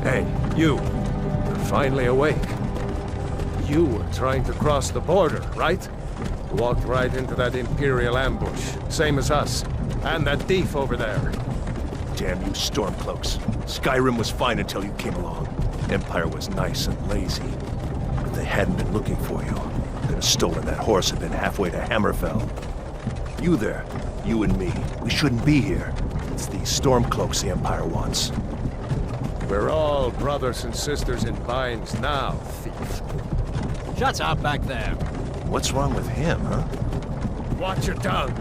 Hey, you. You're finally awake. You were trying to cross the border, right? Walked right into that Imperial ambush, same as us. And that thief over there. Damn you Stormcloaks. Skyrim was fine until you came along. Empire was nice and lazy. If they hadn't been looking for you, could have stolen that horse and been halfway to Hammerfell. You there, you and me, we shouldn't be here. It's these Stormcloaks the Empire wants. We're all brothers and sisters in binds now, thief. Shut up back there. What's wrong with him, huh? Watch your tongue.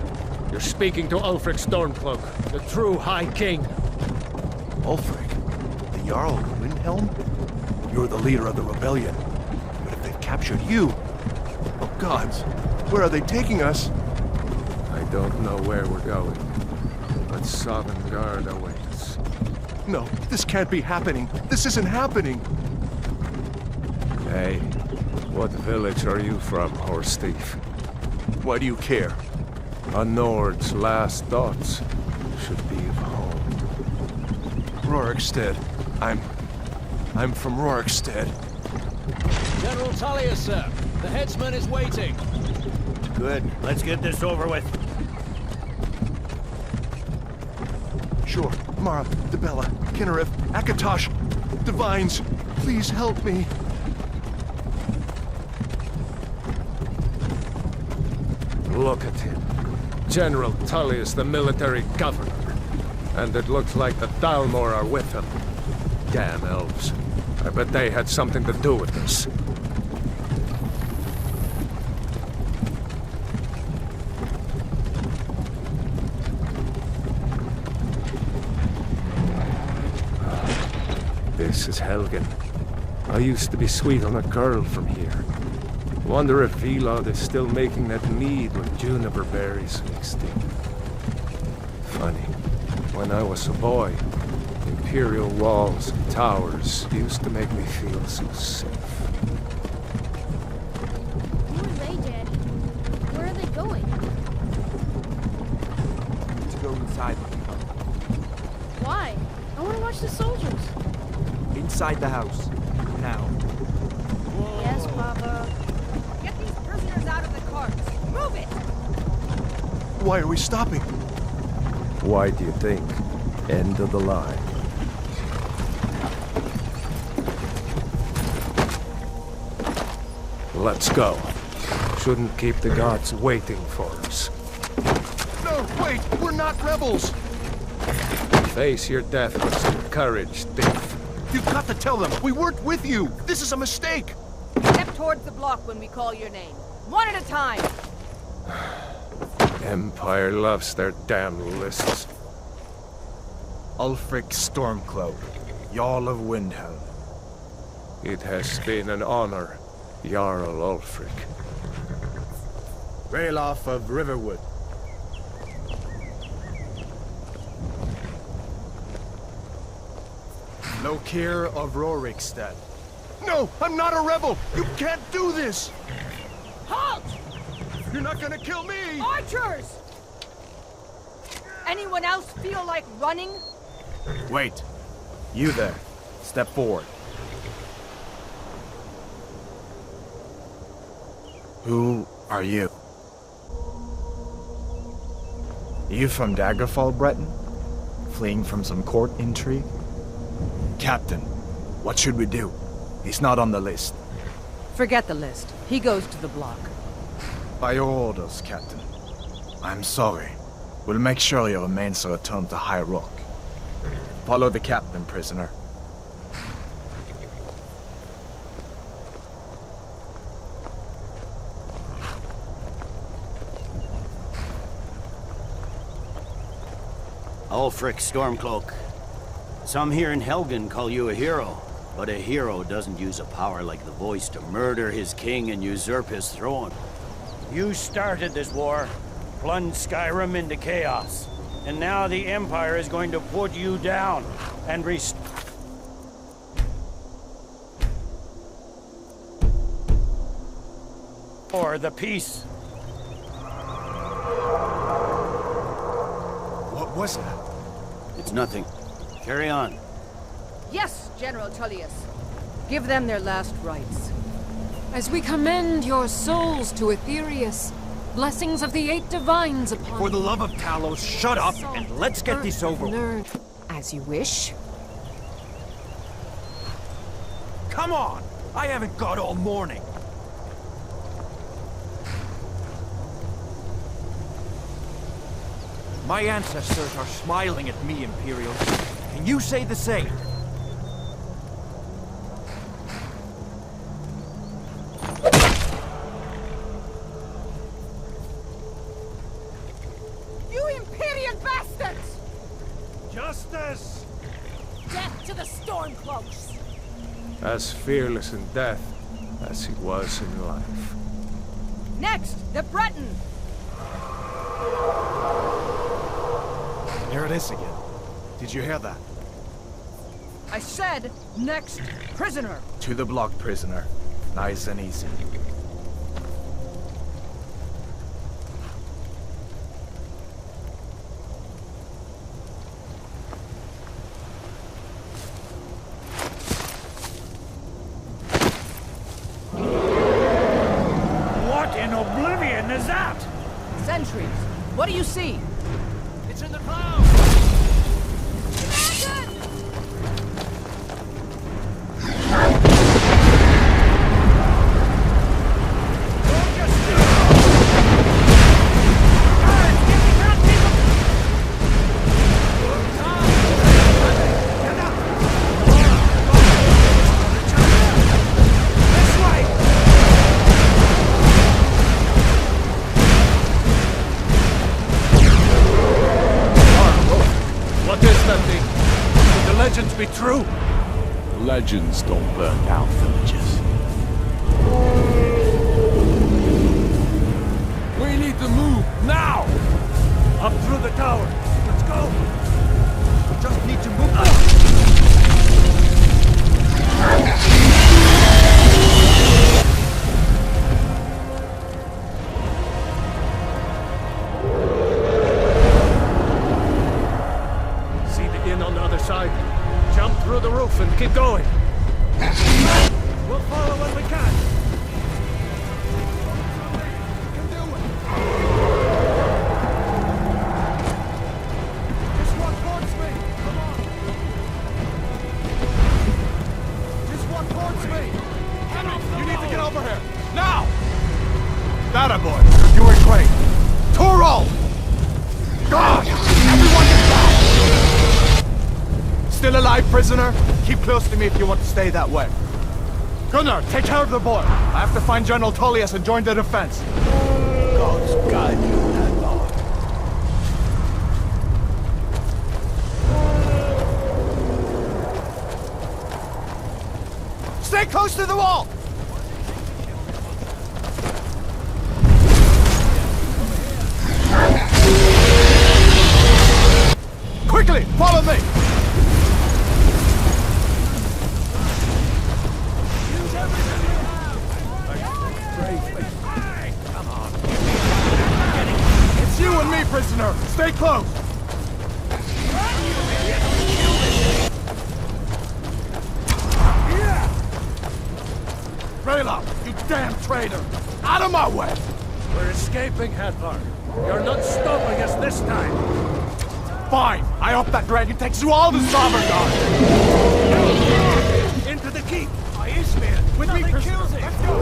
You're speaking to Ulfric Stormcloak, the true High King. Ulfric? The Jarl of Windhelm? You're the leader of the rebellion. But if they've captured you... Oh gods, where are they taking us? I don't know where we're going, but Sovngarde awaits. No, this can't be happening. This isn't happening. Hey, what village are you from, horse thief? Why do you care? A Nord's last thoughts should be of home. Rorikstead. I'm from Rorikstead. General Tullius, sir. The headsman is waiting. Good. Let's get this over with. Sure. Mara, Dibella, Kinnereth, Akatosh, Divines, please help me. Look at him. General Tullius, the military governor. And it looks like the Dalmor are with him. Damn elves. I bet they had something to do with this. This is Helgen. I used to be sweet on a girl from here. Wonder if Vilod is still making that mead with juniper berries mixed in. Funny, when I was a boy, Imperial walls and towers used to make me feel so safe. Who are they, Daddy? Where are they going? To go inside. Why? I want to watch the soldiers. Inside the house. Now. Yes, Papa. Get these prisoners out of the carts. Move it! Why are we stopping? Why do you think? End of the line. Let's go. Shouldn't keep the gods waiting for us. No, wait! We're not rebels! Face your death with some courage, thief. You've got to tell them! We weren't with you! This is a mistake! Step towards the block when we call your name. One at a time! Empire loves their damn lists. Ulfric Stormcloak, Jarl of Windhelm. It has been an honor, Jarl Ulfric. Ralof of Riverwood. Lokir of Rorikstead. No! I'm not a rebel! You can't do this! Halt! You're not gonna kill me! Archers! Anyone else feel like running? Wait. You there. Step forward. Who are you? You from Daggerfall, Breton? Fleeing from some court intrigue? Captain, what should we do? He's not on the list. Forget the list. He goes to the block. By your orders, Captain. I'm sorry. We'll make sure your remains are returned to High Rock. Follow the captain, prisoner. Ulfric Stormcloak. Some here in Helgen call you a hero, but a hero doesn't use a power like the voice to murder his king and usurp his throne. You started this war, plunged Skyrim into chaos, and now the Empire is going to put you down and restore the peace. What was that? It's nothing. Carry on. Yes, General Tullius. Give them their last rites. As we commend your souls to Aetherius, blessings of the 8 divines upon For the you. love of Talos, shut up and let's get this over with. Nerd. As you wish. Come on! I haven't got all morning. My ancestors are smiling at me, Imperial. Can you say the same? You Imperial bastards! Justice! Death to the Stormcloaks! As fearless in death as he was in life. Next, the Breton! Here it is again. Did you hear that? I said, next prisoner! To the block, prisoner. Nice and easy. What in oblivion is that? Sentries, what do you see? It's in the clouds! What is that thing? Could the legends be true? Legends don't burn down villages. We need to move, now! Up through the tower. Let's go. We just need to move. See the inn on the other side. Jump through the roof and keep going. We'll follow when we can. Just walk towards me. Come on. Just walk towards me. You need to get over here! Now! That boy! You were great! Toro! God! Everyone get back! Still alive, prisoner? Keep close to me if you want to stay that way. Gunnar, take care of the boy. I have to find General Tullius and join the defense. God's guide you in that law. Stay close to the wall! Quickly, follow me! It's you and me, prisoner! Stay close! Rayla, you damn traitor! Out of my way! We're escaping, Hadvar. You're not stopping us this time. Fine! I hope that dragon takes you all to Somergard! Into the keep. With me, prisoner! Let's go!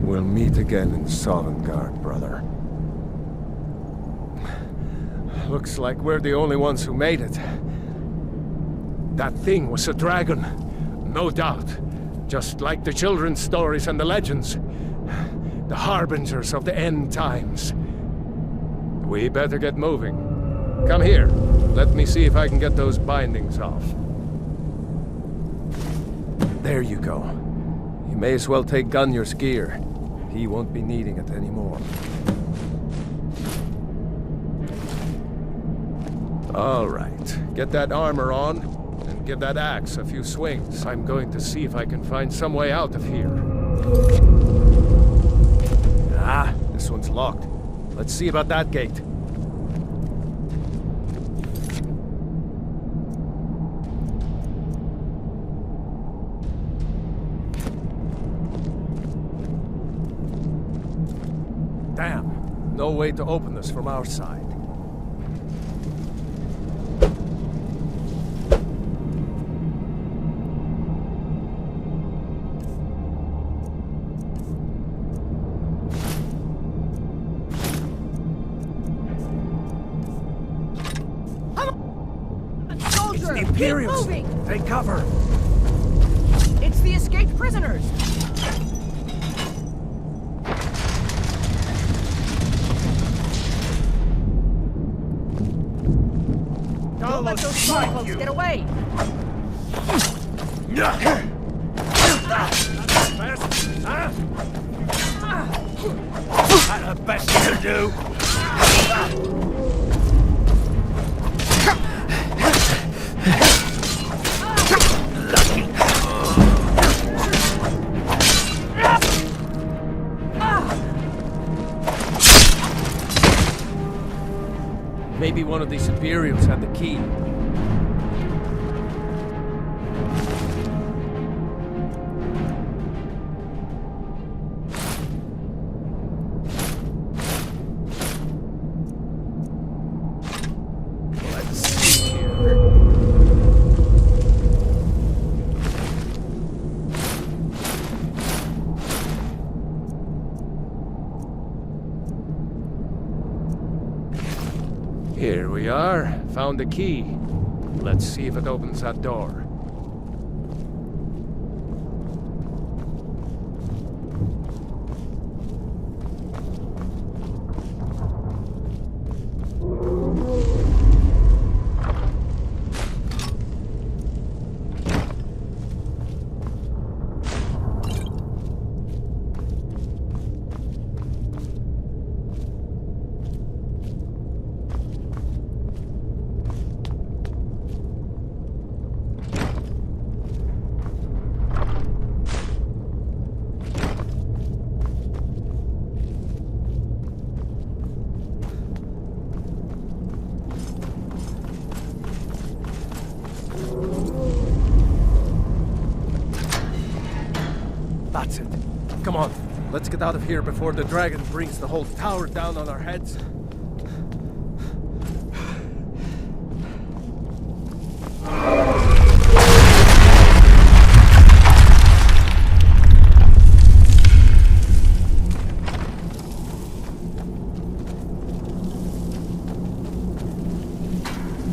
We'll meet again in Sovngarde, brother. Looks like we're the only ones who made it. That thing was a dragon, no doubt. Just like the children's stories and the legends. The harbingers of the end times. We better get moving. Come here. Let me see if I can get those bindings off. There you go. You may as well take Gunnar's gear. He won't be needing it anymore. All right. Get that armor on, and give that axe a few swings. I'm going to see if I can find some way out of here. Ah, this one's locked. Let's see about that gate. Damn, no way to open this from our side. Soldier! The Imperials! Keep moving! Take cover! It's the escaped prisoners! Don't let those stormcloaks get away! That's the best you can do. Maybe one of these Imperials had the key. Let's see here. Here we are. Found the key. Let's see if it opens that door. That's it. Come on, let's get out of here before the dragon brings the whole tower down on our heads.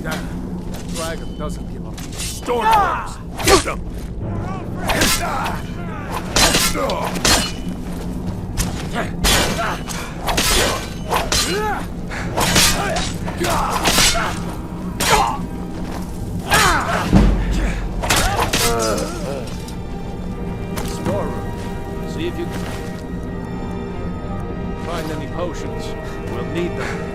Damn, the dragon doesn't give up. Stormcloaks! Get them! Storeroom. See if you can find any potions. We'll need them.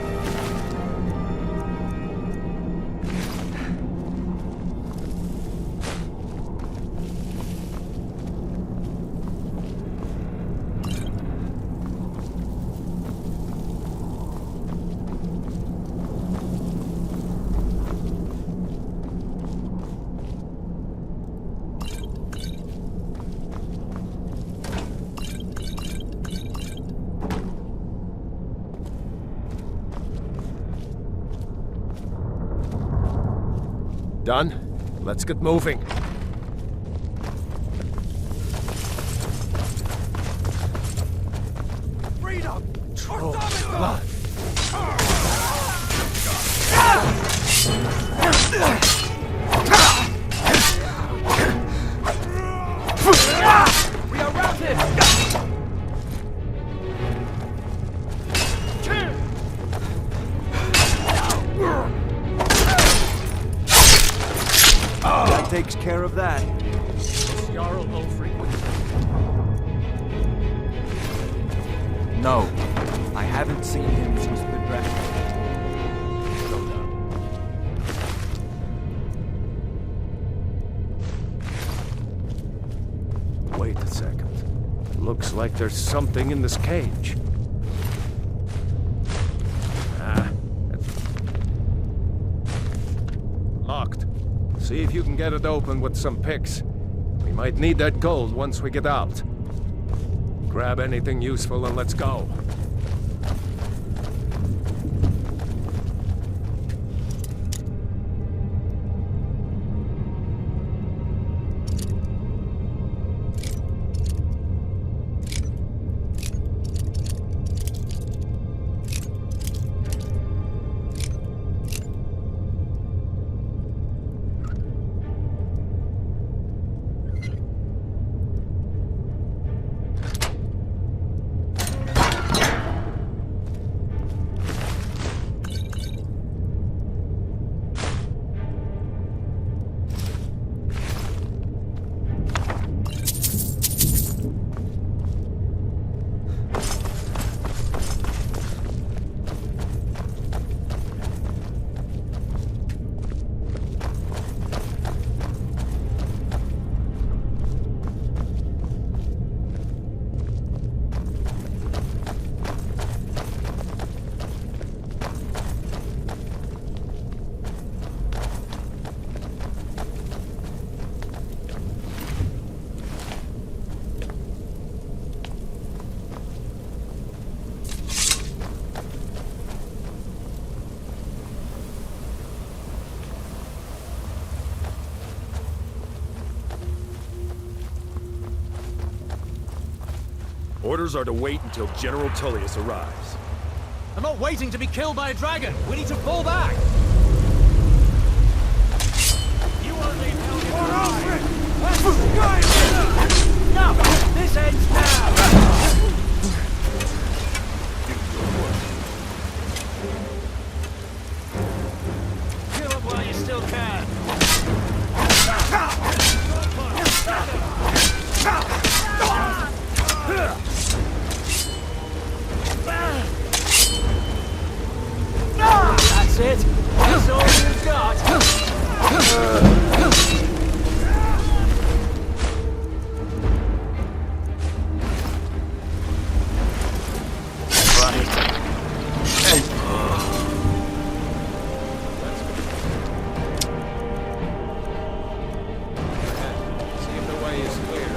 Done? Let's get moving. Freedom! Oh, blood. We are routed! That takes care of that. Jarl low frequency. No, I haven't seen him since the dragon. Looks like there's something in this cage. Locked. See if you can get it open with some picks. We might need that gold once we get out. Grab anything useful and let's go. Orders are to wait until General Tullius arrives. I'm not waiting to be killed by a dragon. We need to fall back. You won't leave Helgen alive. No! This ends now! Kill him while you still can. That's it. That's all you've got. See if the way is clear.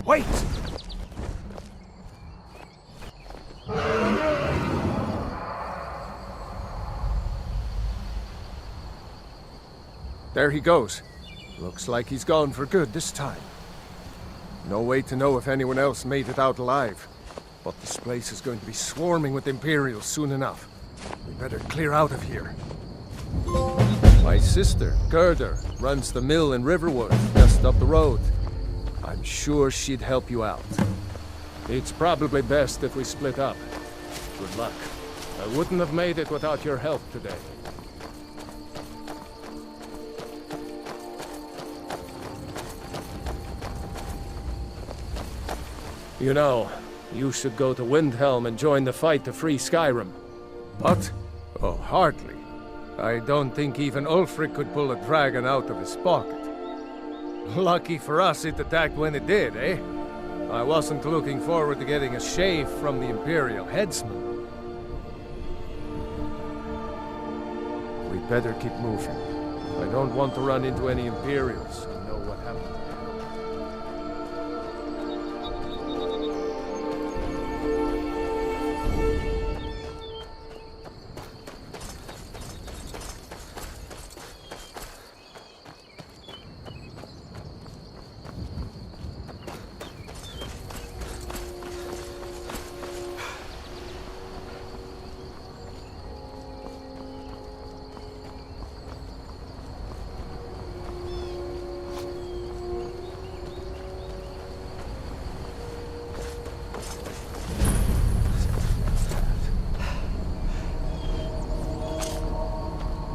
Wait! There he goes. Looks like he's gone for good this time. No way to know if anyone else made it out alive. But this place is going to be swarming with Imperials soon enough. We better clear out of here. My sister, Gerda, runs the mill in Riverwood, just up the road. I'm sure she'd help you out. It's probably best if we split up. Good luck. I wouldn't have made it without your help today. You know, you should go to Windhelm and join the fight to free Skyrim. What? Oh, hardly. I don't think even Ulfric could pull a dragon out of his pocket. Lucky for us it attacked when it did, eh? I wasn't looking forward to getting a shave from the Imperial headsman. We'd better keep moving. I don't want to run into any Imperials who know what happened to him.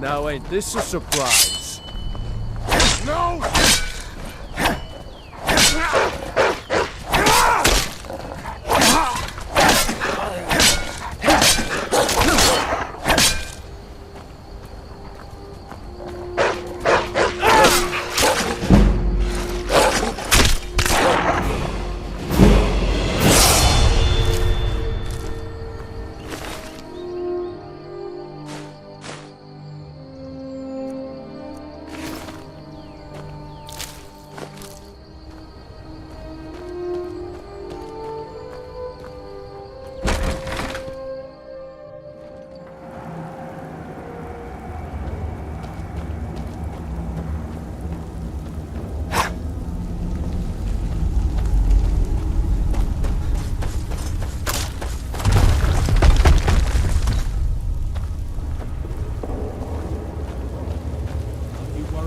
Now ain't this a surprise? No!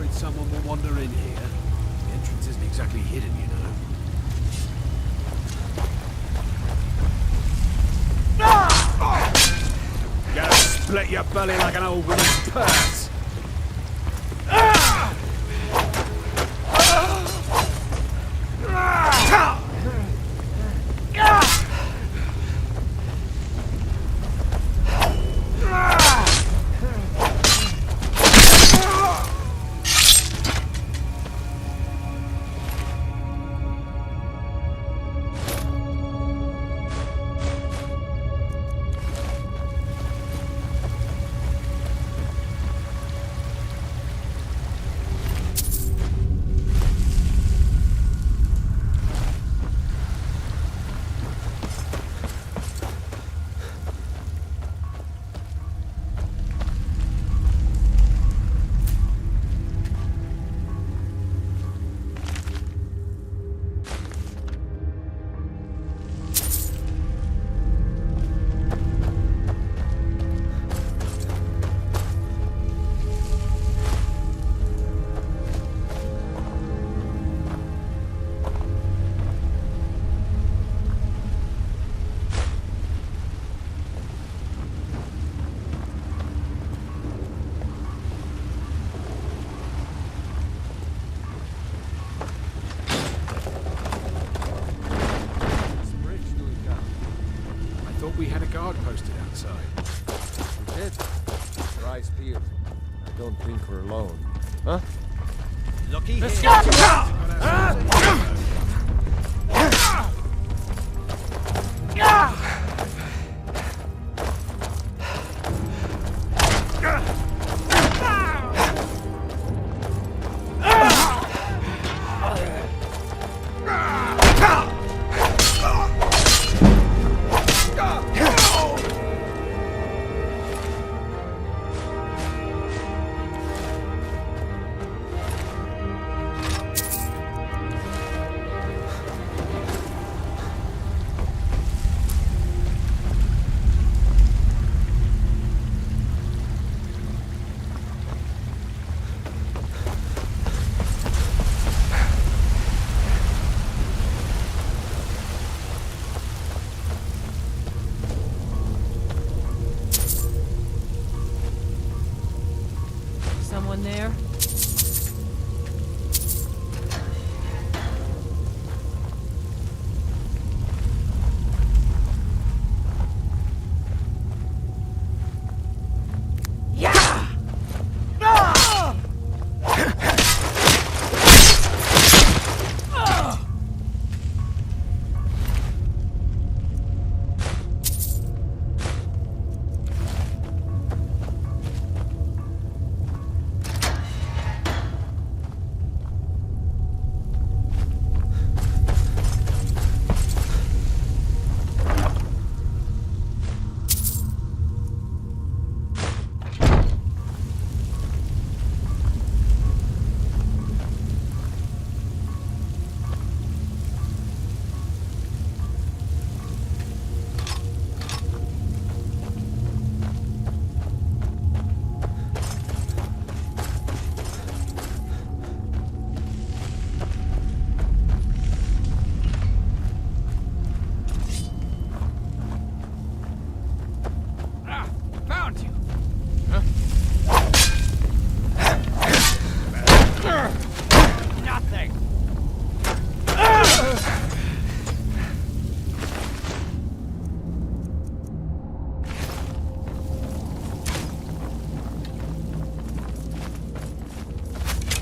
Someone will wander in here. The entrance isn't exactly hidden, you know. Gotta split your belly like an old woman's purse. We had a guard posted outside. We did. Your eyes peeled. I don't think we're alone. Huh? Lucky here. Anyone there?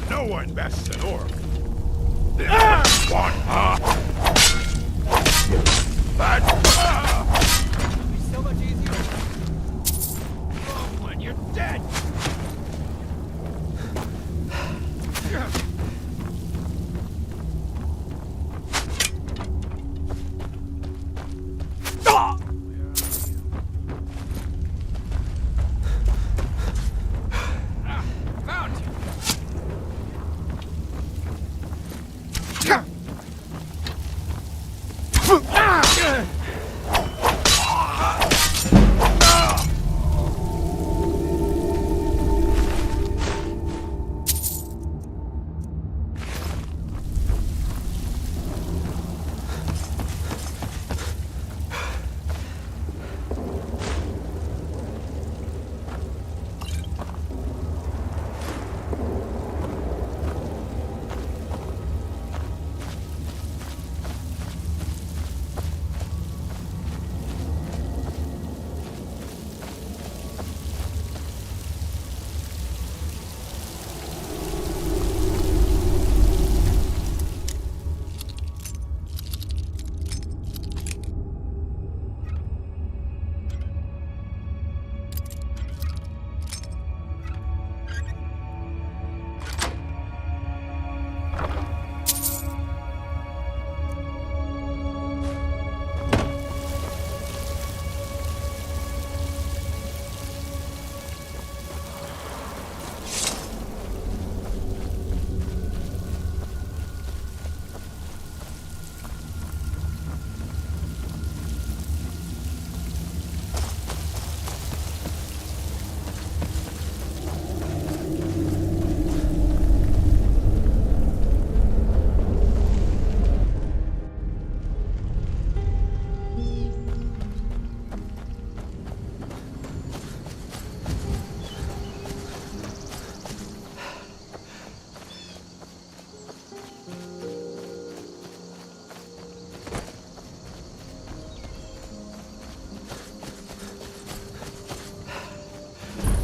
No one bests an orc. This one, It'll be so much easier. Oh, when you're dead. Found you.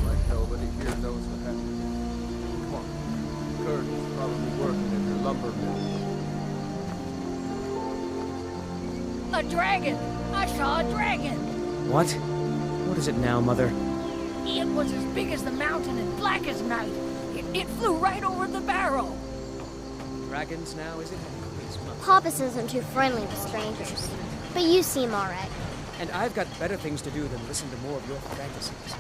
Like nobody here knows what happened. Come on. Kurt is probably working at the lumber mill. A dragon! I saw a dragon! What? What is it now, Mother? It was as big as the mountain and black as night. It flew right over the barrel. Dragons now, is it? Please, Mother. Papas isn't too friendly with strangers, but you seem all right. And I've got better things to do than listen to more of your fantasies.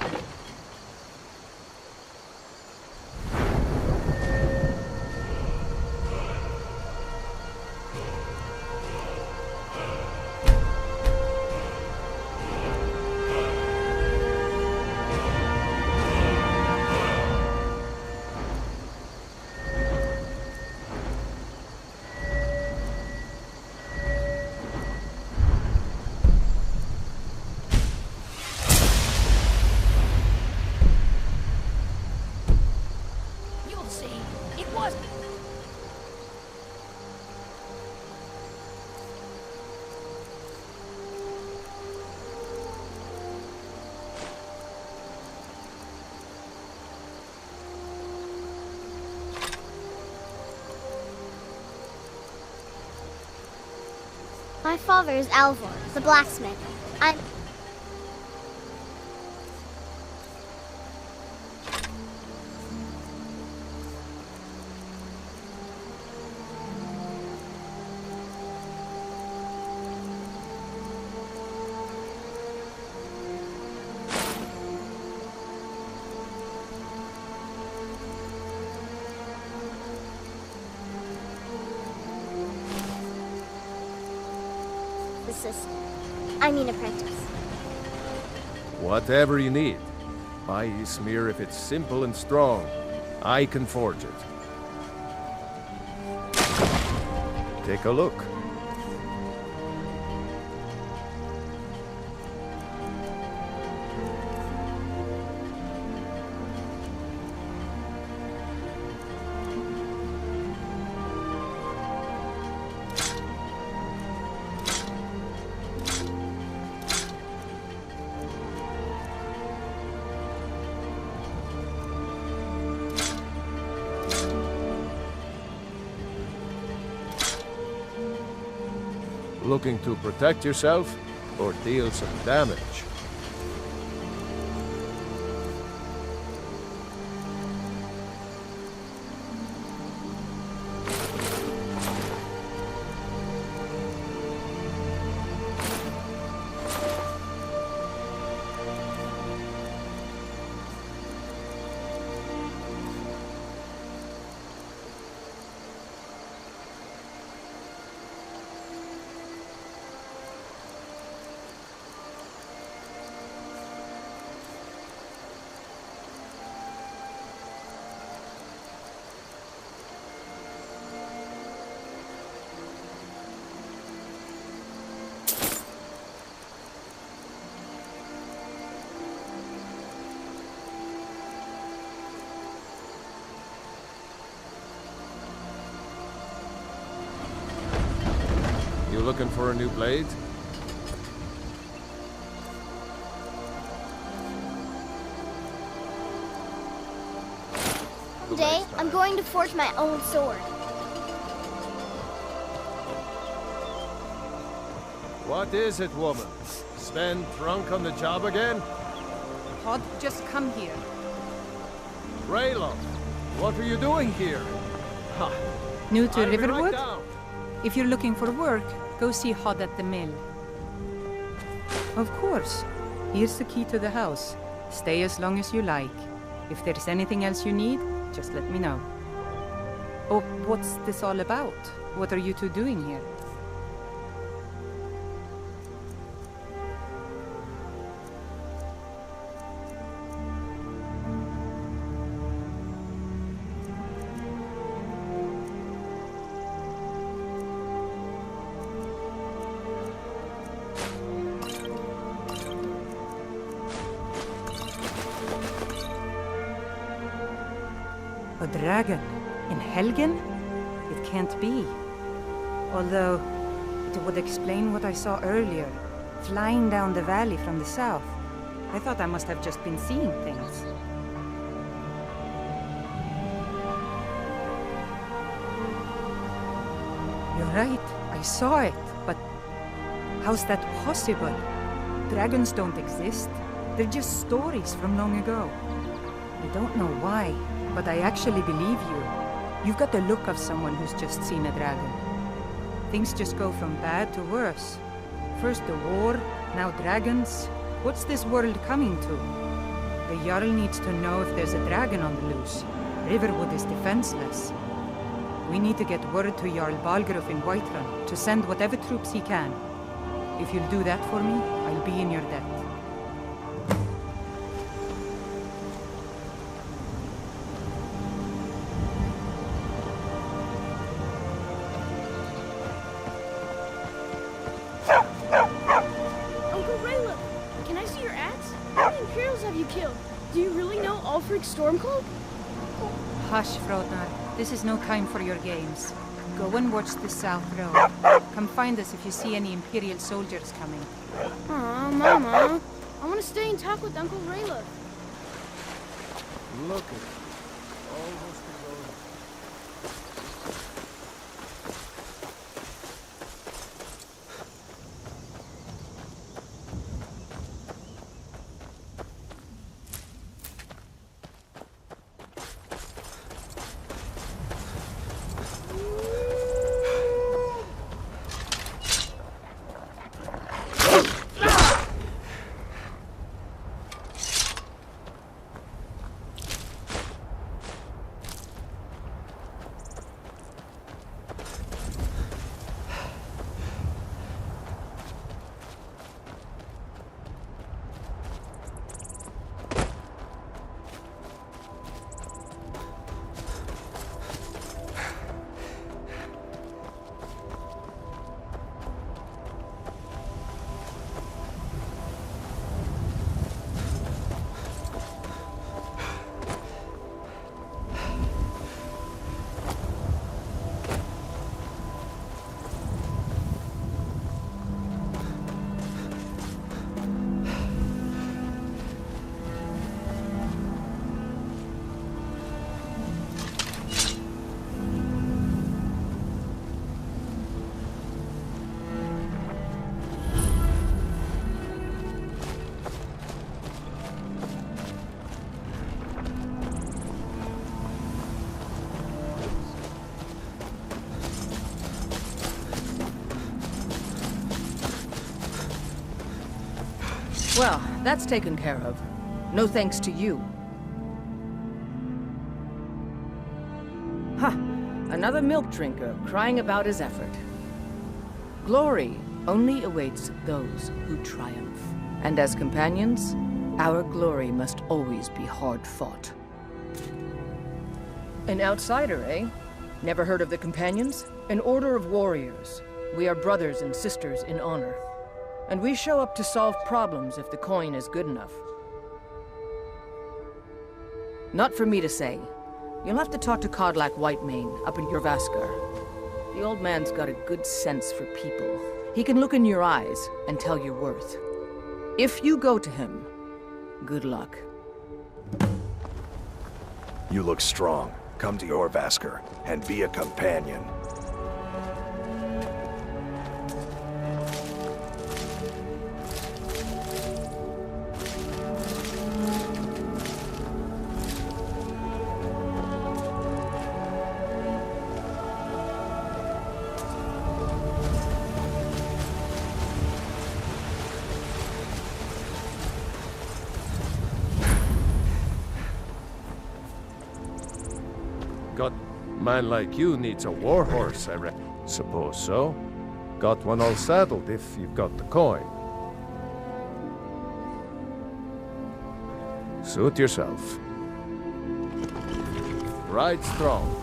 My father is Alvor, the blacksmith. I'm... apprentice. Whatever you need. Buy Ysmir if it's simple and strong. I can forge it. Take a look. Looking to protect yourself or deal some damage? You looking for a new blade? Today, I'm going to forge my own sword. What is it, woman? Sven drunk on the job again? Hod, just come here. Rayloff, what are you doing here? Ha. New to I'll be right Riverwood? down. If you're looking for work, go see Hod at the mill. Of course. Here's the key to the house. Stay as long as you like. If there's anything else you need, just let me know. Oh, what's this all about? What are you two doing here? A dragon? In Helgen? It can't be. Although, it would explain what I saw earlier, flying down the valley from the south. I thought I must have just been seeing things. You're right, I saw it, but how's that possible? Dragons don't exist. They're just stories from long ago. I don't know why, but I actually believe you. You've got the look of someone who's just seen a dragon. Things just go from bad to worse. First the war, now dragons. What's this world coming to? The Jarl needs to know if there's a dragon on the loose. Riverwood is defenseless. We need to get word to Jarl Balgruuf in Whiterun to send whatever troops he can. If you'll do that for me, I'll be in your debt. Stormcloak? Hush, Frodnar. This is no time for your games. Go and watch the South Road. Come find us if you see any Imperial soldiers coming. Aw, Mama. I want to stay and talk with Uncle Rayla. Look at it. Almost Well, that's taken care of. No thanks to you. Ha! Another milk drinker crying about his effort. Glory only awaits those who triumph. And as companions, our glory must always be hard-fought. An outsider, eh? Never heard of the Companions? An order of warriors. We are brothers and sisters in honor. And we show up to solve problems if the coin is good enough. Not for me to say. You'll have to talk to Kodlak Whitemane up in Jorvaskar. The old man's got a good sense for people. He can look in your eyes and tell your worth. If you go to him, good luck. You look strong. Come to Jorvaskar and be a companion. Got man like you needs a war horse, I reckon. Suppose so. Got one all saddled if you've got the coin. Suit yourself. Ride strong.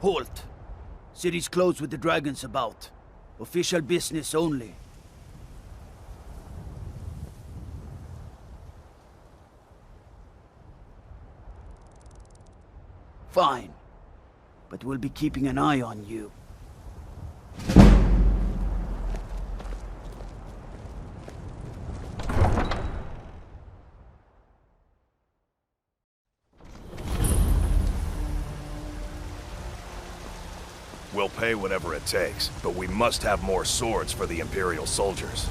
Halt! City's closed with the dragons about. Official business only. Fine. But we'll be keeping an eye on you. We'll pay whatever it takes, but we must have more swords for the Imperial soldiers.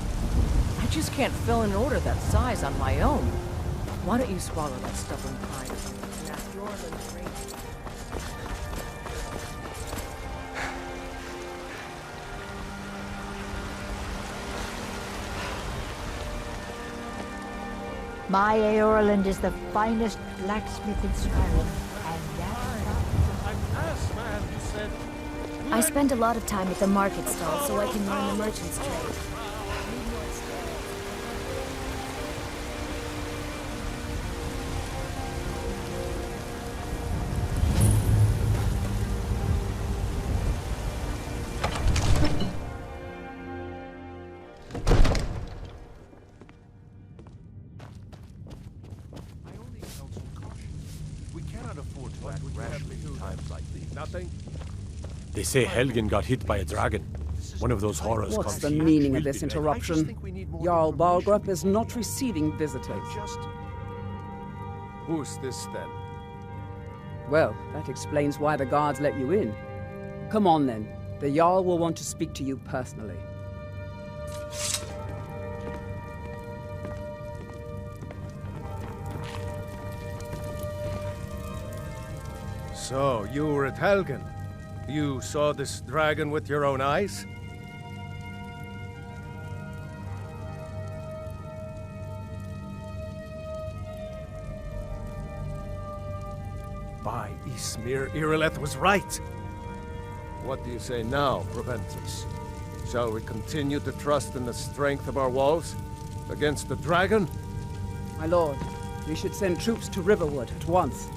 I just can't fill an order that size on my own. Why don't you swallow that stubborn pride and ask your little My Aeorland is the finest blacksmith in Skyrim, and that's I spend a lot of time at the market stall so I can learn the merchant's trade. We cannot afford to act rashly in times like these. Nothing? They say Helgen got hit by a dragon. One of those horrors. What's the meaning of this interruption? Jarl Balgrup is not receiving visitors. Who's this then? Well, that explains why the guards let you in. Come on then. The Jarl will want to speak to you personally. So, you were at Helgen? You saw this dragon with your own eyes? By Ysmir, Irileth was right! What do you say now, Proventus? Shall we continue to trust in the strength of our walls? Against the dragon? My lord, we should send troops to Riverwood at once.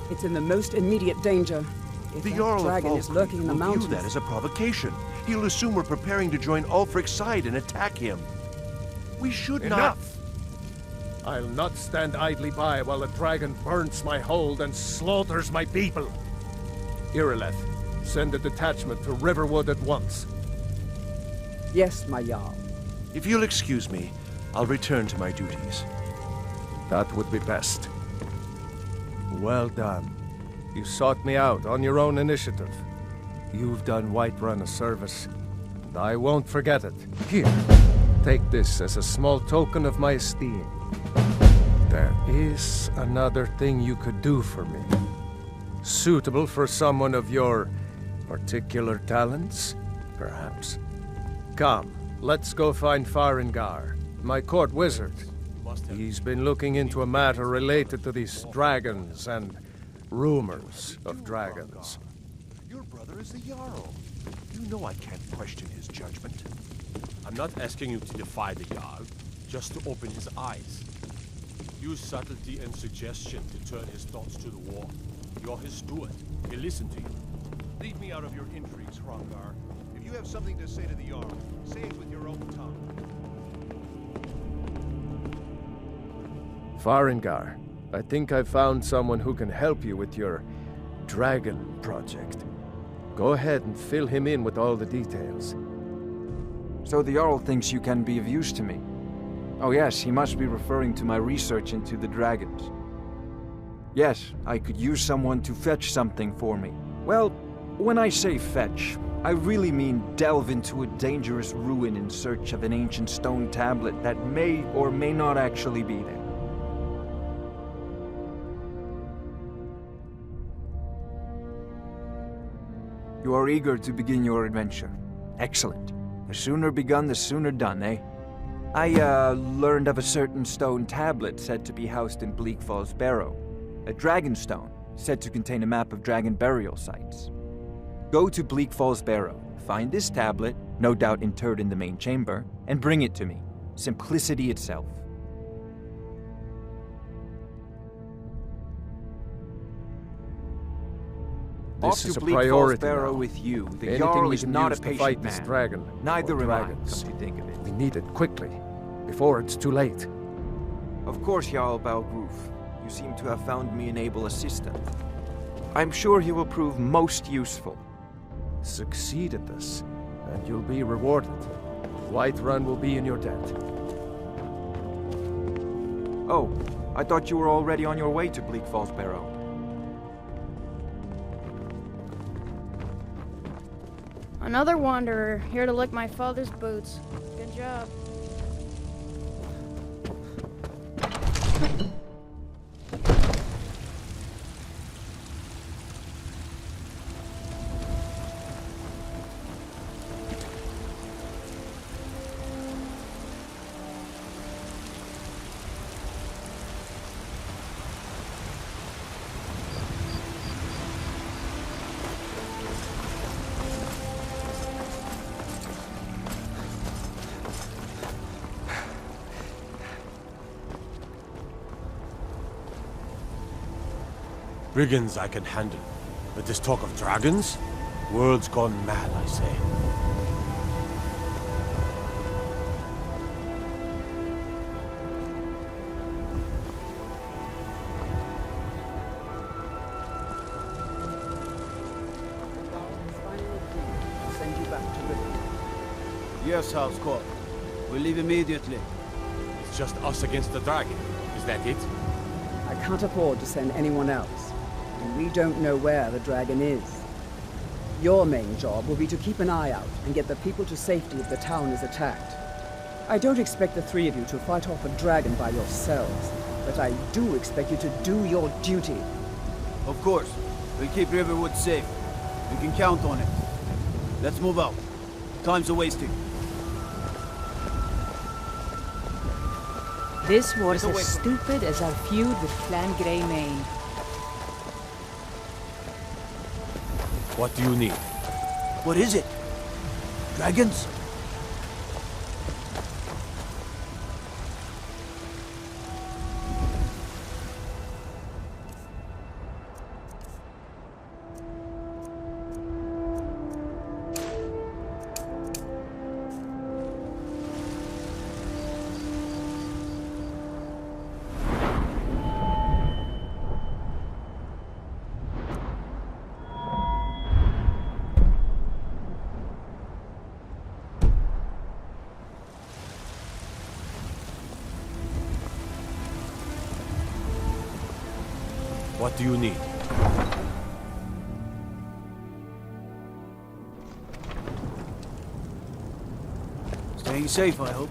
It's in the most immediate danger. If The that Jarl of dragon is Falkreath lurking in the will mountains. view that as a provocation. He'll assume we're preparing to join Ulfric's side and attack him. We should not... Enough! I'll not stand idly by while a dragon burns my hold and slaughters my people. Irileth, send a detachment to Riverwood at once. Yes, my Jarl. If you'll excuse me, I'll return to my duties. That would be best. Well done. You sought me out on your own initiative. You've done Whiterun a service, and I won't forget it. Here, take this as a small token of my esteem. There is another thing you could do for me. Suitable for someone of your particular talents, perhaps. Come, let's go find Farengar, my court wizard. He's been looking into a matter related to these dragons and rumors of dragons. Your brother is the Jarl. You know I can't question his judgment. I'm not asking you to defy the Jarl, just to open his eyes. Use subtlety and suggestion to turn his thoughts to the war. You're his steward. He'll listen to you. Leave me out of your intrigues, Hrongar. If you have something to say to the Jarl, say it with your own tongue. Farengar, I think I've found someone who can help you with your dragon project. Go ahead and fill him in with all the details. So the Jarl thinks you can be of use to me. Oh yes, he must be referring to my research into the dragons. Yes, I could use someone to fetch something for me. Well, when I say fetch, I really mean delve into a dangerous ruin in search of an ancient stone tablet that may or may not actually be there. You are eager to begin your adventure. Excellent. The sooner begun, the sooner done, eh? I, learned of a certain stone tablet said to be housed in Bleak Falls Barrow. A dragon stone, said to contain a map of dragon burial sites. Go to Bleak Falls Barrow, find this tablet, no doubt interred in the main chamber, and bring it to me. Simplicity itself. This Off is to a Bleak Falls priority Barrow now. with you. The Anything Jarl we is can not a use to patient fight man. this dragon. Neither or am I, dragons. come to think of it. We need it quickly, before it's too late. Of course, Jarl Balgruf. You seem to have found me an able assistant. I'm sure he will prove most useful. Succeed at this, and you'll be rewarded. Whiterun will be in your debt. Oh, I thought you were already on your way to Bleak Falls Barrow. Another wanderer, here to lick my father's boots. Good job. Brigands I can handle, but this talk of dragons? World's gone mad, I say. Yes, House Court. We'll leave immediately. It's just us against the dragon. Is that it? I can't afford to send anyone else, and we don't know where the dragon is. Your main job will be to keep an eye out and get the people to safety if the town is attacked. I don't expect the three of you to fight off a dragon by yourselves, but I do expect you to do your duty. Of course. We'll keep Riverwood safe. You can count on it. Let's move out. Time's a-wasting. This war's as stupid as our feud with Clan Greymane. What do you need? What is it? Dragons? What do you need? Staying safe, I hope.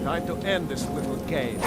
Time to end this little game.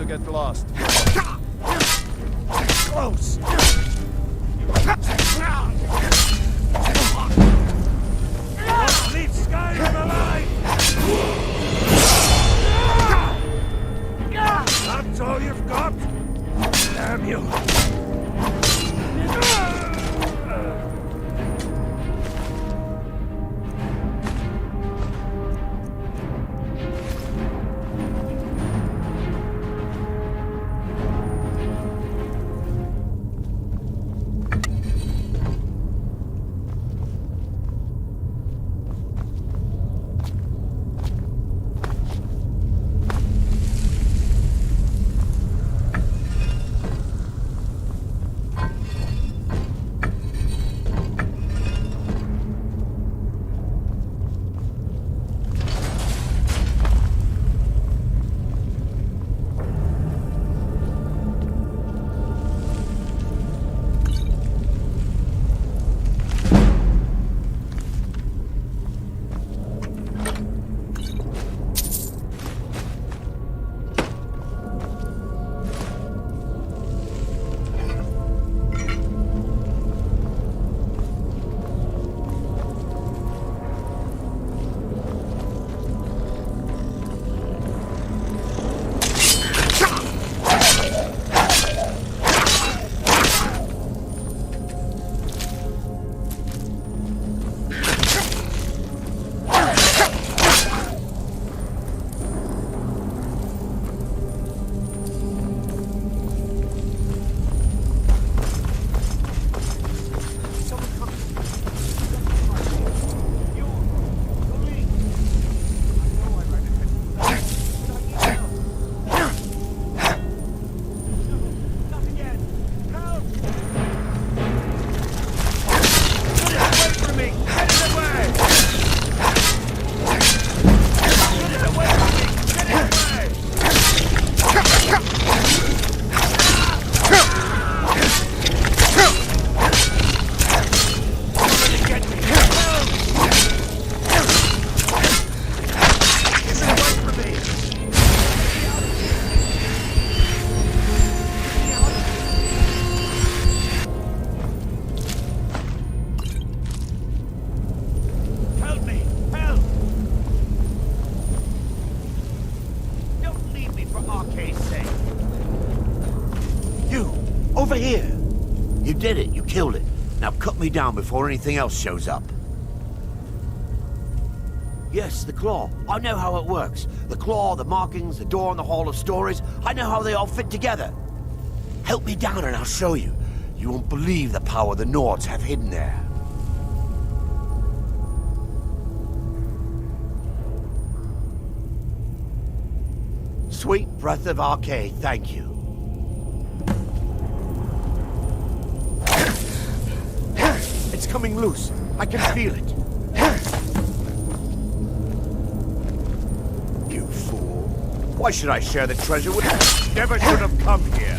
to get lost. Close! Don't leave Skyrim alive! That's all you've got? Damn you! Over here! You did it. You killed it. Now cut me down before anything else shows up. Yes, the claw. I know how it works. The claw, the markings, the door in the Hall of Stories. I know how they all fit together. Help me down and I'll show you. You won't believe the power the Nords have hidden there. Sweet breath of Arcade, thank you. It's coming loose. I can feel it. You fool. Why should I share the treasure with you? Never should have come here.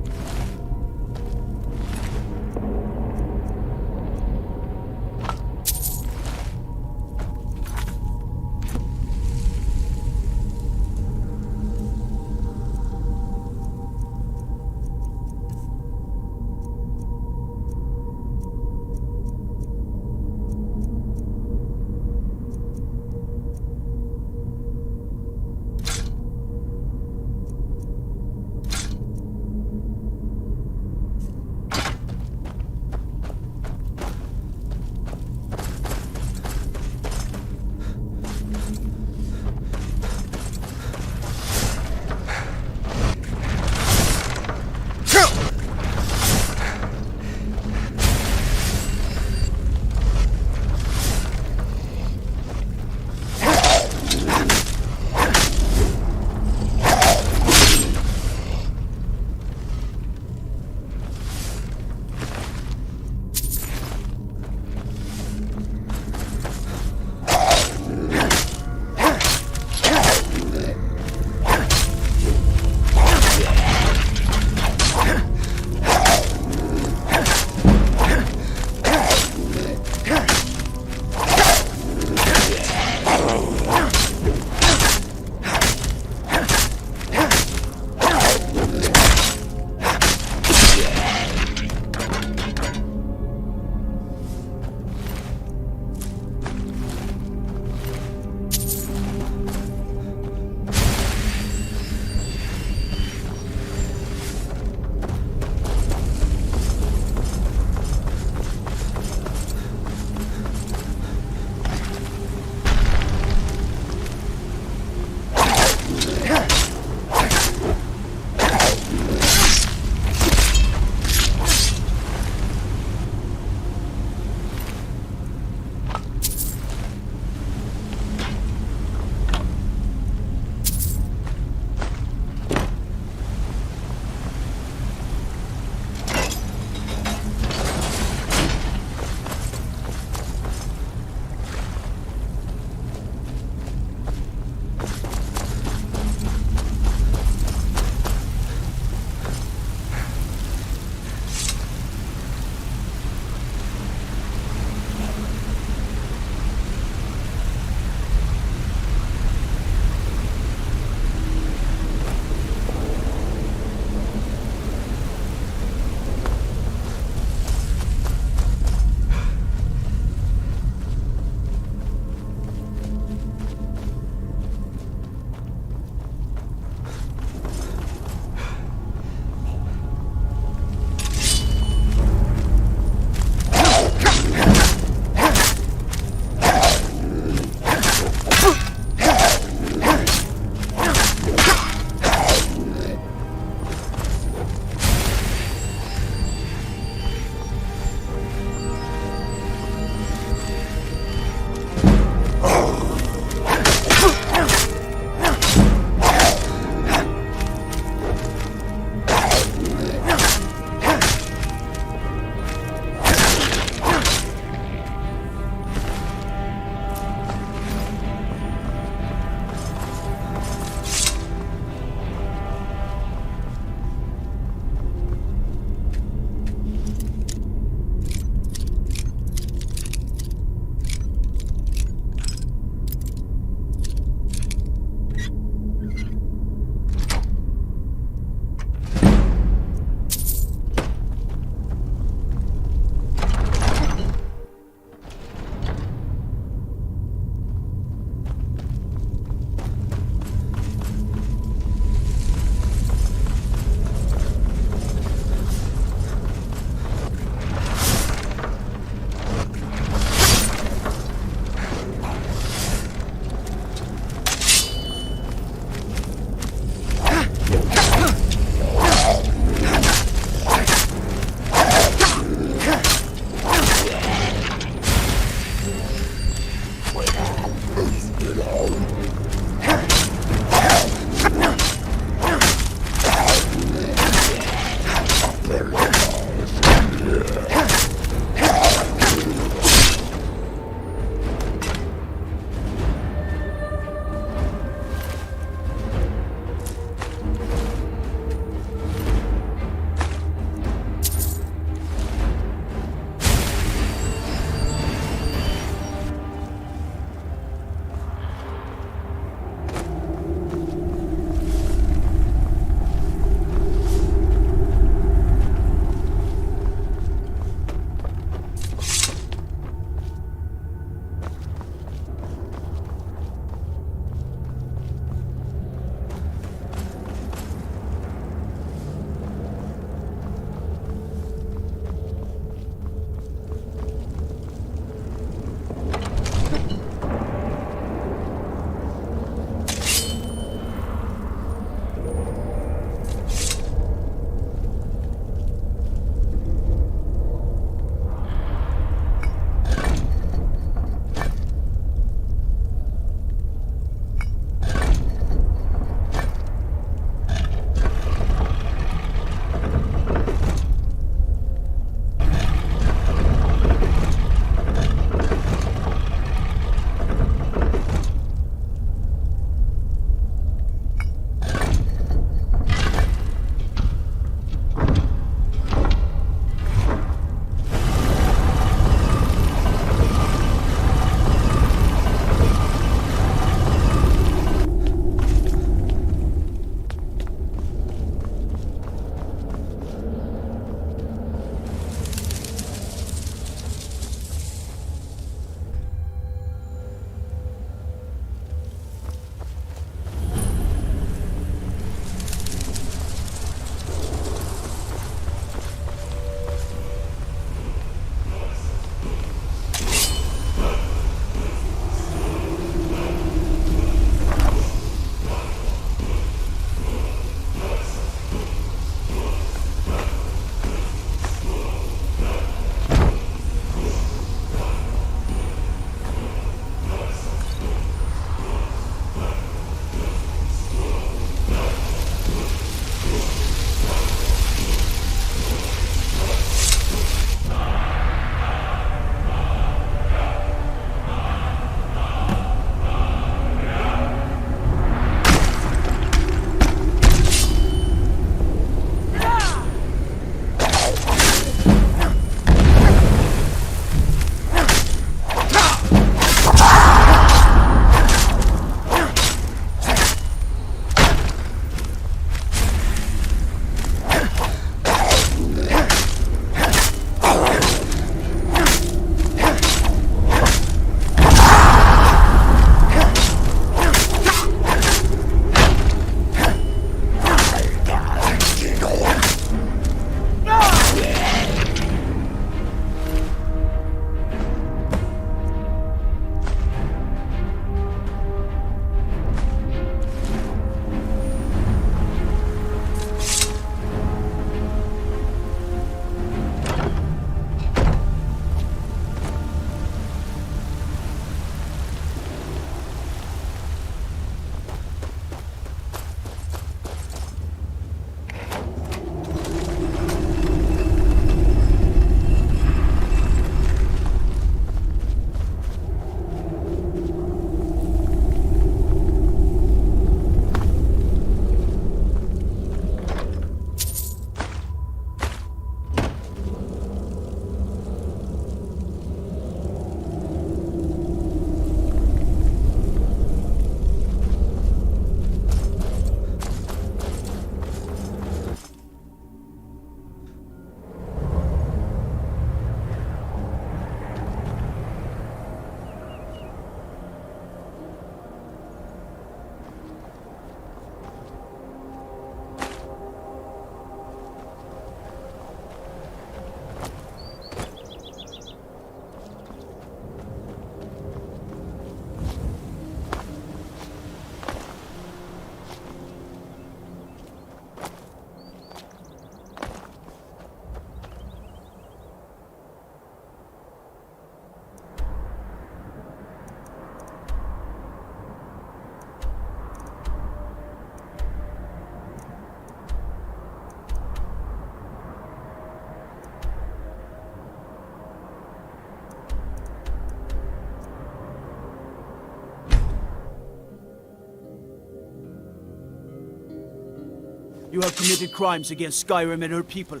You have committed crimes against Skyrim and her people.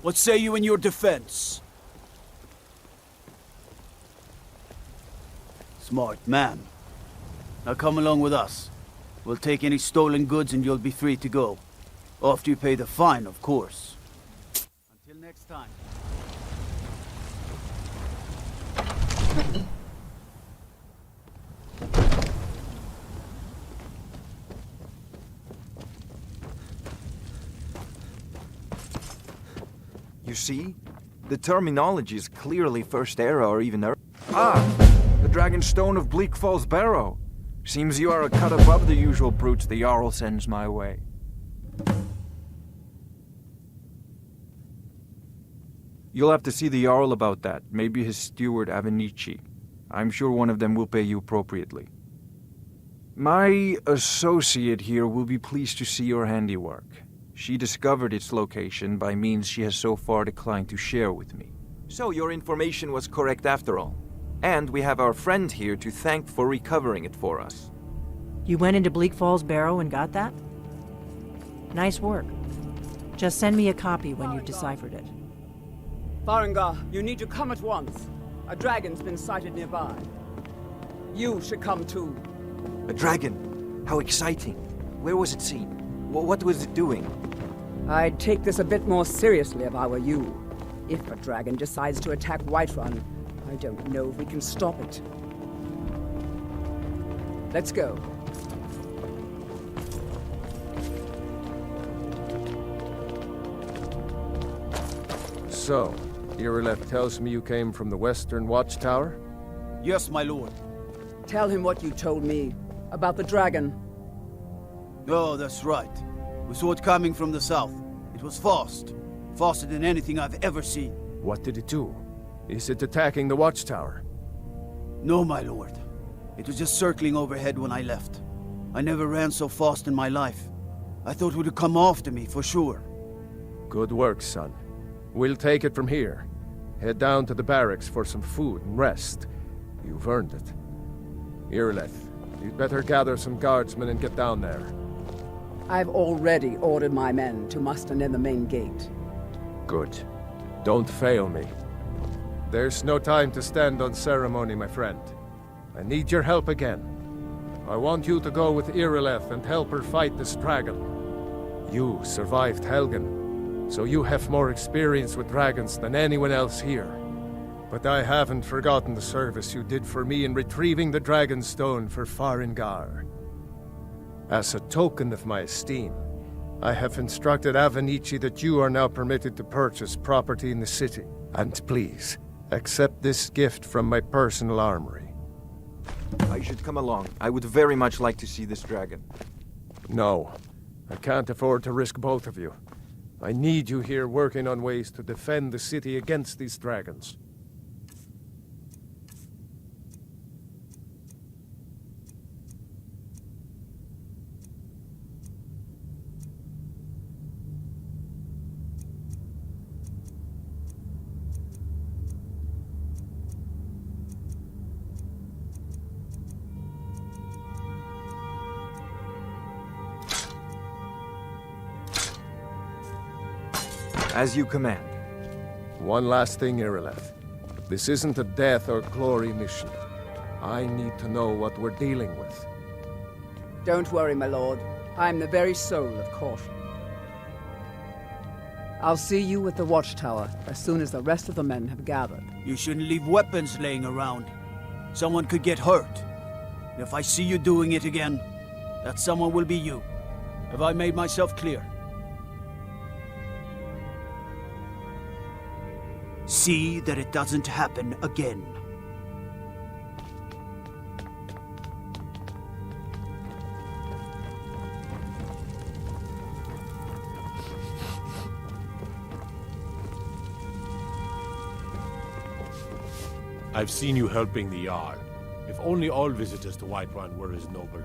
What say you in your defense? Smart man. Now come along with us. We'll take any stolen goods and you'll be free to go. After you pay the fine, of course. Until next time. You see? The terminology is clearly First Era or even Earth. Ah! The Dragonstone of Bleak Falls Barrow. Seems you are a cut above the usual brutes the Jarl sends my way. You'll have to see the Jarl about that. Maybe his steward Avenici. I'm sure one of them will pay you appropriately. My associate here will be pleased to see your handiwork. She discovered its location by means she has so far declined to share with me. So your information was correct after all. And we have our friend here to thank for recovering it for us. You went into Bleak Falls Barrow and got that? Nice work. Just send me a copy when you've deciphered it. Farengar, you need to come at once. A dragon's been sighted nearby. You should come too. A dragon? How exciting. Where was it seen? What was it doing? I'd take this a bit more seriously if I were you. If a dragon decides to attack Whiterun, I don't know if we can stop it. Let's go. So, Irileth tells me you came from the Western Watchtower? Yes, my lord. Tell him what you told me about the dragon. Oh, that's right. We saw it coming from the south. It was fast. Faster than anything I've ever seen. What did it do? Is it attacking the Watchtower? No, my lord. It was just circling overhead when I left. I never ran so fast in my life. I thought it would come after me, for sure. Good work, son. We'll take it from here. Head down to the barracks for some food and rest. You've earned it. Irileth, you'd better gather some guardsmen and get down there. I've already ordered my men to muster near the main gate. Good. Don't fail me. There's no time to stand on ceremony, my friend. I need your help again. I want you to go with Irileth and help her fight this dragon. You survived Helgen, so you have more experience with dragons than anyone else here. But I haven't forgotten the service you did for me in retrieving the Dragonstone for Farengar. As a token of my esteem, I have instructed Avenici that you are now permitted to purchase property in the city. And please, accept this gift from my personal armory. I should come along. I would very much like to see this dragon. No, I can't afford to risk both of you. I need you here working on ways to defend the city against these dragons. As you command. One last thing, Irileth. This isn't a death or glory mission. I need to know what we're dealing with. Don't worry, my lord. I'm the very soul of caution. I'll see you at the Watchtower as soon as the rest of the men have gathered. You shouldn't leave weapons laying around. Someone could get hurt. And if I see you doing it again, that someone will be you. Have I made myself clear? See that it doesn't happen again. I've seen you helping the Jarl. If only all visitors to Whiterun were as noble.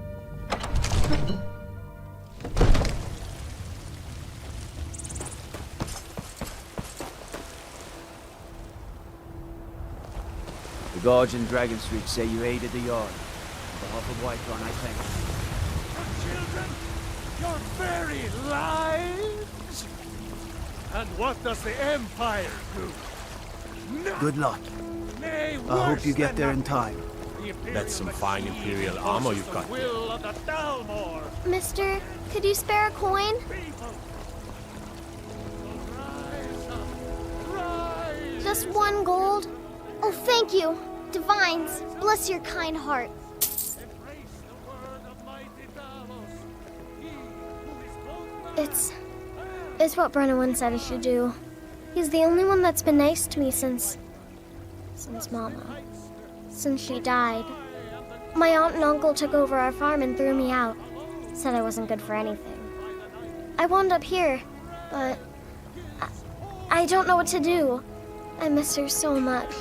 The guards in Dragon Street say you aided the Jarl. On behalf of Whiterun, I thank you. Children, Your very lives? And what does the Empire do? Good luck. Nay, I hope you worse get than there in nothing. time. That's some fine Imperial armor you've got there. Will of the Dalmor. Mister, could you spare a coin? Just 1 gold? Oh, thank you. Divines, bless your kind heart. It's what Brennan said I should do. He's the only one that's been nice to me since Mama. Since she died. My aunt and uncle took over our farm and threw me out. Said I wasn't good for anything. I wound up here, but I don't know what to do. I miss her so much.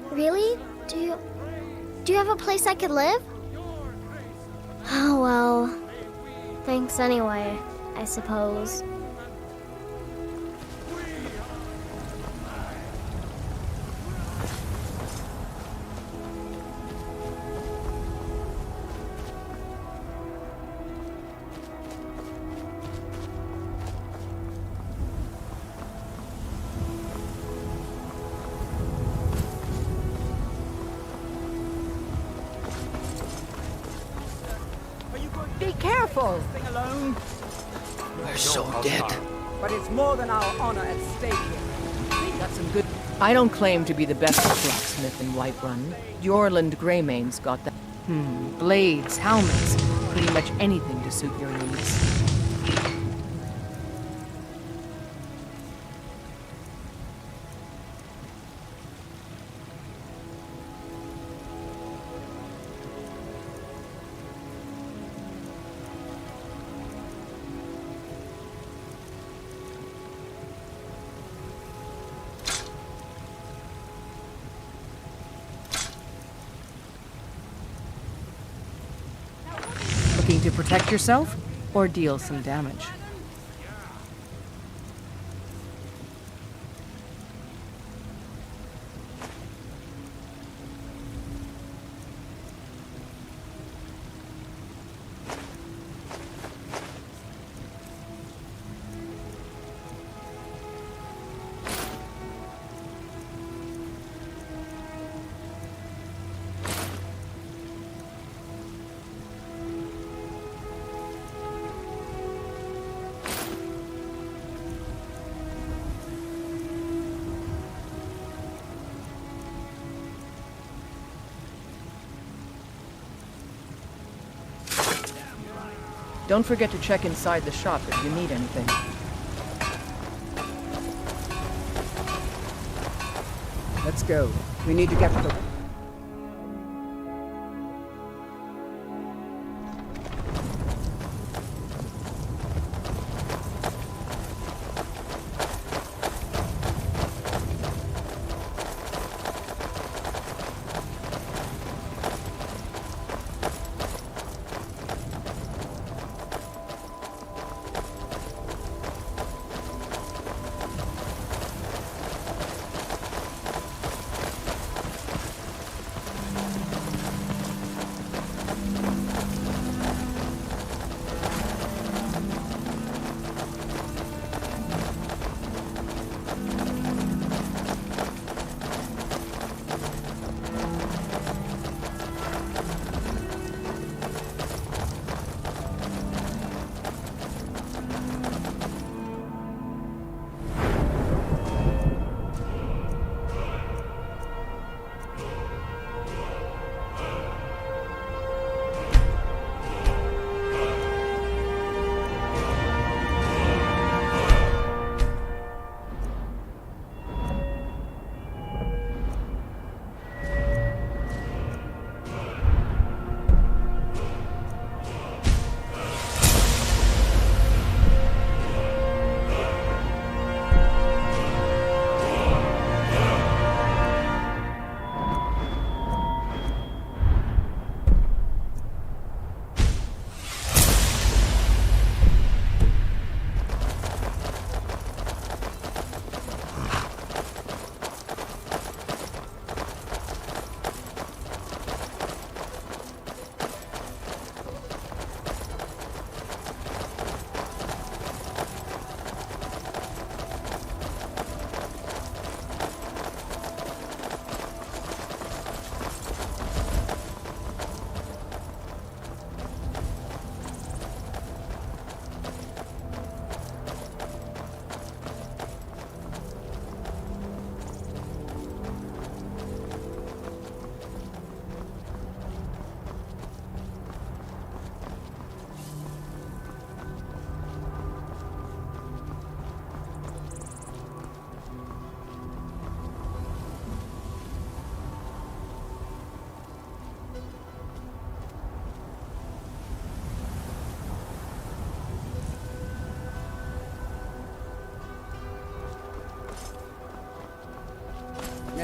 Really? Do you have a place I could live? Oh, well. Thanks anyway, I suppose. Be careful! Thing alone. We're so dead. But it's more than our honor at stake here. We got some good... I don't claim to be the best blacksmith in Whiterun. Jorland Greymane's got that. Blades, helmets, pretty much anything to suit your needs. Looking to protect yourself or deal some damage? Don't forget to check inside the shop if you need anything. Let's go. We need to get to the...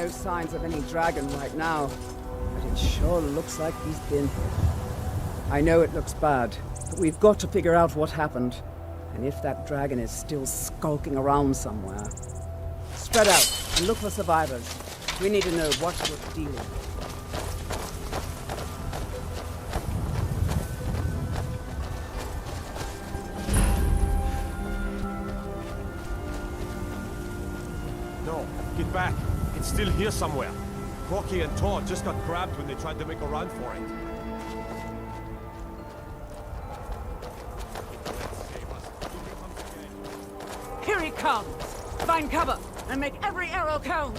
no signs of any dragon right now, but it sure looks like he's been. I know it looks bad, but we've got to figure out what happened, and if that dragon is still skulking around somewhere. Spread out and look for survivors. We need to know what we're dealing with. No, get back. It's still here somewhere. Rocky and Todd just got grabbed when they tried to make a run for it. Here he comes! Find cover and make every arrow count!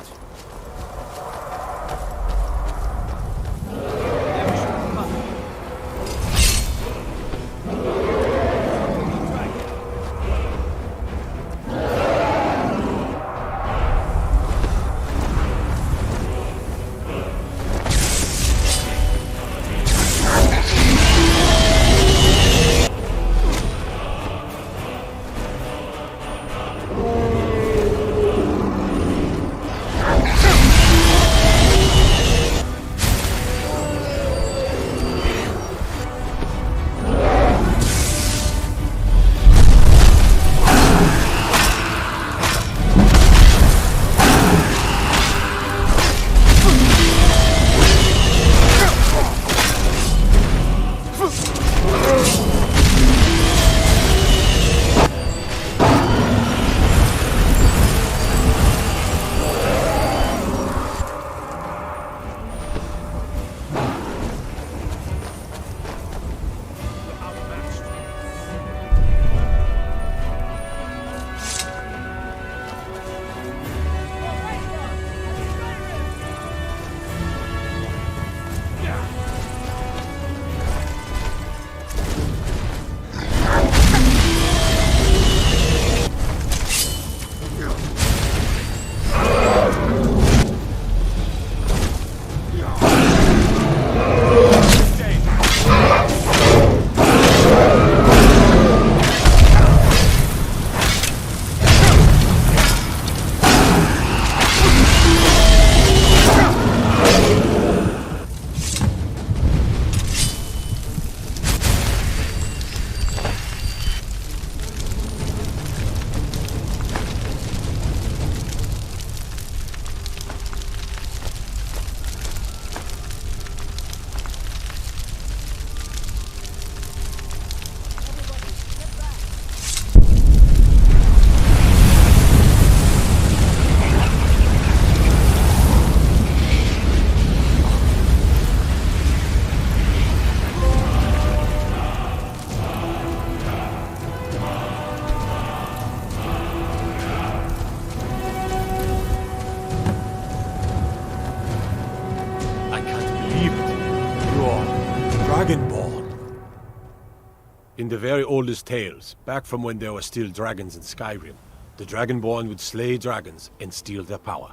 In the very oldest tales, back from when there were still dragons in Skyrim, the Dragonborn would slay dragons and steal their power.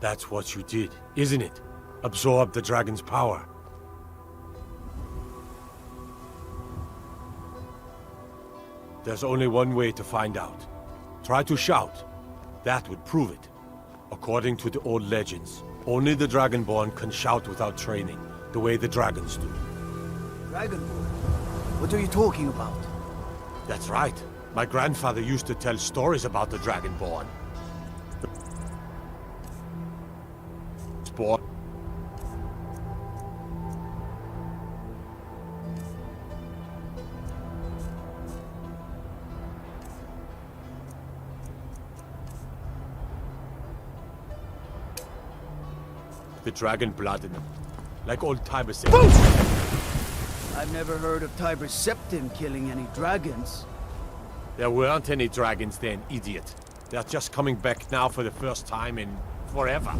That's what you did, isn't it? Absorb the dragon's power. There's only one way to find out. Try to shout. That would prove it. According to the old legends, only the Dragonborn can shout without training, the way the dragons do. Dragonborn? What are you talking about? That's right. My grandfather used to tell stories about the Dragonborn. Sport. The dragon blood in them. Like old Tiber said. I've never heard of Tiber Septim killing any dragons. There weren't any dragons then, idiot. They're just coming back now for the first time in forever.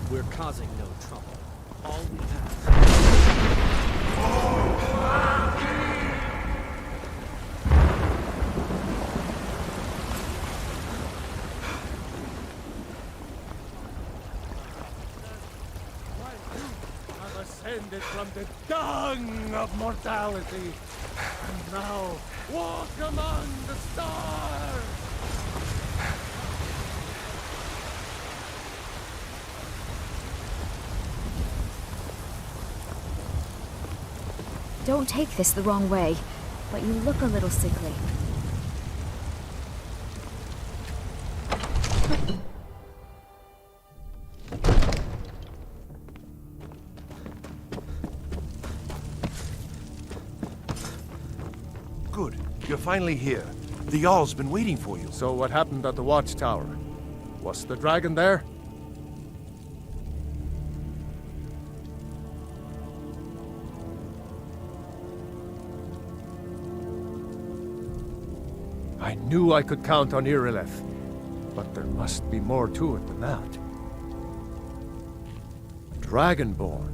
We're causing no trouble. All we have. descended from the dung of mortality, and now walk among the stars! Don't take this the wrong way, but you look a little sickly. Good. You're finally here. The Jarl's been waiting for you. So what happened at the watchtower? Was the dragon there? I knew I could count on Irileth, but there must be more to it than that. Dragonborn?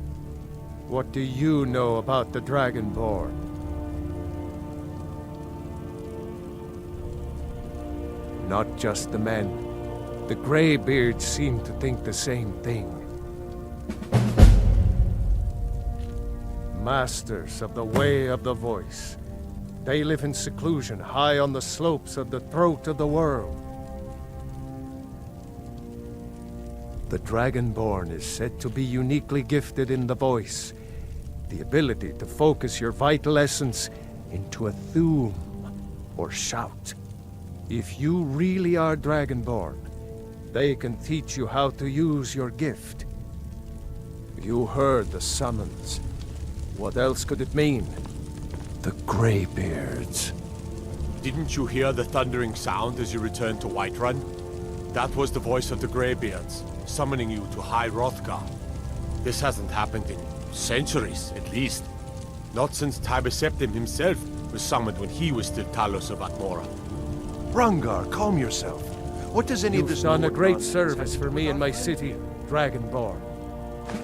What do you know about the Dragonborn? Not just the men. The Greybeards seem to think the same thing. Masters of the Way of the Voice. They live in seclusion, high on the slopes of the throat of the world. The Dragonborn is said to be uniquely gifted in the voice, the ability to focus your vital essence into a thum, or shout. If you really are Dragonborn, they can teach you how to use your gift. You heard the summons. What else could it mean? The Greybeards. Didn't you hear the thundering sound as you returned to Whiterun? That was the voice of the Greybeards, summoning you to High Hrothgar. This hasn't happened in centuries, at least. Not since Tibeseptim himself was summoned when he was still Talos of Atmora. Brungar, calm yourself. What does any of this You've done a great service for me and my city, Dragonborn.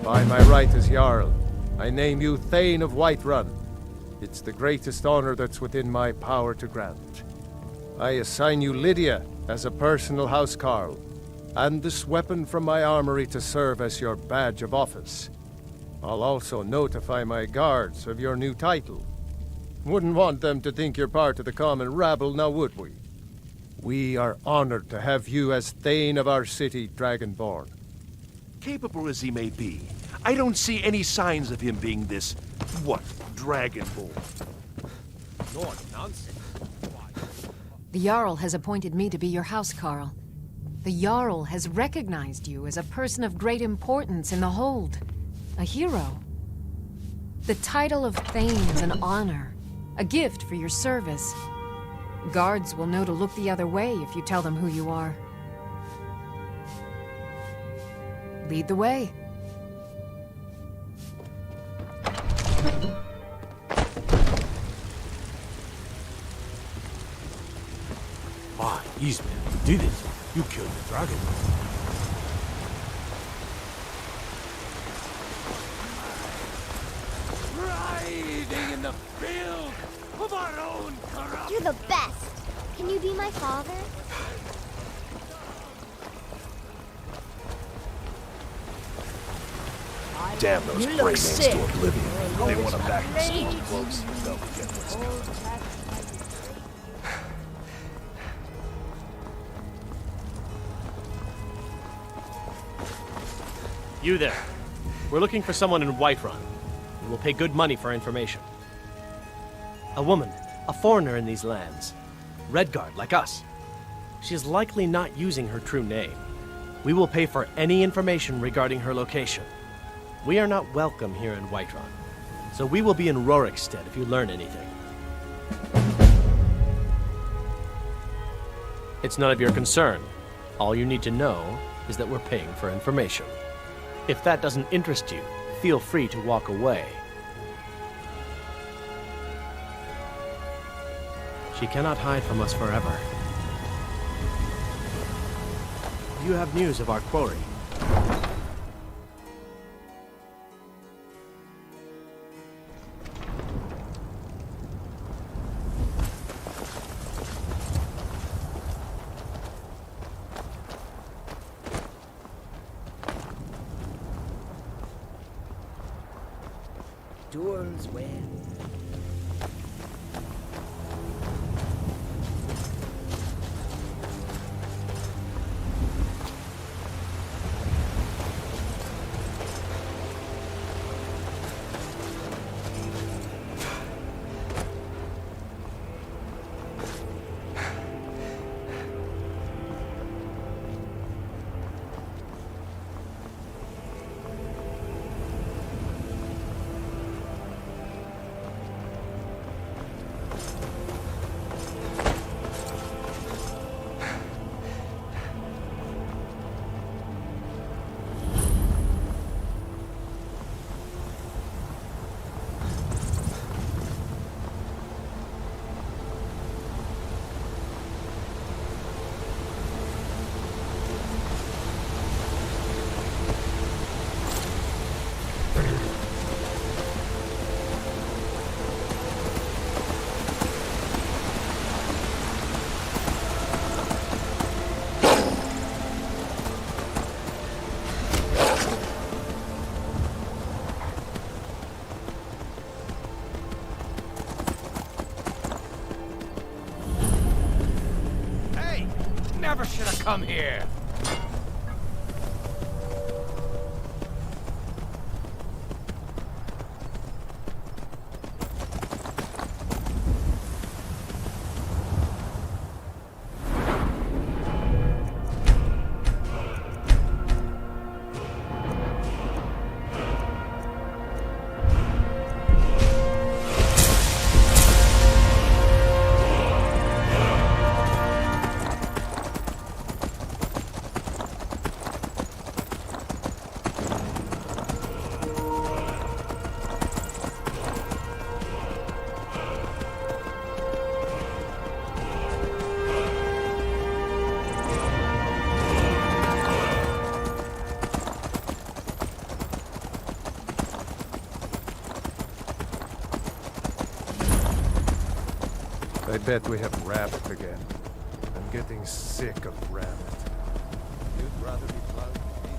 By my right as Jarl, I name you Thane of Whiterun. It's the greatest honor that's within my power to grant. I assign you Lydia as a personal housecarl, and this weapon from my armory to serve as your badge of office. I'll also notify my guards of your new title. Wouldn't want them to think you're part of the common rabble, now would we? We are honored to have you as Thane of our city, Dragonborn. Capable as he may be, I don't see any signs of him being this, what, Dragonborn. Lord, nonsense. The Jarl has appointed me to be your housecarl. The Jarl has recognized you as a person of great importance in the Hold. A hero. The title of Thane is an honor. A gift for your service. Guards will know to look the other way if you tell them who you are. Lead the way. Ah, Eastman, you did it. You killed the dragon. Riding in the field of our own corruption. You're the best. Can you be my father? Damn those You Grey look Mains sick. to oblivion. They want to back the Stormcloaks. They'll get what's coming. You there. We're looking for someone in Whiterun. We will pay good money for information. A woman, a foreigner in these lands. Redguard, like us. She is likely not using her true name. We will pay for any information regarding her location. We are not welcome here in Whiterun, so we will be in Rorikstead if you learn anything. It's none of your concern. All you need to know is that we're paying for information. If that doesn't interest you, feel free to walk away. She cannot hide from us forever. You have news of our quarry. doors where... Never should have come here. I bet we have rabbit again. I'm getting sick of rabbit. You'd rather be plowed with me.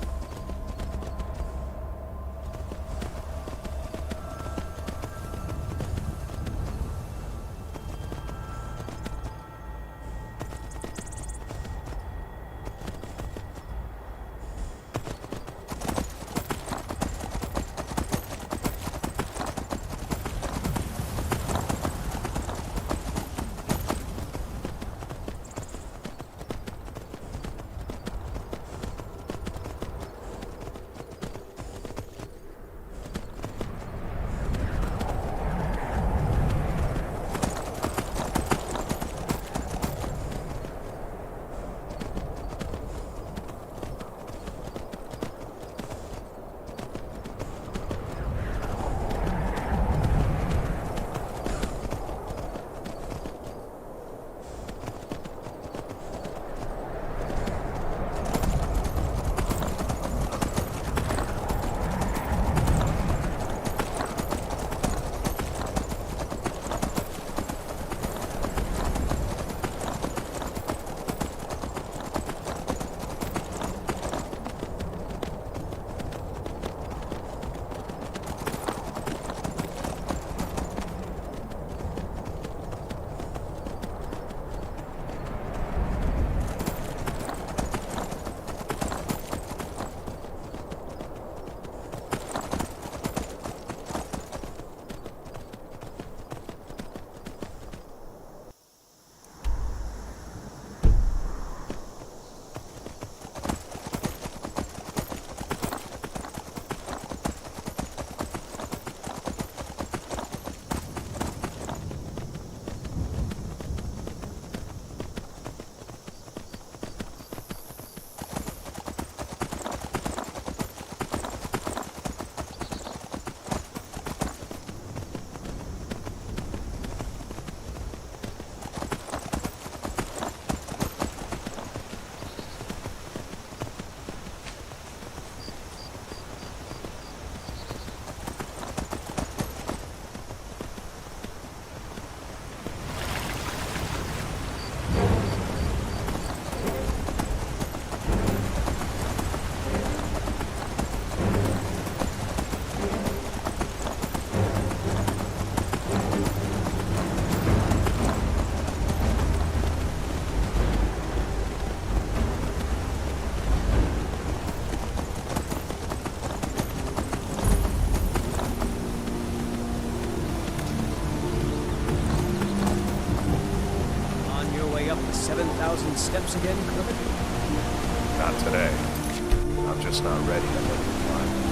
these steps again, Kermit? Not today. I'm just not ready to let you climb.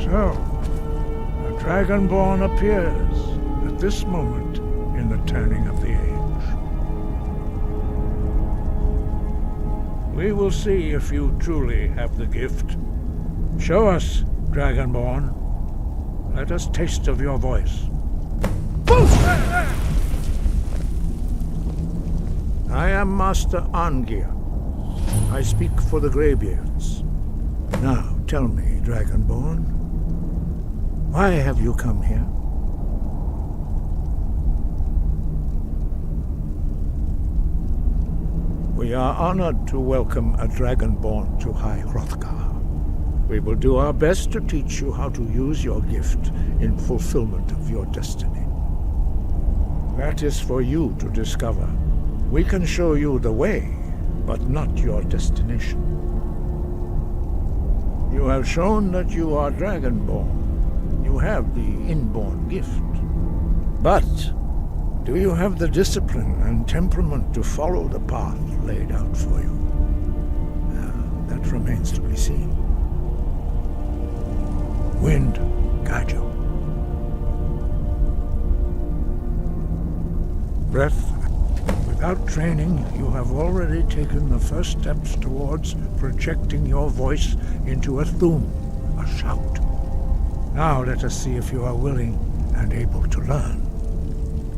So, a Dragonborn appears at this moment in the turning of the age. We will see if you truly have the gift. Show us, Dragonborn. Let us taste of your voice. I am Master Angir. I speak for the Greybeards. Now, tell me, Dragonborn, why have you come here? We are honored to welcome a Dragonborn to High Hrothgar. We will do our best to teach you how to use your gift in fulfillment of your destiny. That is for you to discover. We can show you the way, but not your destination. You have shown that you are Dragonborn. You have the inborn gift. But Do you have the discipline and temperament to follow the path laid out for you? That remains to be seen. Wind, guide you. Breath. Without training, you have already taken the first steps towards projecting your voice into a thum, a shout. Now let us see if you are willing and able to learn.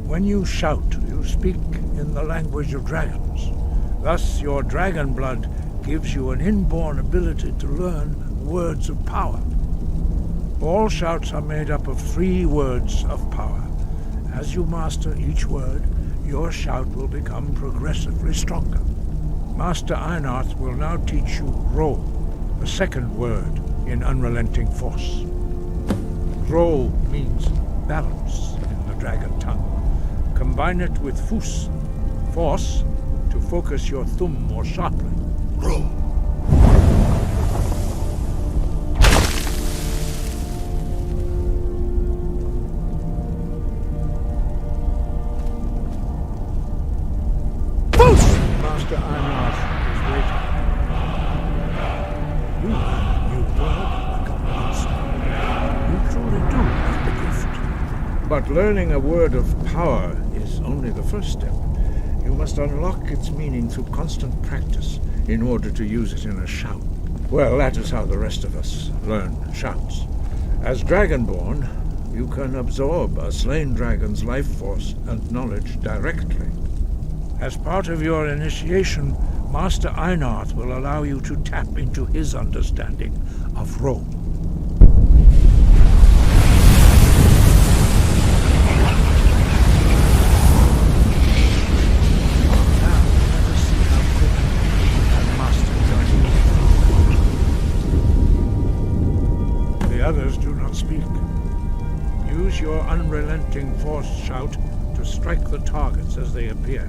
When you shout, you speak in the language of dragons. Thus, your dragon blood gives you an inborn ability to learn words of power. All shouts are made up of 3 words of power. As you master each word, your shout will become progressively stronger. Master Einarth will now teach you Ro, the second word in Unrelenting Force. Ro means balance in the dragon tongue. Combine it with Fus, force, to focus your thumb more sharply. Ro. Master Einarth is waiting. You learn a new word like a monster. You truly do have the gift. But learning a word of power is only the first step. You must unlock its meaning through constant practice in order to use it in a shout. Well, that is how the rest of us learn shouts. As Dragonborn, you can absorb a slain dragon's life force and knowledge directly. As part of your initiation, Master Einarth will allow you to tap into his understanding of Ro. Now, let us see how quickly you can master your new. The others do not speak. Use your unrelenting force shout to strike the targets as they appear.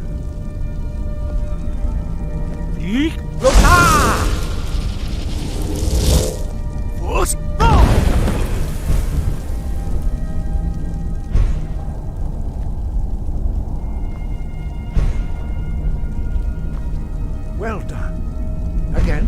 Well done. Again.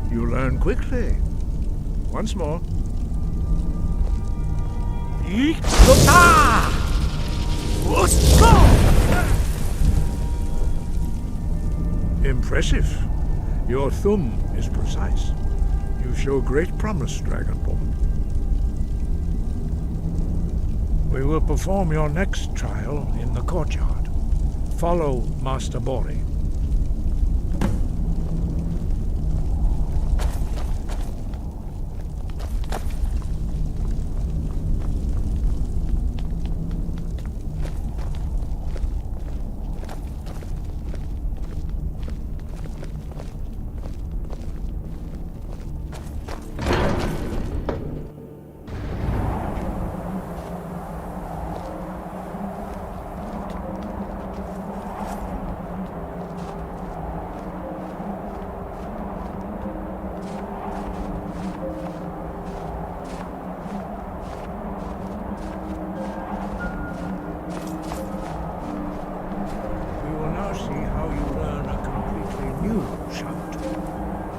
You learn quickly. Once more. Impressive. Your thumb is precise. You show great promise, Dragonborn. We will perform your next trial in the courtyard. Follow Master Bori.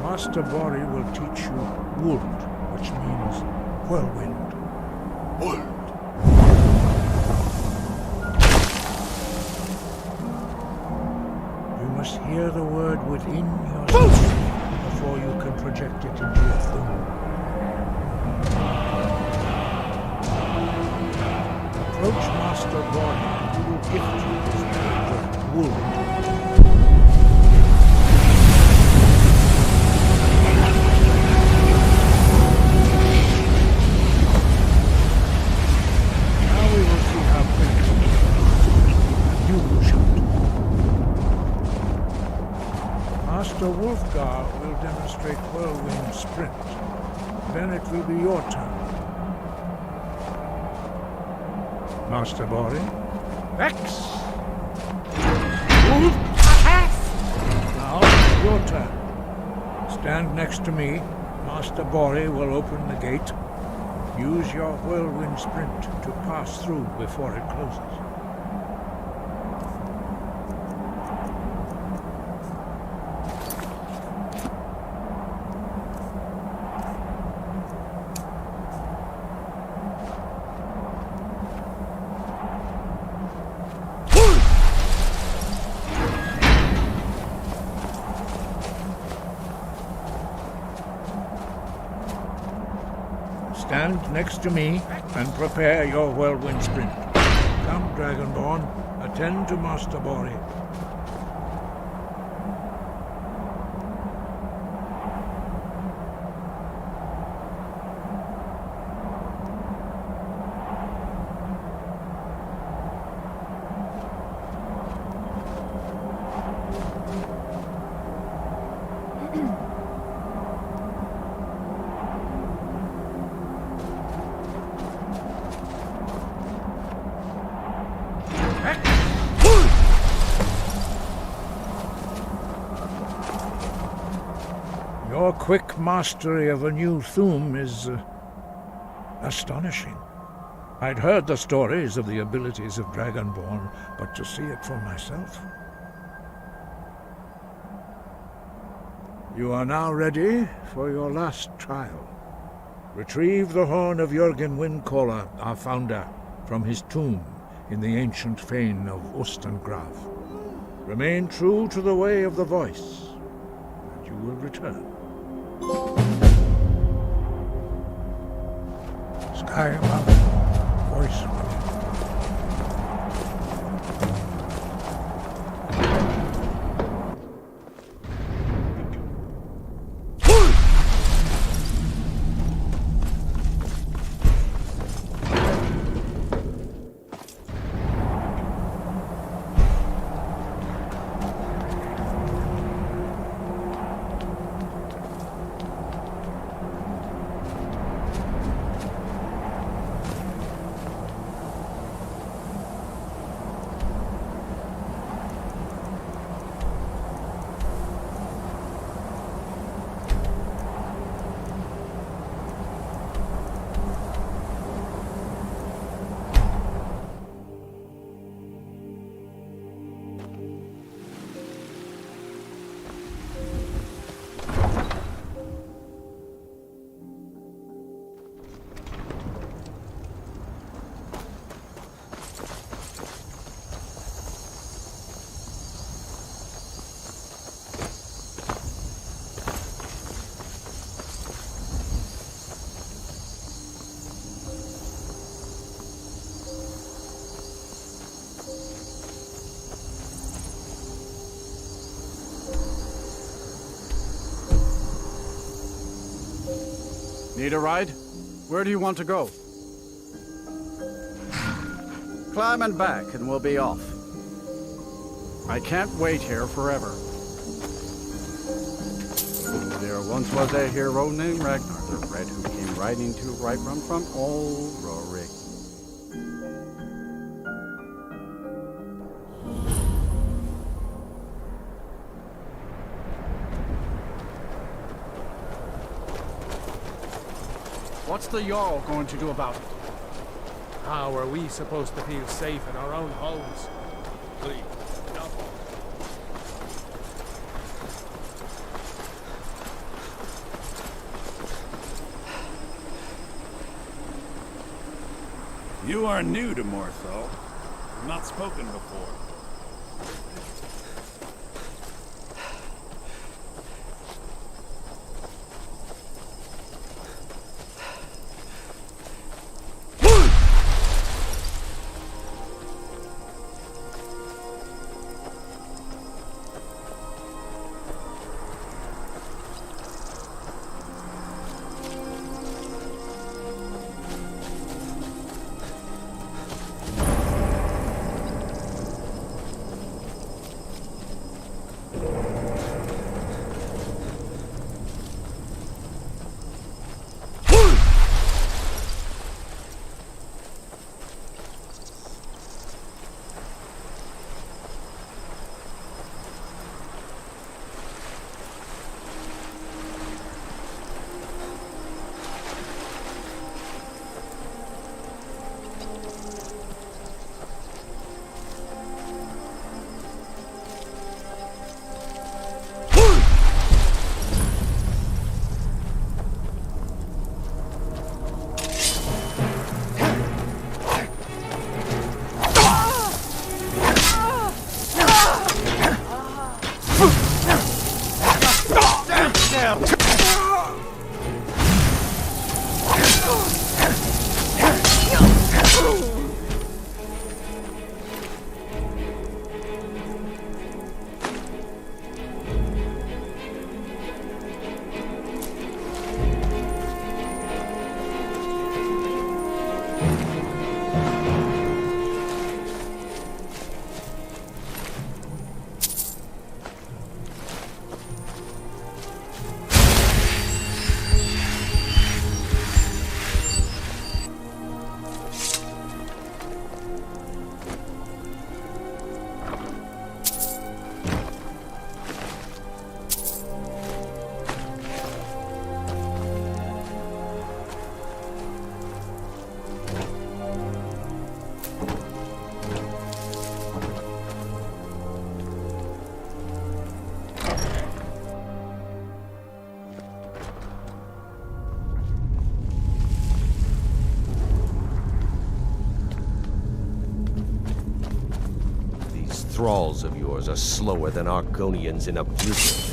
Master Bori will teach you Wuld, which means whirlwind. Wuld. You must hear the word within yourself before before you can project it into your thumb. Approach Master Body and he will gift you his page of wool. Now we will see how quickly you will shoot. Master Wolfgar will demonstrate whirlwind sprint. Then it will be your turn. Master Bori. X! Move! Now, your turn. Stand next to me. Master Bori will open the gate. Use your whirlwind sprint to pass through before it closes. Stand next to me and prepare your whirlwind sprint. Come, Dragonborn, attend to Master Bori. Your quick mastery of a new Thum is astonishing. I'd heard the stories of the abilities of Dragonborn, but to see it for myself. You are now ready for your last trial. Retrieve the horn of Jürgen Windcaller, our founder, from his tomb in the ancient fane of Ostengraf. Remain true to the way of the voice, and you will return. Sky above, voice within. Need a ride? Where do you want to go? Climb and back and we'll be off. I can't wait here forever. There once was a hero named Ragnar the Red who came riding to Rhybrun from old Rorik. What's the Jarl going to do about it? How are we supposed to feel safe in our own homes? Please, stop. You are new to Morthal. I've not spoken before. thralls of yours are slower than Argonians in a blizzard.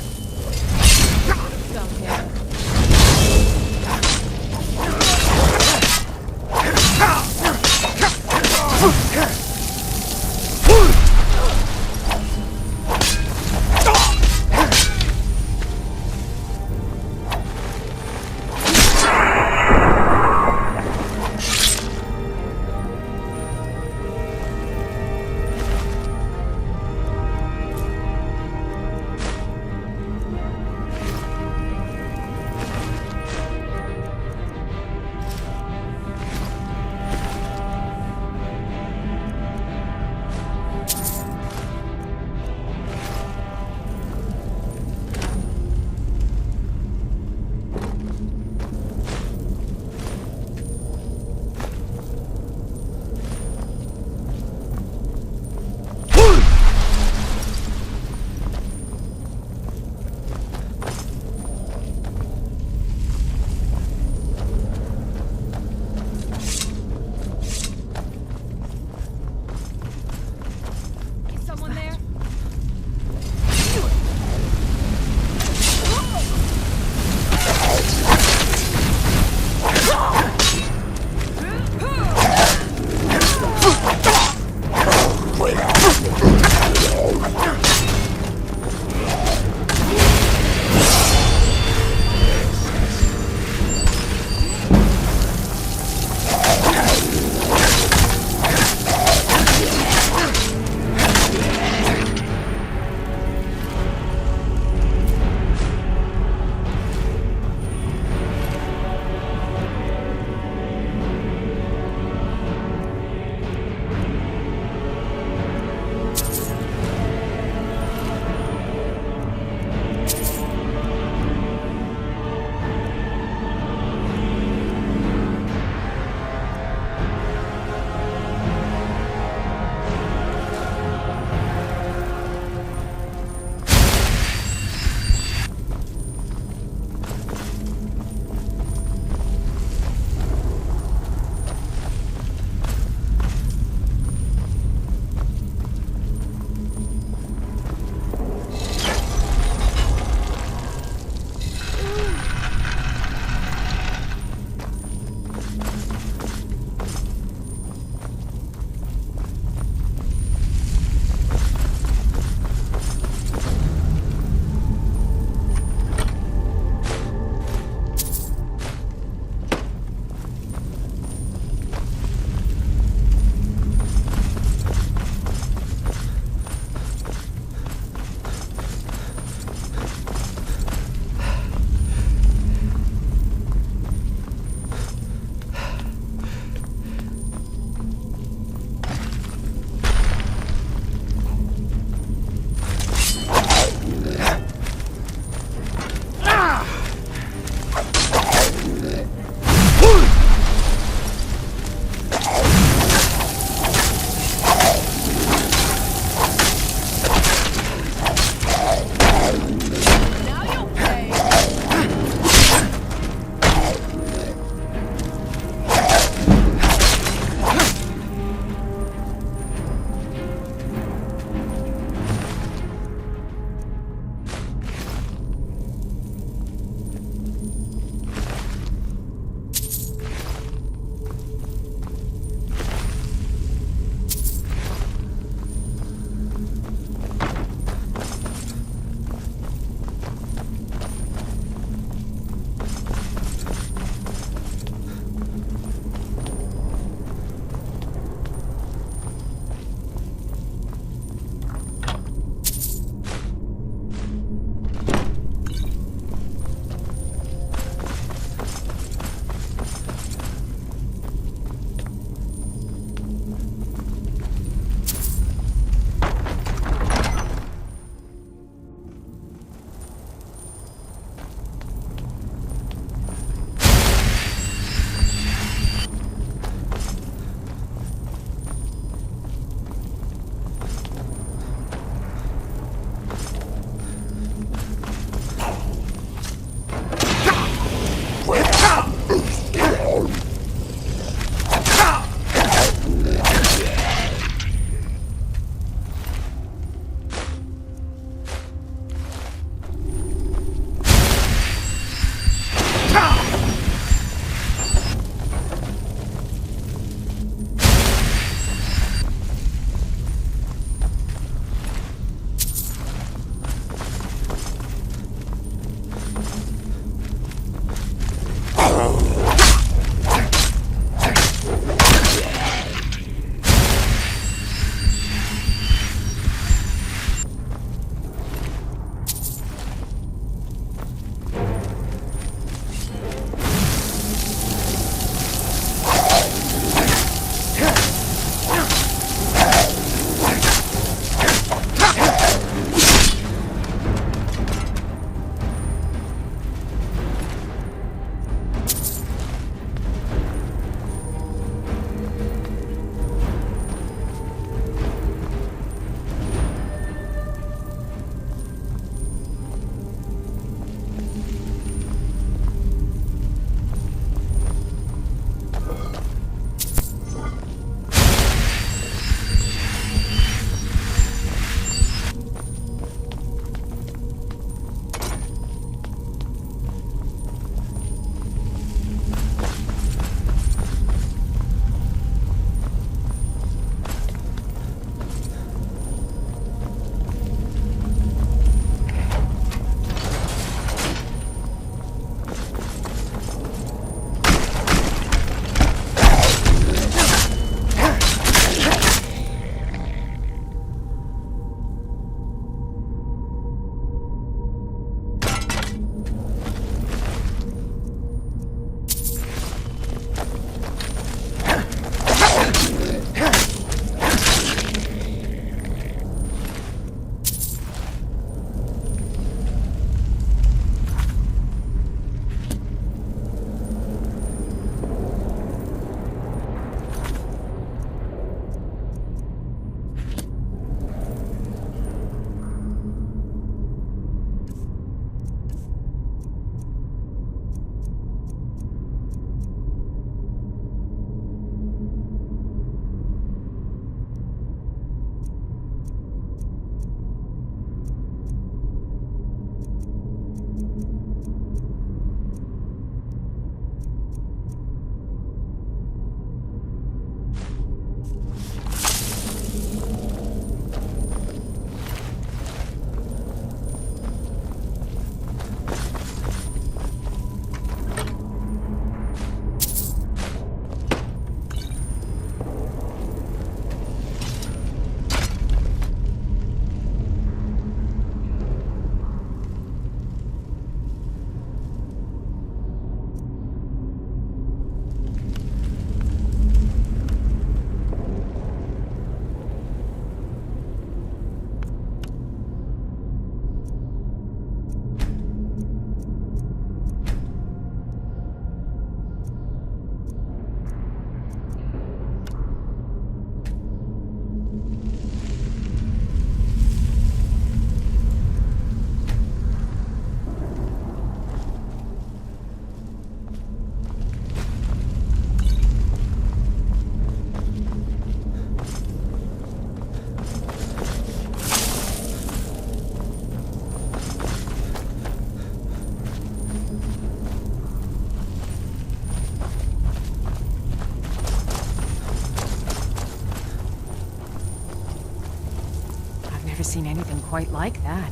Never seen anything quite like that.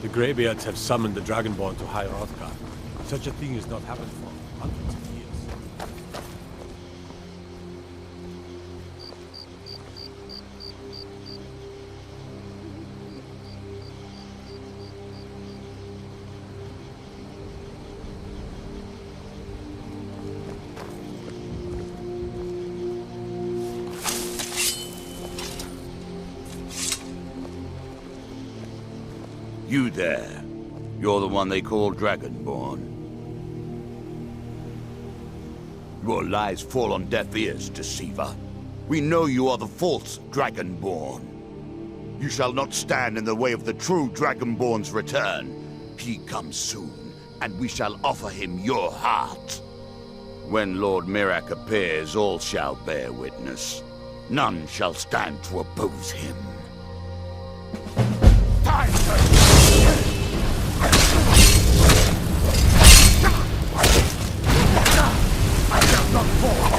The Greybeards have summoned the Dragonborn to High Hrothgar. Such a thing has not happened for hundreds of years. You there. You're the one they call Dragonborn. Your lies fall on deaf ears, deceiver. We know you are the false Dragonborn. You shall not stand in the way of the true Dragonborn's return. He comes soon, and we shall offer him your heart. When Lord Mirak appears, all shall bear witness. None shall stand to oppose him. Time to... I shall not fall.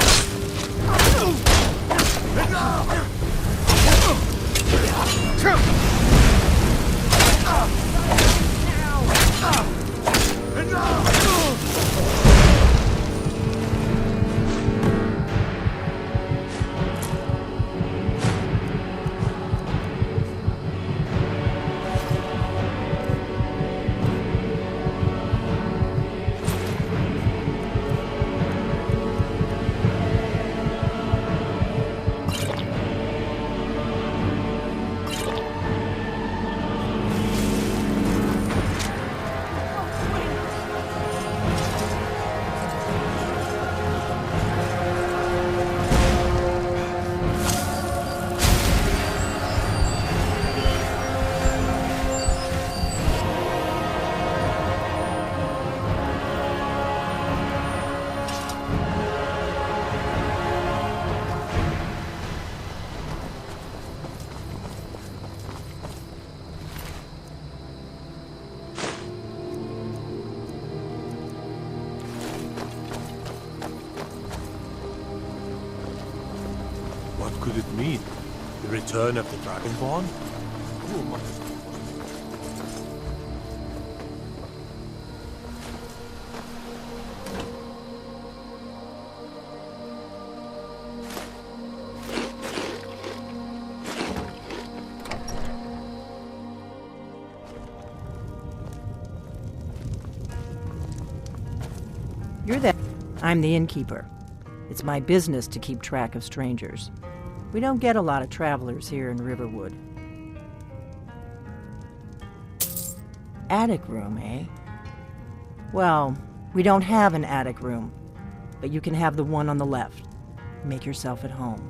What could it mean? The return of the Dragonborn? Who must... You're there. I'm the innkeeper. It's my business to keep track of strangers. We don't get a lot of travelers here in Riverwood. Attic room, eh? Well, we don't have an attic room, but you can have the one on the left. Make yourself at home.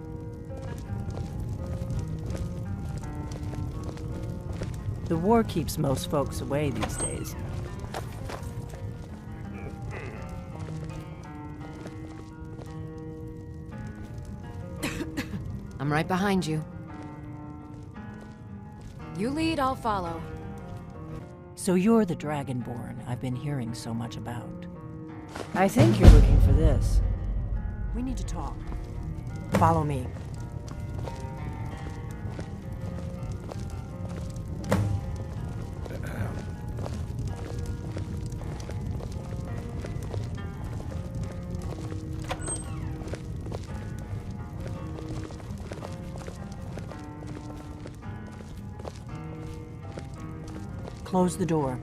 The war keeps most folks away these days. I'm right behind you. You lead, I'll follow. So you're the Dragonborn I've been hearing so much about. I think you're looking for this. We need to talk. Follow me. Close the door.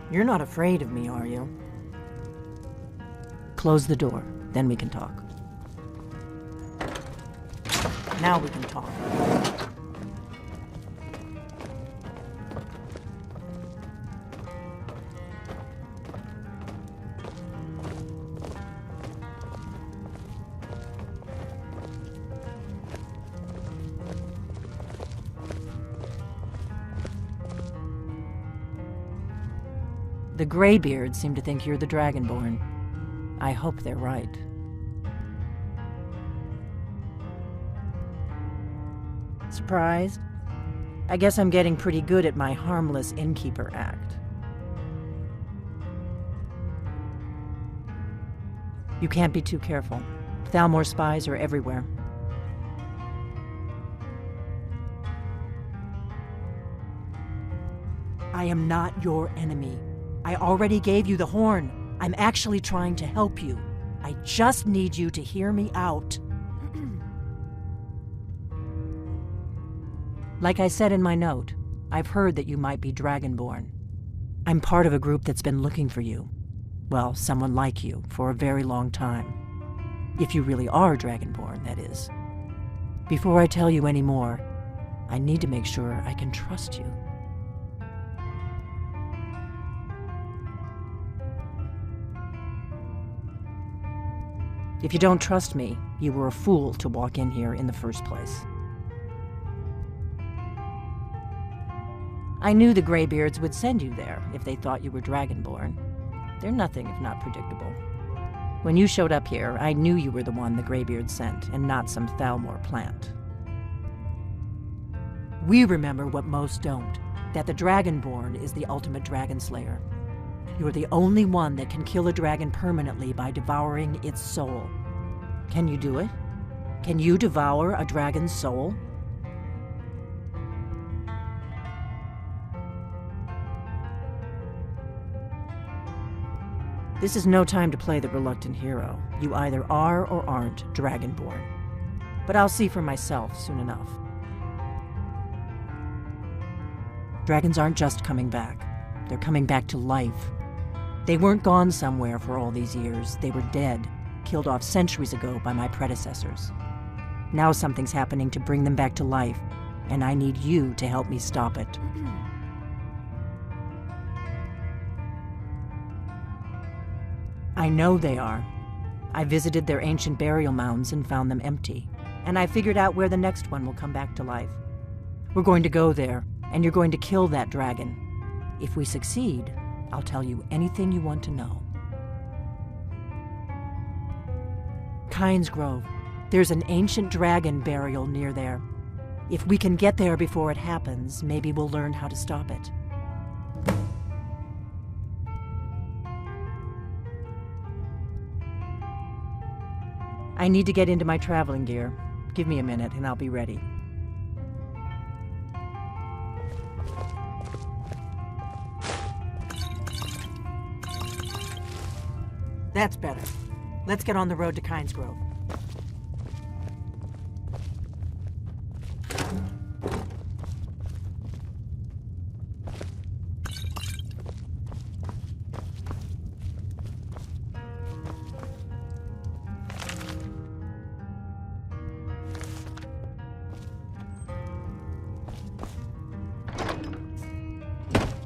You're not afraid of me, are you? Close the door, then we can talk. Now we can talk. The Greybeards seem to think you're the Dragonborn. I hope they're right. Surprised? I guess I'm getting pretty good at my harmless innkeeper act. You can't be too careful. Thalmor spies are everywhere. I am not your enemy. I already gave you the horn. I'm actually trying to help you. I just need you to hear me out. Like I said in my note, I've heard that you might be Dragonborn. I'm part of a group that's been looking for you. Well, someone like you, for a very long time. If you really are Dragonborn, that is. Before I tell you any more, I need to make sure I can trust you. If you don't trust me, you were a fool to walk in here in the first place. I knew the Greybeards would send you there if they thought you were Dragonborn. They're nothing if not predictable. When you showed up here, I knew you were the one the Greybeards sent, and not some Thalmor plant. We remember what most don't, that the Dragonborn is the ultimate dragon slayer. You're the only one that can kill a dragon permanently by devouring its soul. Can you do it? Can you devour a dragon's soul? This is no time to play the reluctant hero. You either are or aren't Dragonborn. But I'll see for myself soon enough. Dragons aren't just coming back. They're coming back to life. They weren't gone somewhere for all these years. They were dead, killed off centuries ago by my predecessors. Now something's happening to bring them back to life, and I need you to help me stop it. I know they are. I visited their ancient burial mounds and found them empty, and I figured out where the next one will come back to life. We're going to go there, and you're going to kill that dragon. If we succeed, I'll tell you anything you want to know. Kynes Grove. There's an ancient dragon burial near there. If we can get there before it happens, maybe we'll learn how to stop it. I need to get into my traveling gear. Give me a minute and I'll be ready. That's better. Let's get on the road to Kynes Grove.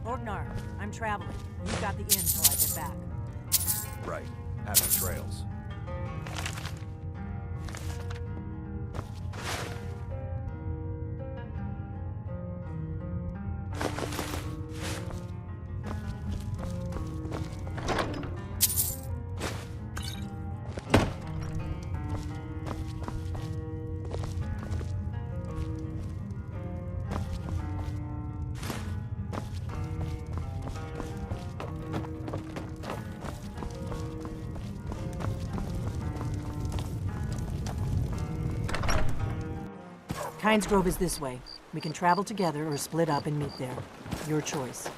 Ognar, I'm traveling. You've got the inn till I get back. Right. Happy trails. Kynes Grove is this way. We can travel together or split up and meet there. Your choice.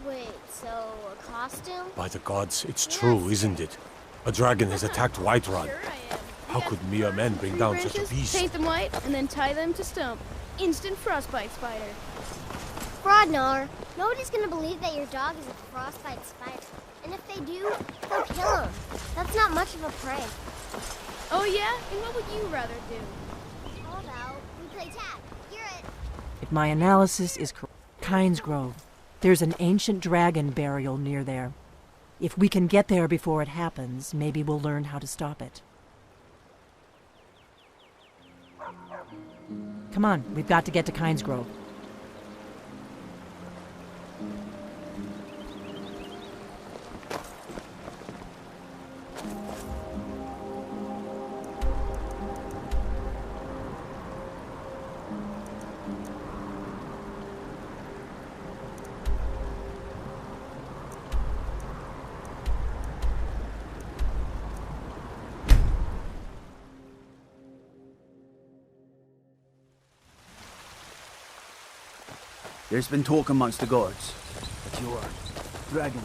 Wait, so a costume? By the gods, it's true, isn't it? A dragon has attacked Whiterun. How could mere men bring down such a beast? Paint them white, and then tie them to stump. Instant frostbite spider. Frodnar, nobody's gonna believe that your dog is a frostbite spider. And if they do, they'll kill him. That's not much of a prank. Oh yeah? And what would you rather do? How about we play tag? Hear it. If my analysis is correct, Kynes Grove. There's an ancient dragon burial near there. If we can get there before it happens, maybe we'll learn how to stop it. Come on, we've got to get to Kynes Grove. There's been talk amongst the guards that you're dragon.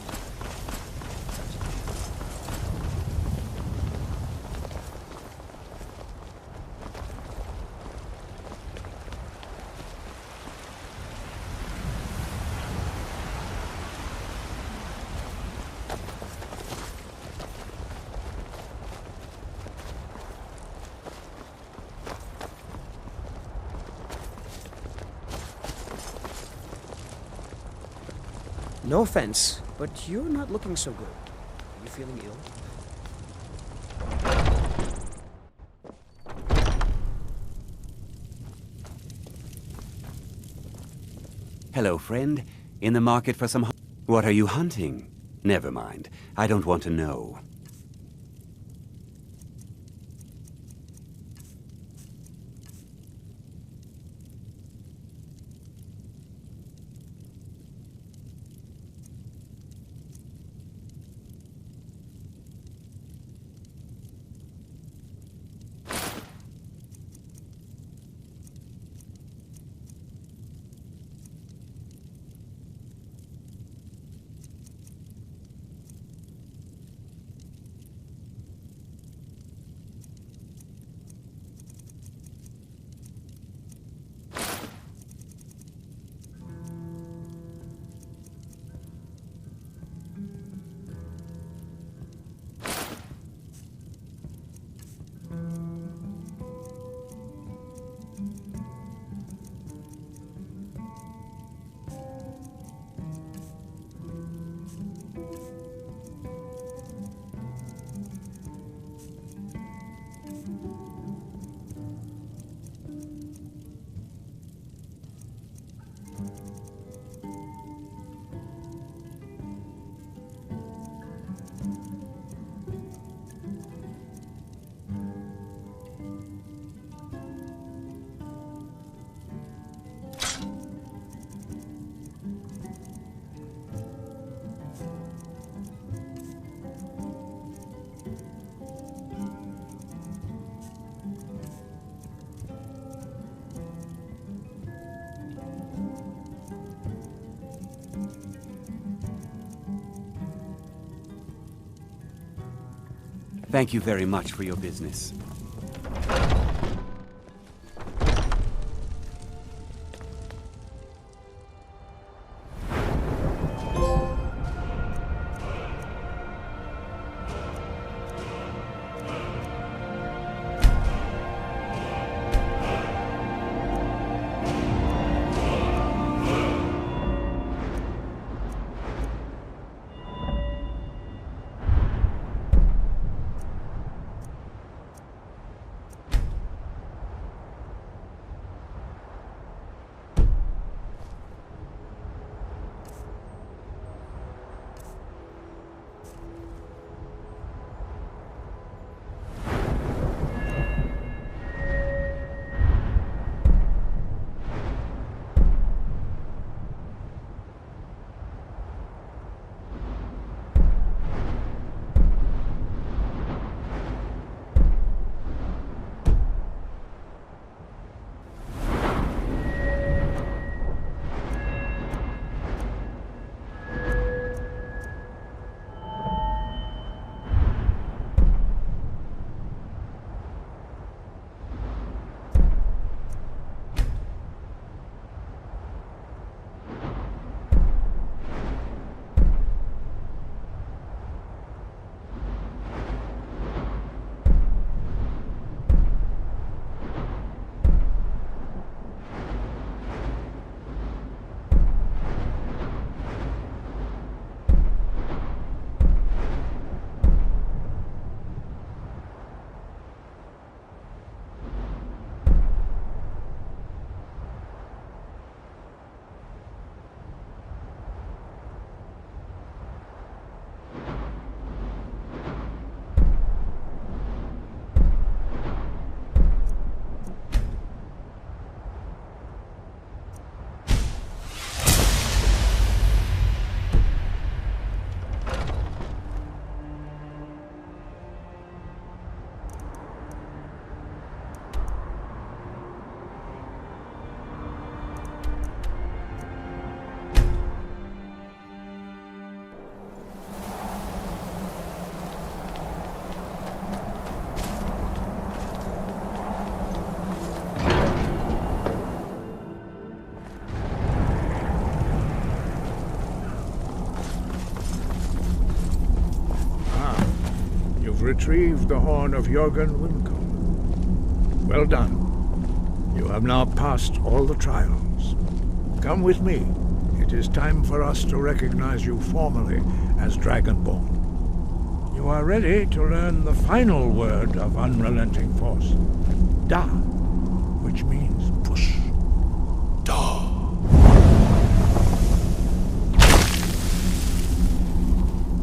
No offense, but you're not looking so good. Are you feeling ill? Hello, friend. In the market for some... What are you hunting? Never mind. I don't want to know. Thank you very much for your business. You've retrieved the horn of Jürgen Wilco. Well done. You have now passed all the trials. Come with me. It is time for us to recognize you formally as Dragonborn. You are ready to learn the final word of unrelenting force. Da, which means push. Da.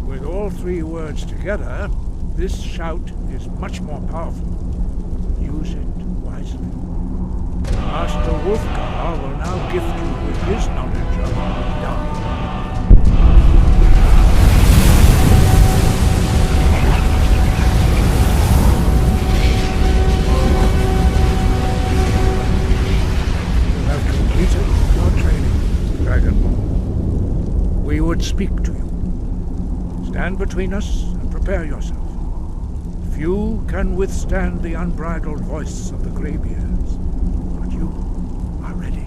With all three words together, this shout is much more powerful. Use it wisely. Master Wolfgar will now gift you with his knowledge of Da. We would speak to you. Stand between us and prepare yourself. Few can withstand the unbridled voice of the Greybeards, but you are ready.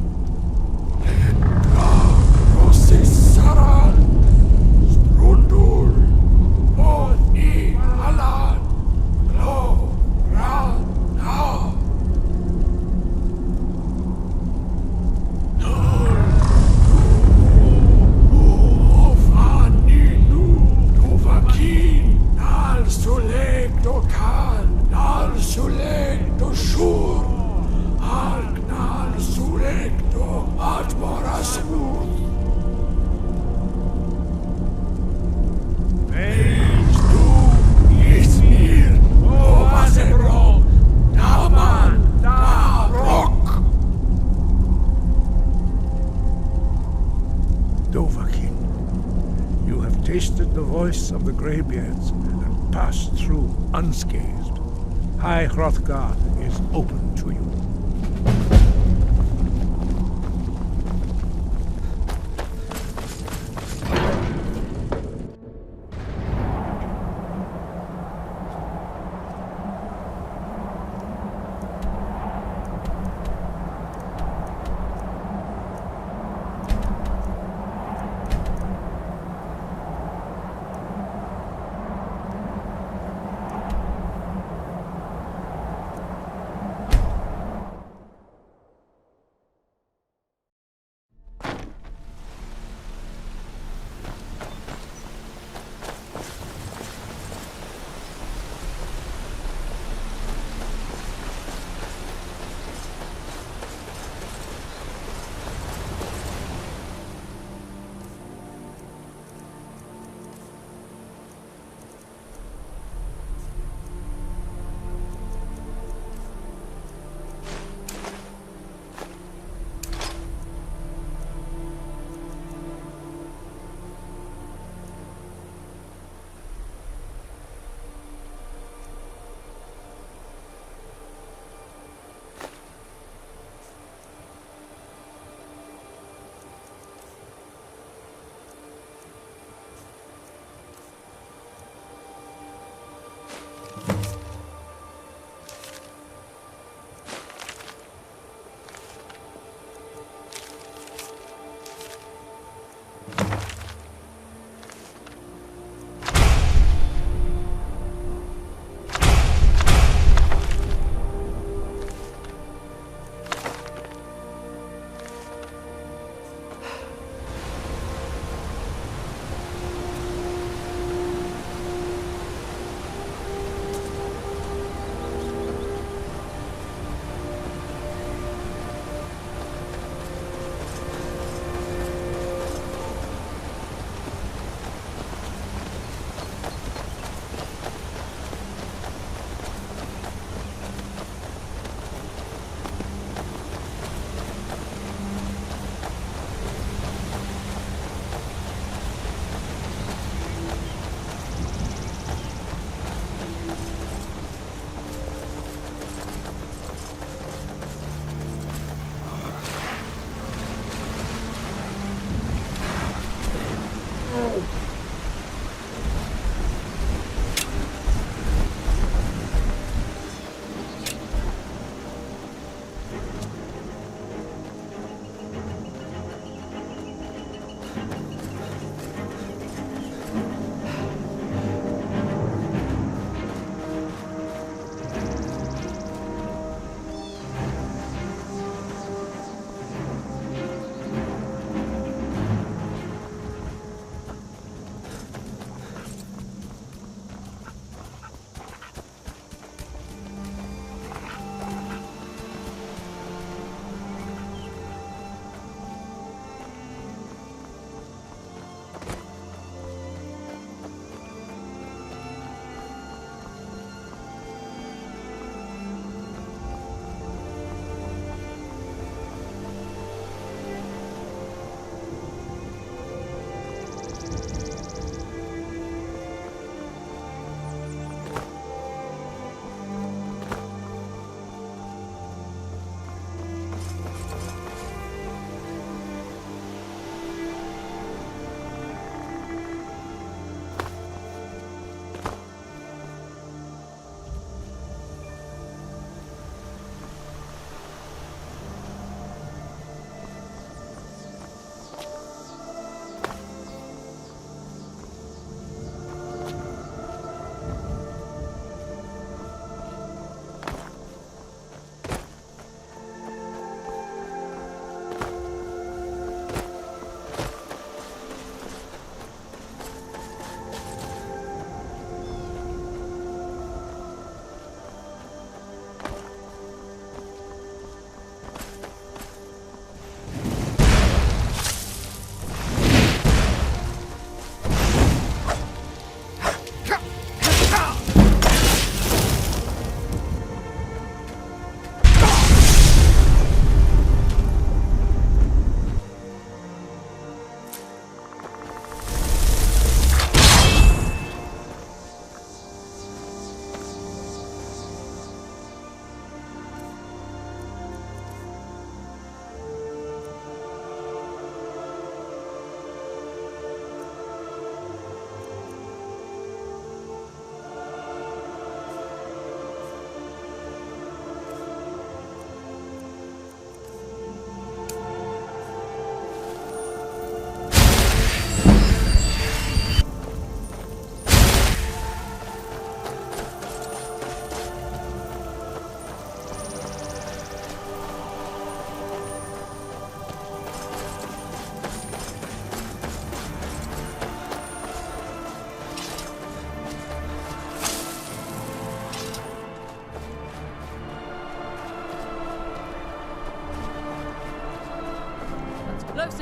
Tasted the voice of the Greybeards and passed through unscathed. High Hrothgar is open to you.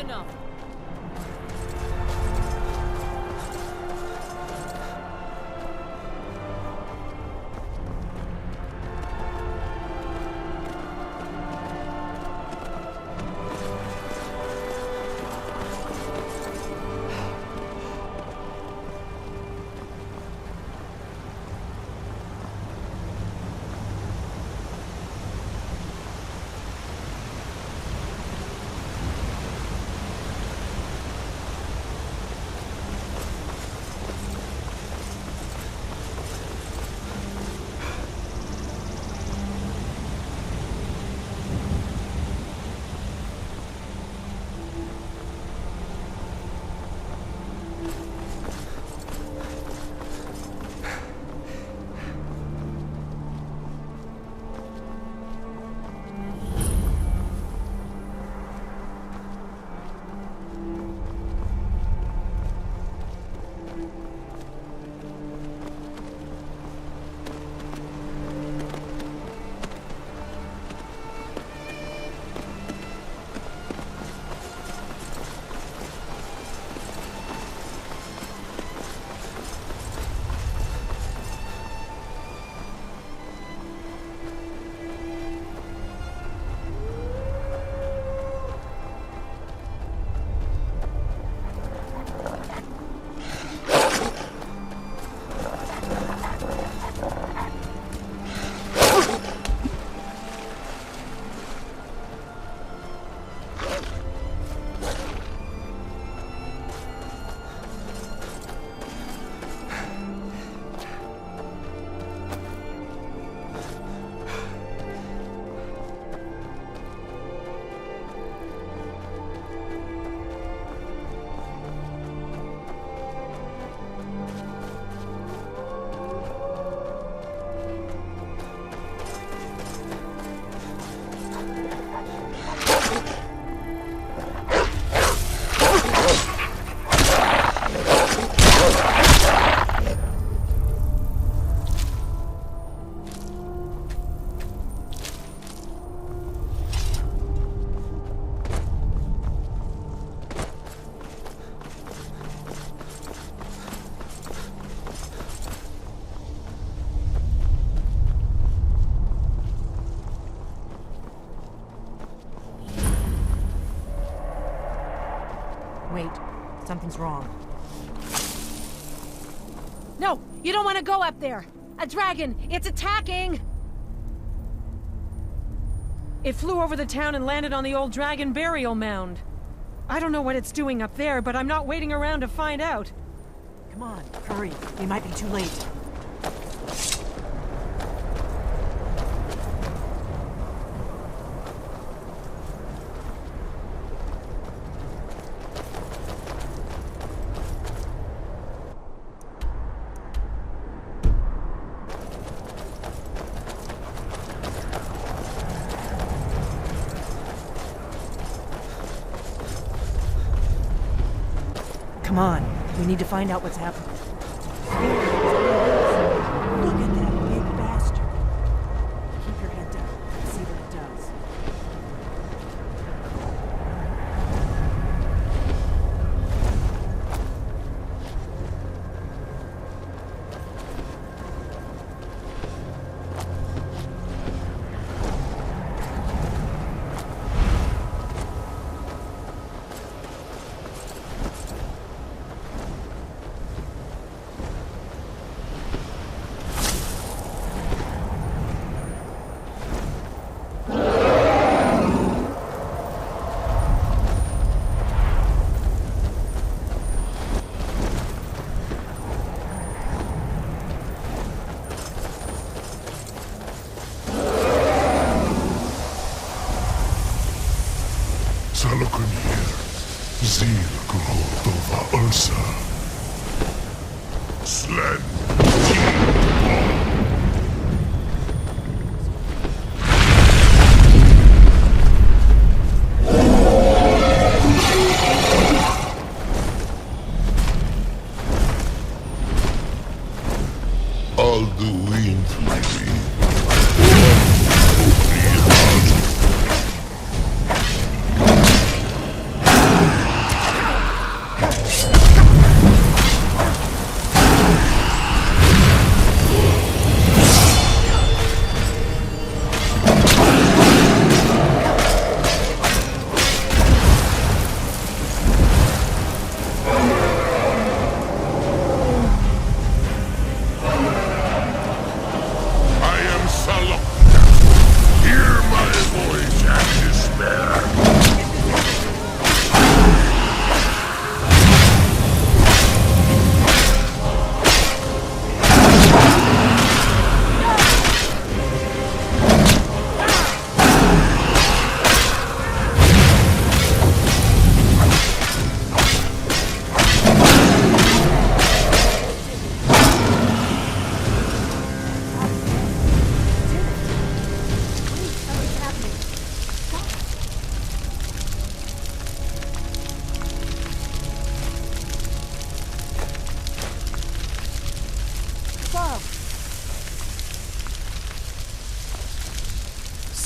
enough. Wait, something's wrong. No, you don't want to go up there. A dragon, it's attacking! It flew over the town and landed on the old dragon burial mound. I don't know what it's doing up there, but I'm not waiting around to find out. Come on, hurry. We might be too late. Come on, we need to find out what's happening. Look at that big bastard. Keep your head down and see what it does.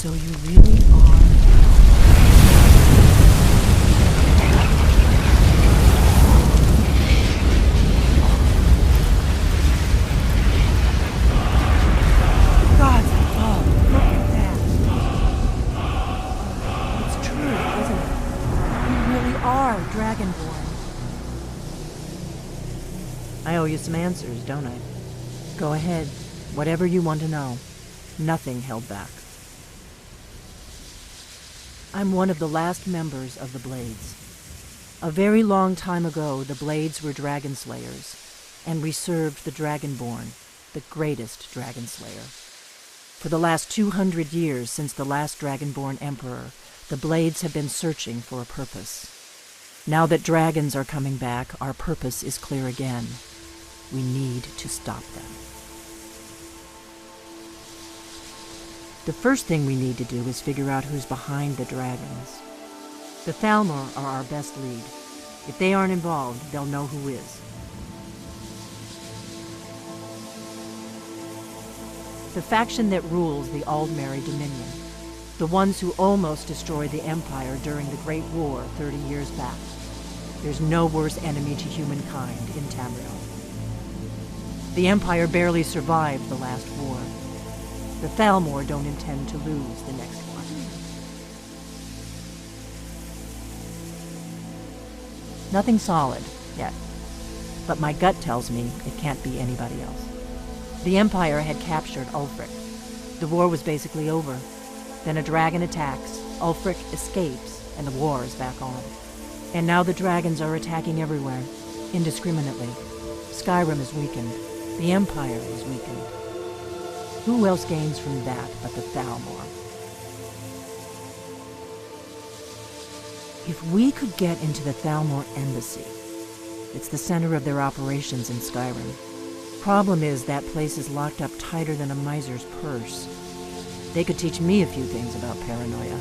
So you really are... God, oh, look at that. It's true, isn't it? You really are Dragonborn. I owe you some answers, don't I? Go ahead. Whatever you want to know. Nothing held back. I'm one of the last members of the Blades. A very long time ago, the Blades were dragon slayers, and we served the Dragonborn, the greatest dragon slayer. For the last 200 years since the last Dragonborn Emperor, the Blades have been searching for a purpose. Now that dragons are coming back, our purpose is clear again. We need to stop them. The first thing we need to do is figure out who's behind the dragons. The Thalmor are our best lead. If they aren't involved, they'll know who is. The faction that rules the Aldmeri Dominion. The ones who almost destroyed the Empire during the Great War 30 years back. There's no worse enemy to humankind in Tamriel. The Empire barely survived the last war. The Thalmor don't intend to lose the next one. Nothing solid, yet. But my gut tells me it can't be anybody else. The Empire had captured Ulfric. The war was basically over. Then a dragon attacks, Ulfric escapes, and the war is back on. And now the dragons are attacking everywhere, indiscriminately. SKYRIM is weakened. The Empire is weakened. Who else gains from that but the Thalmor? If we could get into the Thalmor embassy, it's the center of their operations in SKYRIM. Problem is, that place is locked up tighter than a miser's purse. They could teach me a few things about paranoia.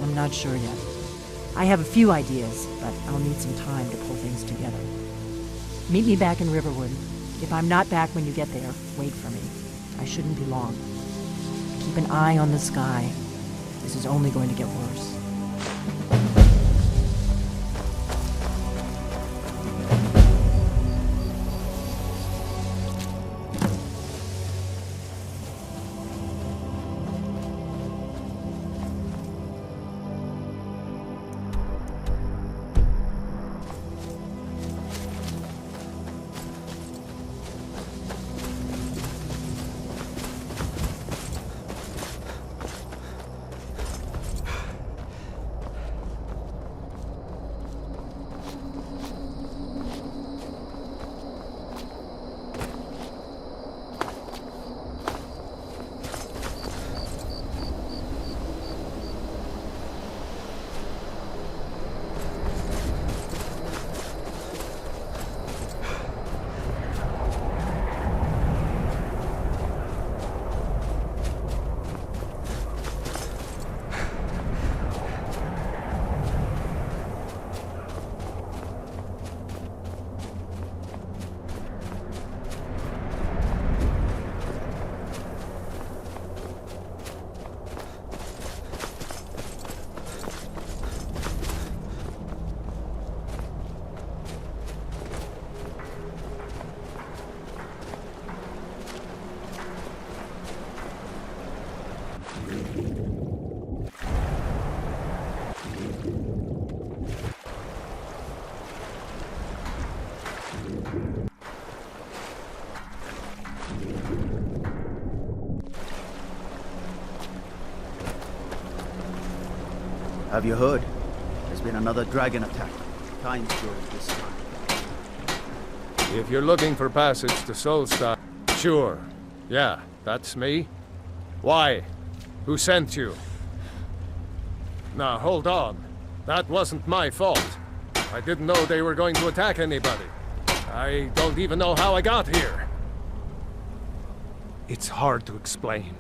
I'm not sure yet. I have a few ideas, but I'll need some time to pull things together. Meet me back in Riverwood. If I'm not back when you get there, wait for me. I shouldn't be long. Keep an eye on the sky. This is only going to get worse. Have you heard? There's been another dragon attack. Times during this time. If you're looking for passage to Solstar, sure. Yeah, that's me. Why? Who sent you? Now, hold on. That wasn't my fault. I didn't know they were going to attack anybody. I don't even know how I got here. It's hard to explain.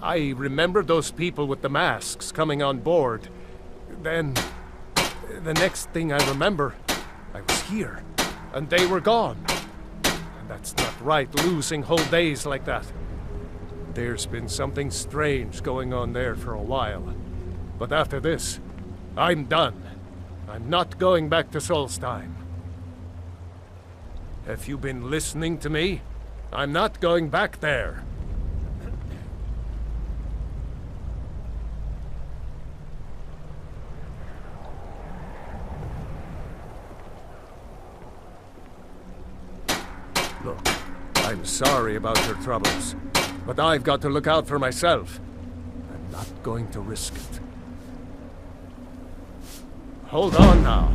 I remember those people with the masks coming on board. Then, the next thing I remember, I was here, and they were gone. And that's not right, losing whole days like that. There's been something strange going on there for a while. But after this, I'm done. I'm not going back to Solstheim. Have you been listening to me? I'm not going back there. Look, I'm sorry about your troubles, but I've got to look out for myself. I'm not going to risk it. Hold on now.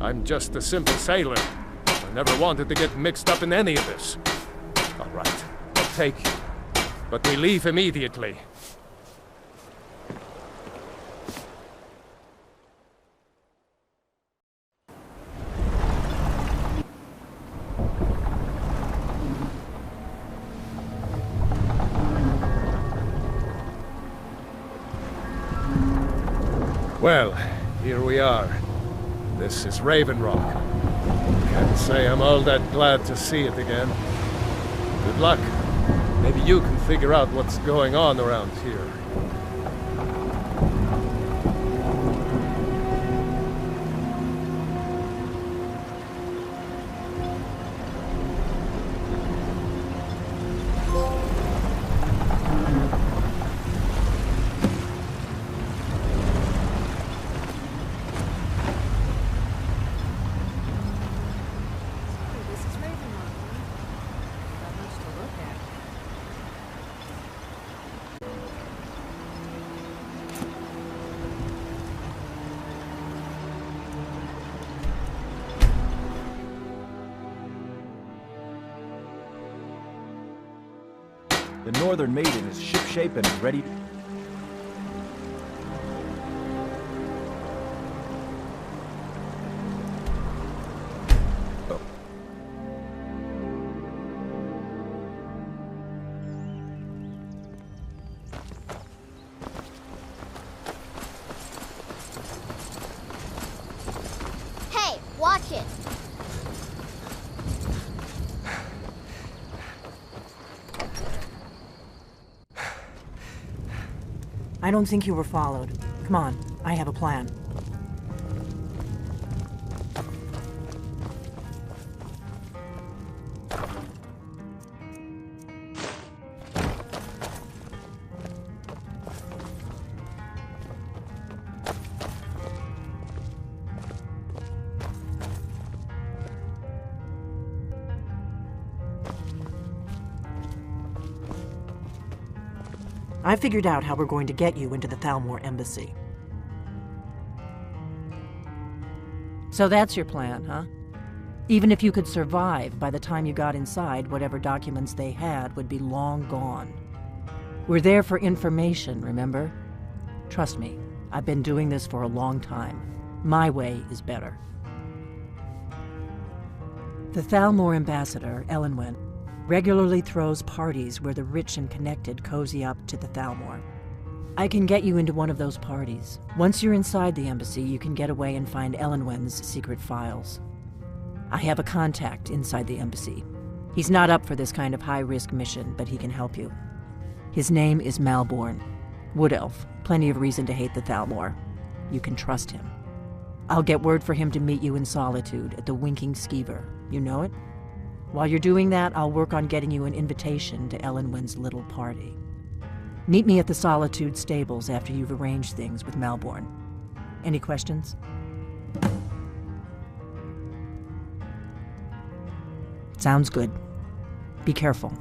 I'm just a simple sailor. I never wanted to get mixed up in any of this. All right, I'll take you. But we leave immediately. Well, here we are. This is Raven Rock. Can't say I'm all that glad to see it again. Good luck. Maybe you can figure out what's going on around here. The Northern Maiden is shipshape and ready. Hey, watch it! I don't think you were followed. Come on, I have a plan. I figured out how we're going to get you into the Thalmor embassy. So that's your plan, huh? Even if you could survive, by the time you got inside, whatever documents they had would be long gone. We're there for information, remember? Trust me, I've been doing this for a long time. My way is better. The Thalmor ambassador, Elenwen, regularly throws parties where the rich and connected cozy up to the Thalmor. I can get you into one of those parties. Once you're inside the embassy, you can get away and find Elenwen's secret files. I have a contact inside the embassy. He's not up for this kind of high-risk mission, but he can help you. His name is Malborn. Wood Elf. Plenty of reason to hate the Thalmor. You can trust him. I'll get word for him to meet you in Solitude at the Winking Skeever. You know it? While you're doing that, I'll work on getting you an invitation to Elenwen's little party. Meet me at the Solitude stables after you've arranged things with Malborn. Any questions? Sounds good. Be careful.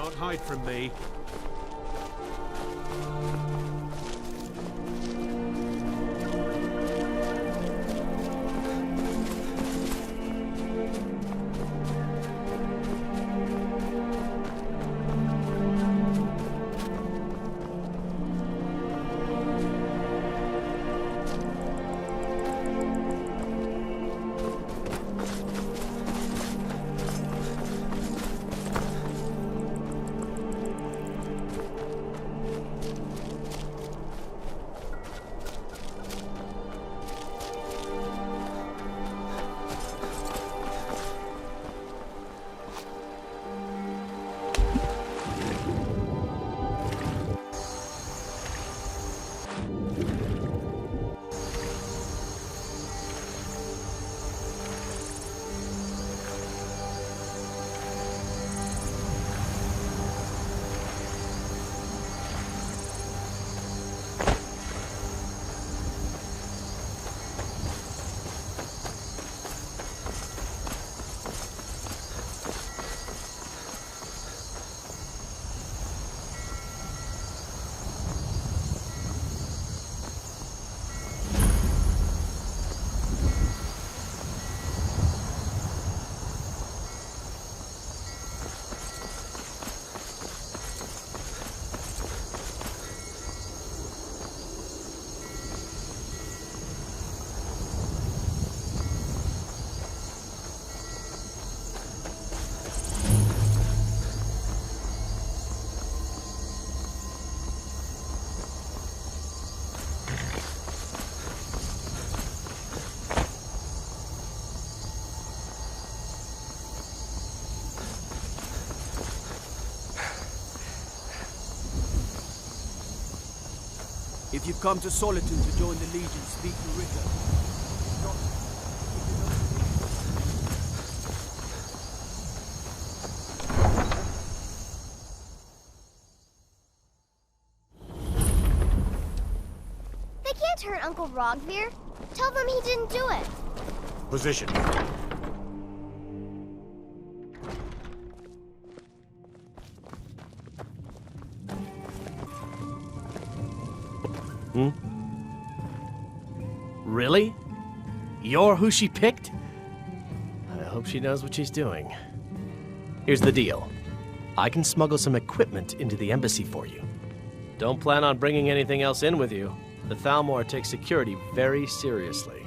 Can't hide from me. If you've come to Solitude to join the Legion, speak to Ricker. They can't hurt Uncle Rogvir. Tell them he didn't do it. Position. Really? You're who she picked? I hope she knows what she's doing. Here's the deal. I can smuggle some equipment into the embassy for you. Don't plan on bringing anything else in with you. The Thalmor takes security very seriously.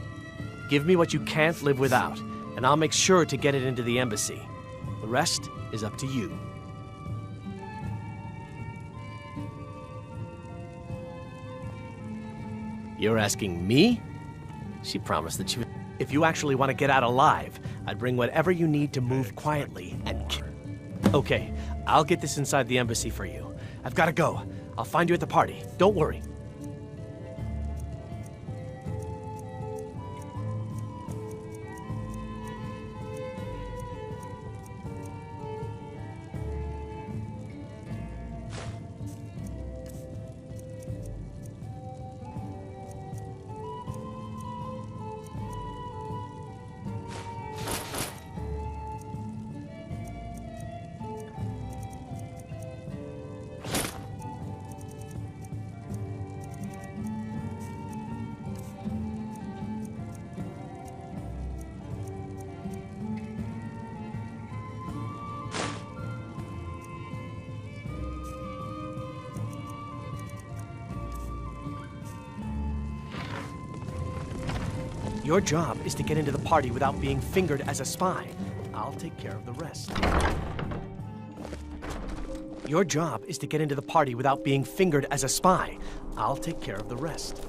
Give me what you can't live without, and I'll make sure to get it into the embassy. The rest is up to you. You're asking me? She promised that she would. If you actually want to get out alive, I'd bring whatever you need to move quietly and Okay, I'll get this inside the embassy for you. I've got to go. I'll find you at the party. Don't worry. Your job is to get into the party without being fingered as a spy. I'll take care of the rest. Your job is to get into the party without being fingered as a spy. I'll take care of the rest.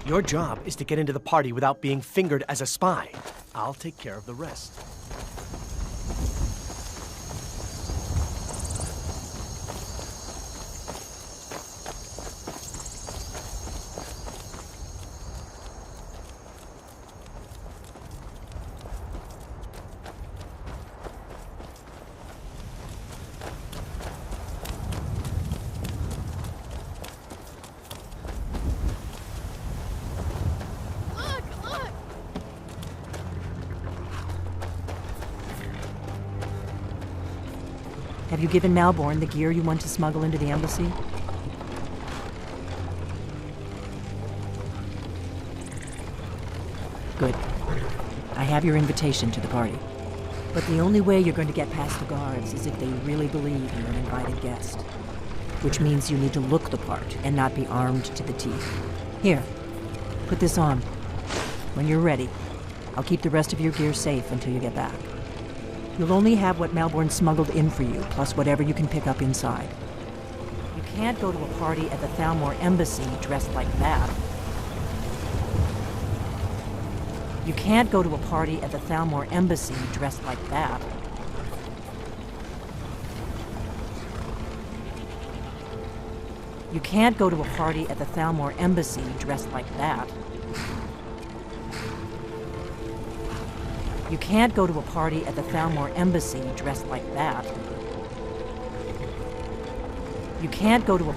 Your job is to get into the party without being fingered as a spy. I'll take care of the rest. Have you given Malborn the gear you want to smuggle into the embassy? Good. I have your invitation to the party. But the only way you're going to get past the guards is if they really believe you're an invited guest. Which means you need to look the part and not be armed to the teeth. Here, put this on. When you're ready, I'll keep the rest of your gear safe until you get back. You'll only have what Malborn smuggled in for you, plus whatever you can pick up inside. You can't go to a party at the Thalmor Embassy dressed like that. You can't go to a party at the Thalmor Embassy dressed like that. You can't go to a party at the Thalmor Embassy dressed like that. You can't go to a party at the Thalmor Embassy dressed like that. You can't go to a...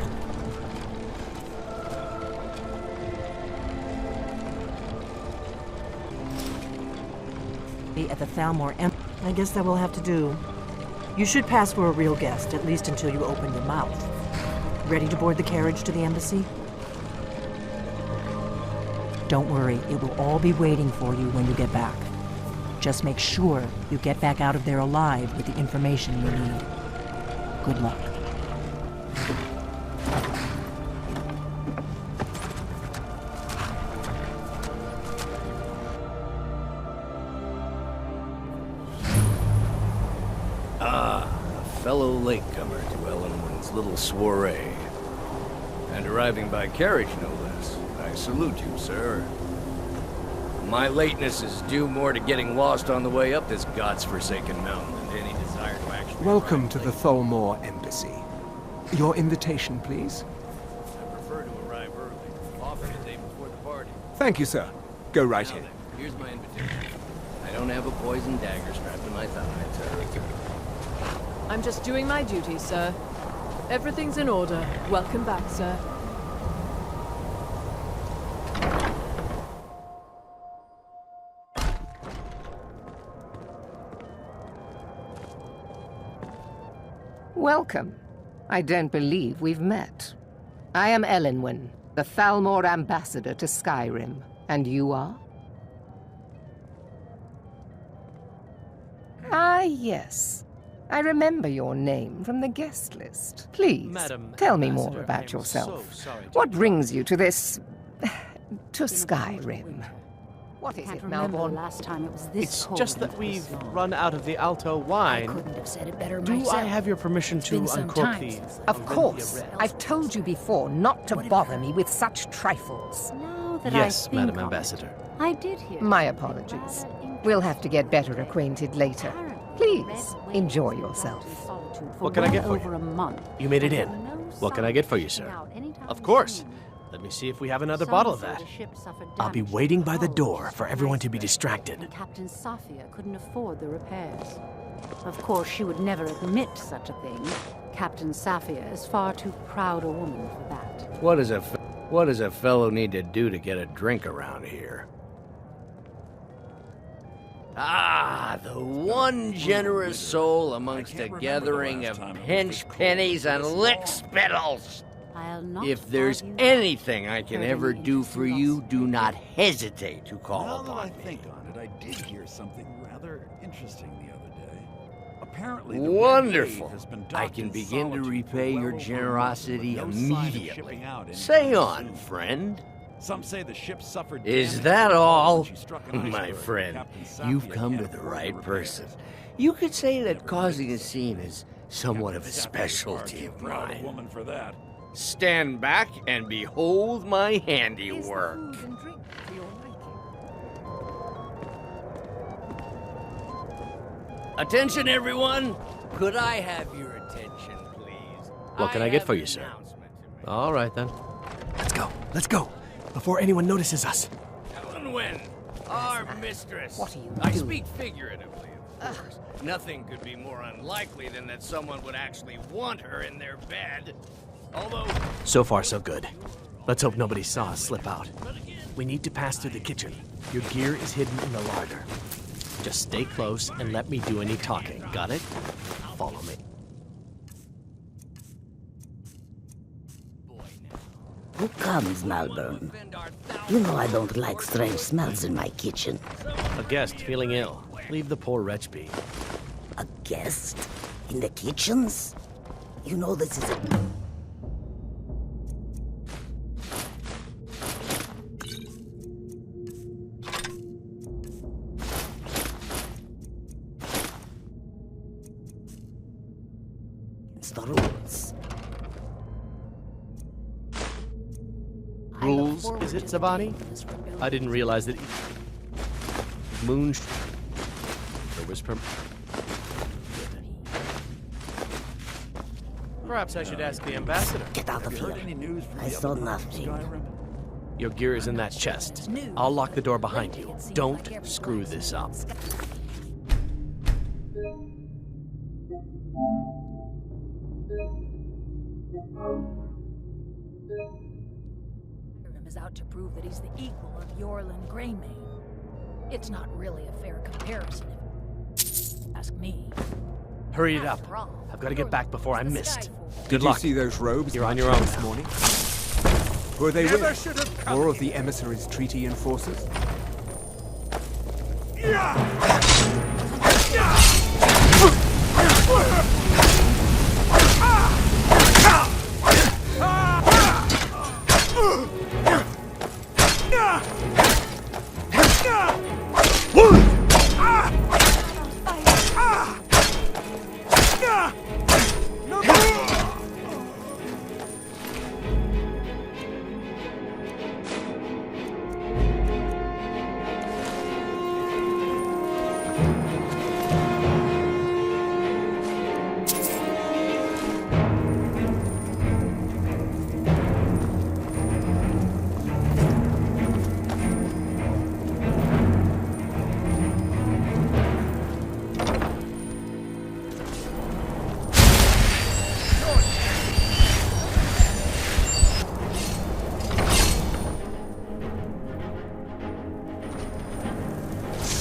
at the Thalmor Embassy. I guess that will have to do. You should pass for a real guest, at least until you open your mouth. Ready to board the carriage to the embassy? Don't worry, it will all be waiting for you when you get back. Just make sure you get back out of there alive with the information you need. Good luck. Fellow latecomer to Ellenwood's little soiree. And arriving by carriage, no less. I salute you, sir. My lateness is due more to getting lost on the way up this god's-forsaken mountain than to any desire to actually... Welcome to the Thalmor Embassy. Your invitation, please. I prefer to arrive early, often a day before the party. Thank you, sir. Go right Now in. then, here's my invitation. I don't have a poison dagger strapped to my thigh. I'm just doing my duty, sir. Everything's in order. Welcome back, sir. Welcome. I don't believe we've met. I am Elenwen, the Thalmor ambassador to Skyrim. And you are? Ah, yes. I remember your name from the guest list. Please, Madam tell me Ambassador, more I about am yourself. so sorry to What brings you to this... to Skyrim? What is it, remember Malborn? Last time it was this It's cold just that and we've this long. run out of the Alto wine. Couldn't have said it better Do myself. I have your permission to been some uncork time the... since Of course. I've told you before not to bother me with such trifles. Now that Yes, I think Madam on Ambassador. it, I did hear. My apologies. We'll have to get better acquainted later. Please, enjoy yourself. What can I get for over you? a month. You made it in. What can I get for you, sir? Of course. Let me see if we have another bottle of that. I'll be waiting by the door for everyone to be distracted. Captain Safia couldn't afford the repairs. Of course, she would never admit such a thing. Captain Safia is far too proud a woman for that. What does a fellow need to do to get a drink around here? Ah, the one generous soul amongst a gathering of pinch pennies and lick spittles. If there's anything I can ever do for you, do not hesitate to call upon me. Think on it, I did hear something rather interesting the other day. Apparently, the Wonderful. Red Wave has been I docked can in begin to solitude repay for your well over a generosity month, with no sign of immediately. shipping out anytime Say on, soon. friend. Some say the ship suffered Is damage that all? when she struck an My iceberg. friend, Captain you've Safia come to can't the afford right repairs. person. You could say that causing a scene is somewhat of a specialty of Proud mine. woman for that. Stand back and behold my handiwork. Attention, everyone! Could I have your attention, please? What can I get for you, sir? All right, then. Let's go. Let's go. Before anyone notices us. Ellenwen, our mistress. What are you I doing? speak figuratively, of course. Nothing could be more unlikely than that someone would actually want her in their bed. Although... So far, so good. Let's hope nobody saw us slip out. We need to pass through the kitchen. Your gear is hidden in the larder. Just stay close and let me do any talking. Got it? Follow me. Who comes, Malburn? You know I don't like strange smells in my kitchen. A guest feeling ill. Leave the poor wretch be. A guest? In the kitchens? You know this is a... It's the rules. Rules, is it, Zabani? I didn't realize that... Moon... There was Perhaps I should ask the ambassador. Get out of here. I saw nothing. Your gear is in that chest. I'll lock the door behind you. Don't screw this up. SKYRIM is out to prove that he's the equal of Yorlin Greymane. It's not really a fair comparison, if you ask me. Hurry it up. I've got to get back before I'm missed. Good Did luck. you see those robes? You're on your own this now. morning. Were they Never with? should have come More of the emissary's treaty enforcers?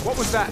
What was that?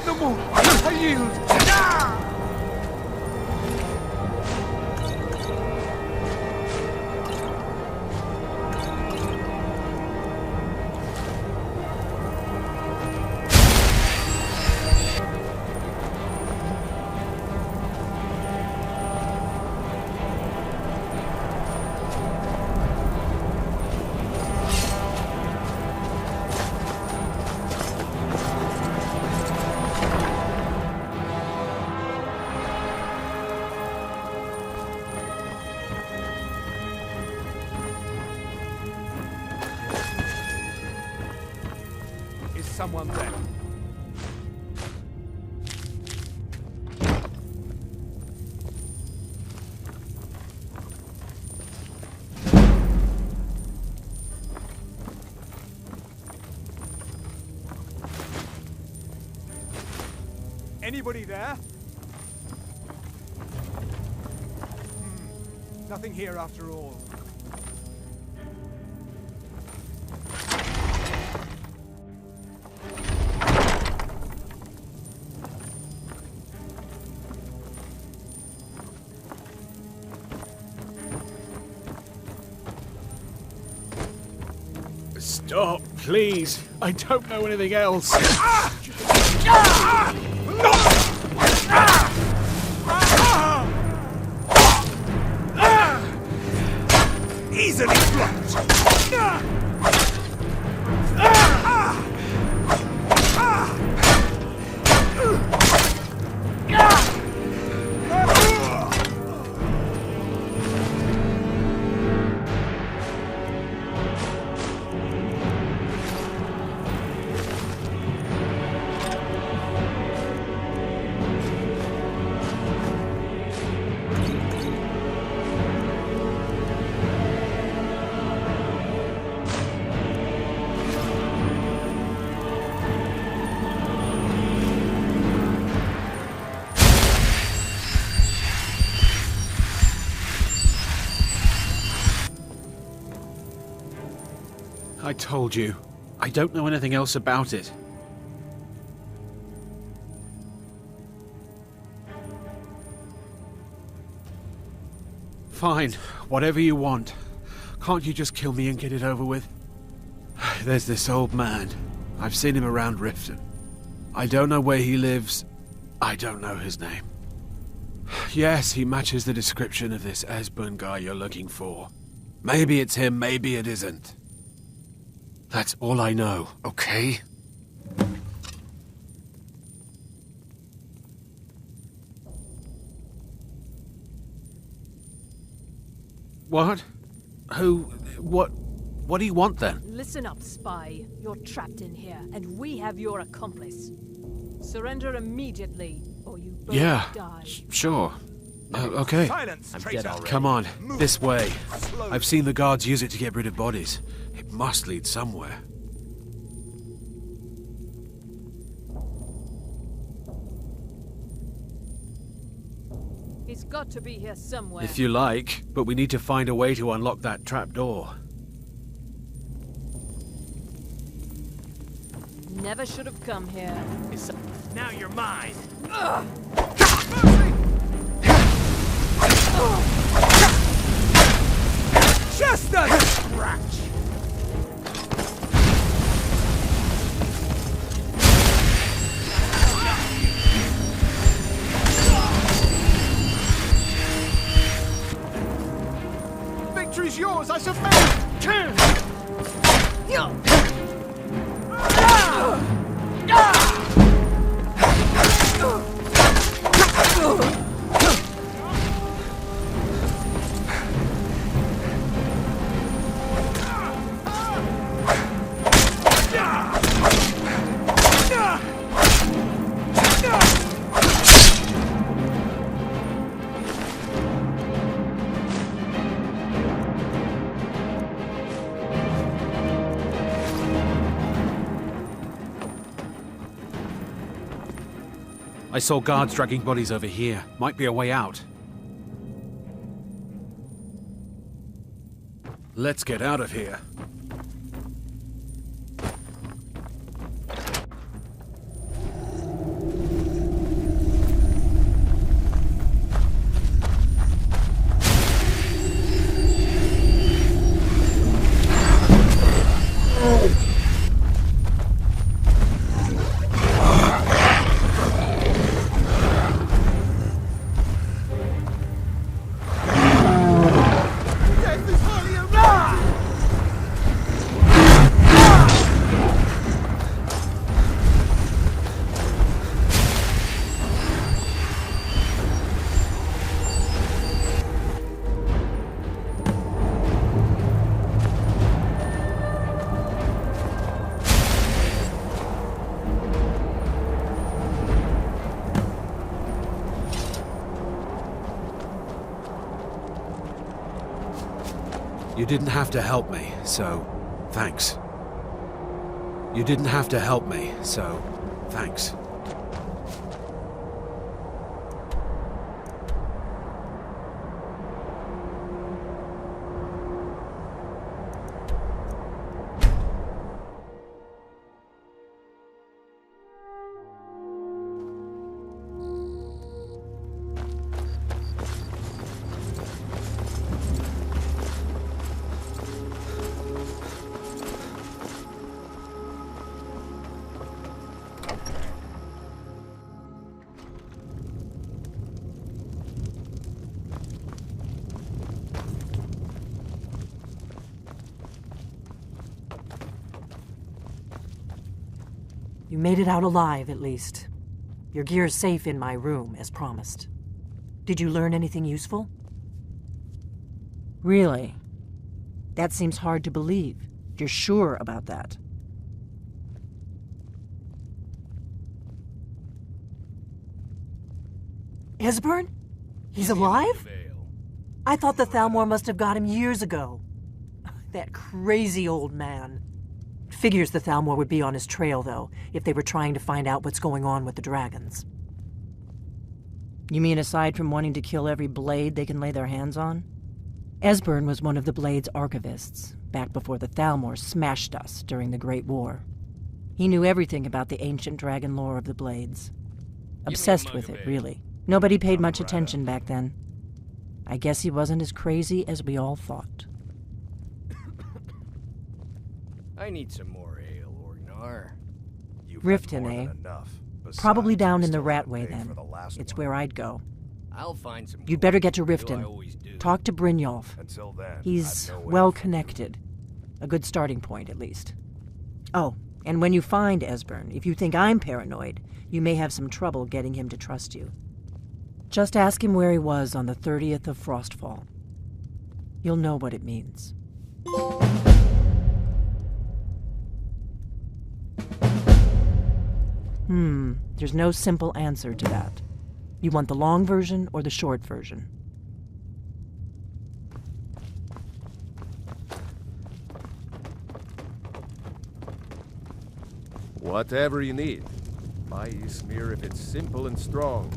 No more! I yield! Is someone there? Anybody there? Nothing here after all. Stop, please. I don't know anything else. Easily blocked! I told you. I don't know anything else about it. Fine, whatever you want. Can't you just kill me and get it over with? There's this old man. I've seen him around Riften. I don't know where he lives. I don't know his name. Yes, he matches the description of this Esbern guy you're looking for. Maybe it's him, maybe it isn't. That's all I know, okay? What? Who? What do you want then? Listen up, spy. You're trapped in here, and we have your accomplice. Surrender immediately, or you both die. Sure. Okay. Silence, I'm dead already. Come on, this way. I've seen the guards use it to get rid of bodies. It must lead somewhere. He's got to be here somewhere. If you like, but we need to find a way to unlock that trap door. Never should have come here. Now you're mine. Just a scratch! Victory's yours, I submit! I saw guards dragging bodies over here. Might be a way out. Let's get out of here. You didn't have to help me, so thanks. You didn't have to help me, so thanks. You made it out alive, at least. Your gear's safe in my room, as promised. Did you learn anything useful? Really? That seems hard to believe. You're sure about that? Esbern? He's alive? I thought the Thalmor must have got him years ago. That crazy old man. Figures the Thalmor would be on his trail, though, if they were trying to find out what's going on with the dragons. You mean aside from wanting to kill every blade they can lay their hands on? Esbern was one of the Blade's archivists, back before the Thalmor smashed us during the Great War. He knew everything about the ancient dragon lore of the Blades. Obsessed with it, really. Nobody paid much attention back then. I guess he wasn't as crazy as we all thought. I need some more ale, Orgnar. Riften, eh? Probably down in the Ratway, then. It's where I'd go. I'll find some. You'd better get to Riften. Talk to Brynjolf. Until then, he's well-connected. A good starting point, at least. Oh, and when you find Esbern, if you think I'm paranoid, you may have some trouble getting him to trust you. Just ask him where he was on the 30th of Frostfall. You'll know what it means. There's no simple answer to that. You want the long version or the short version? Whatever you need. My Ysmir if it's simple and strong.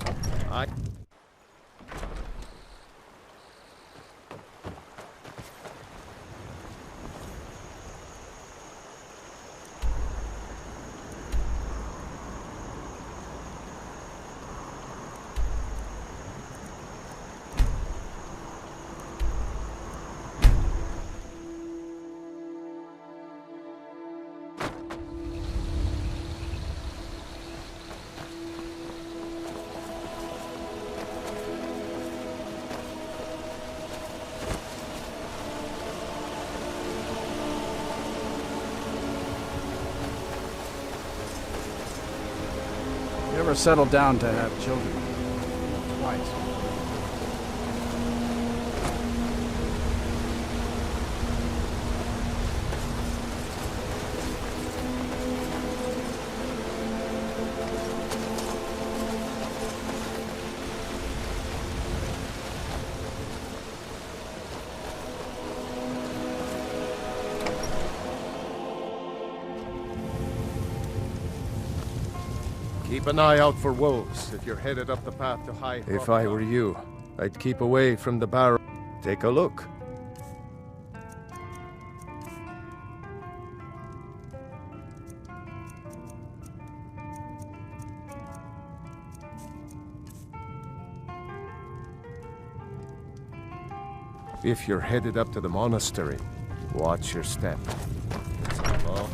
You ever settle down to have children? Twice. Keep an eye out for wolves if you're headed up the path to High. If I were you, I'd keep away from the barrow. Take a look. If you're headed up to the monastery, watch your step. Oh.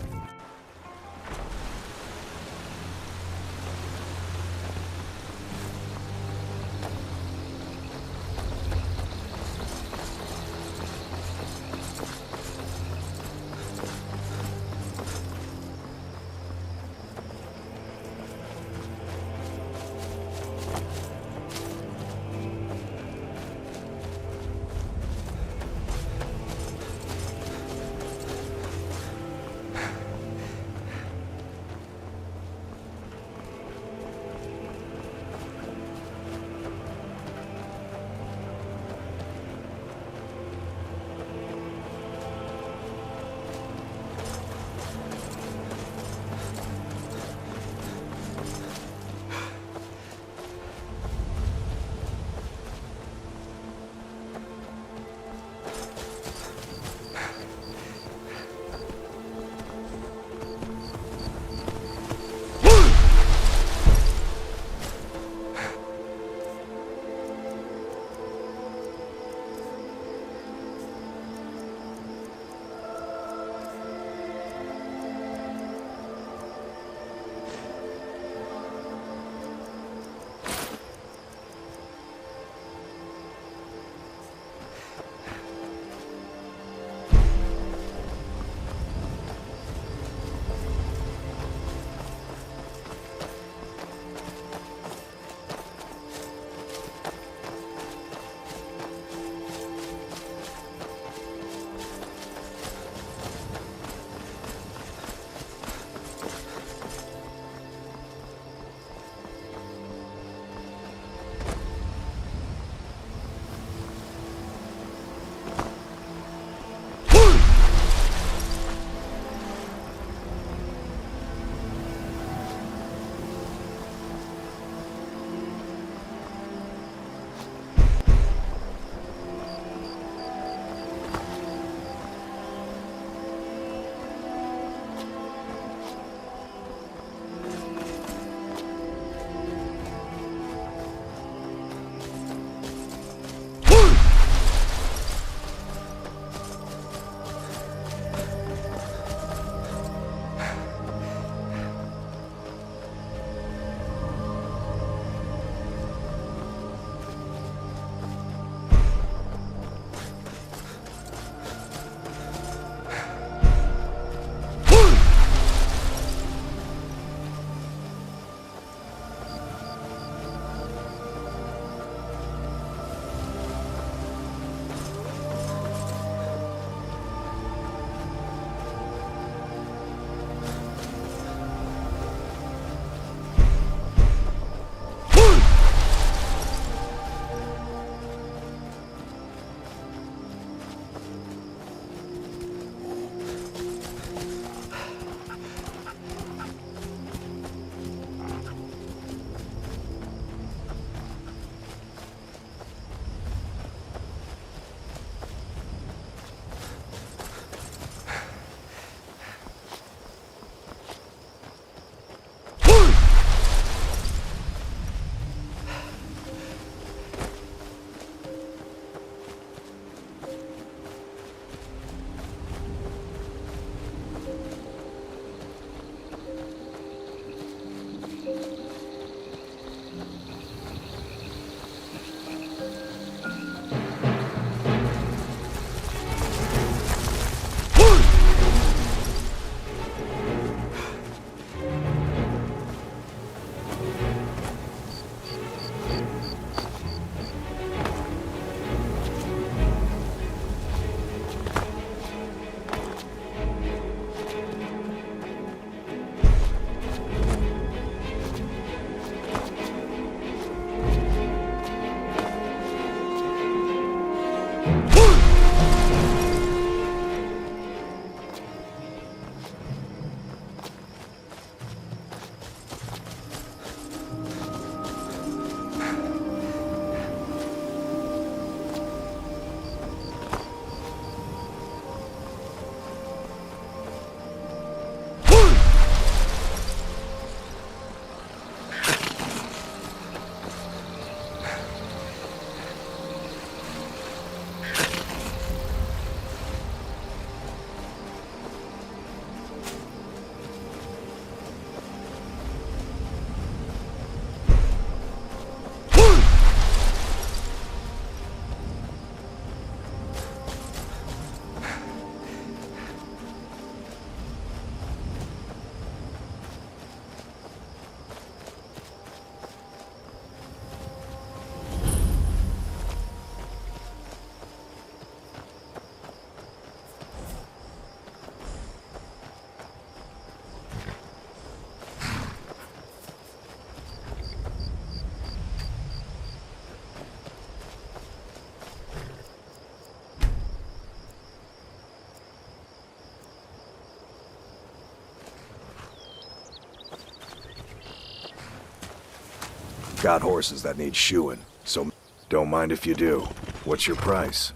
Got horses that need shoeing, so don't mind if you do. What's your price?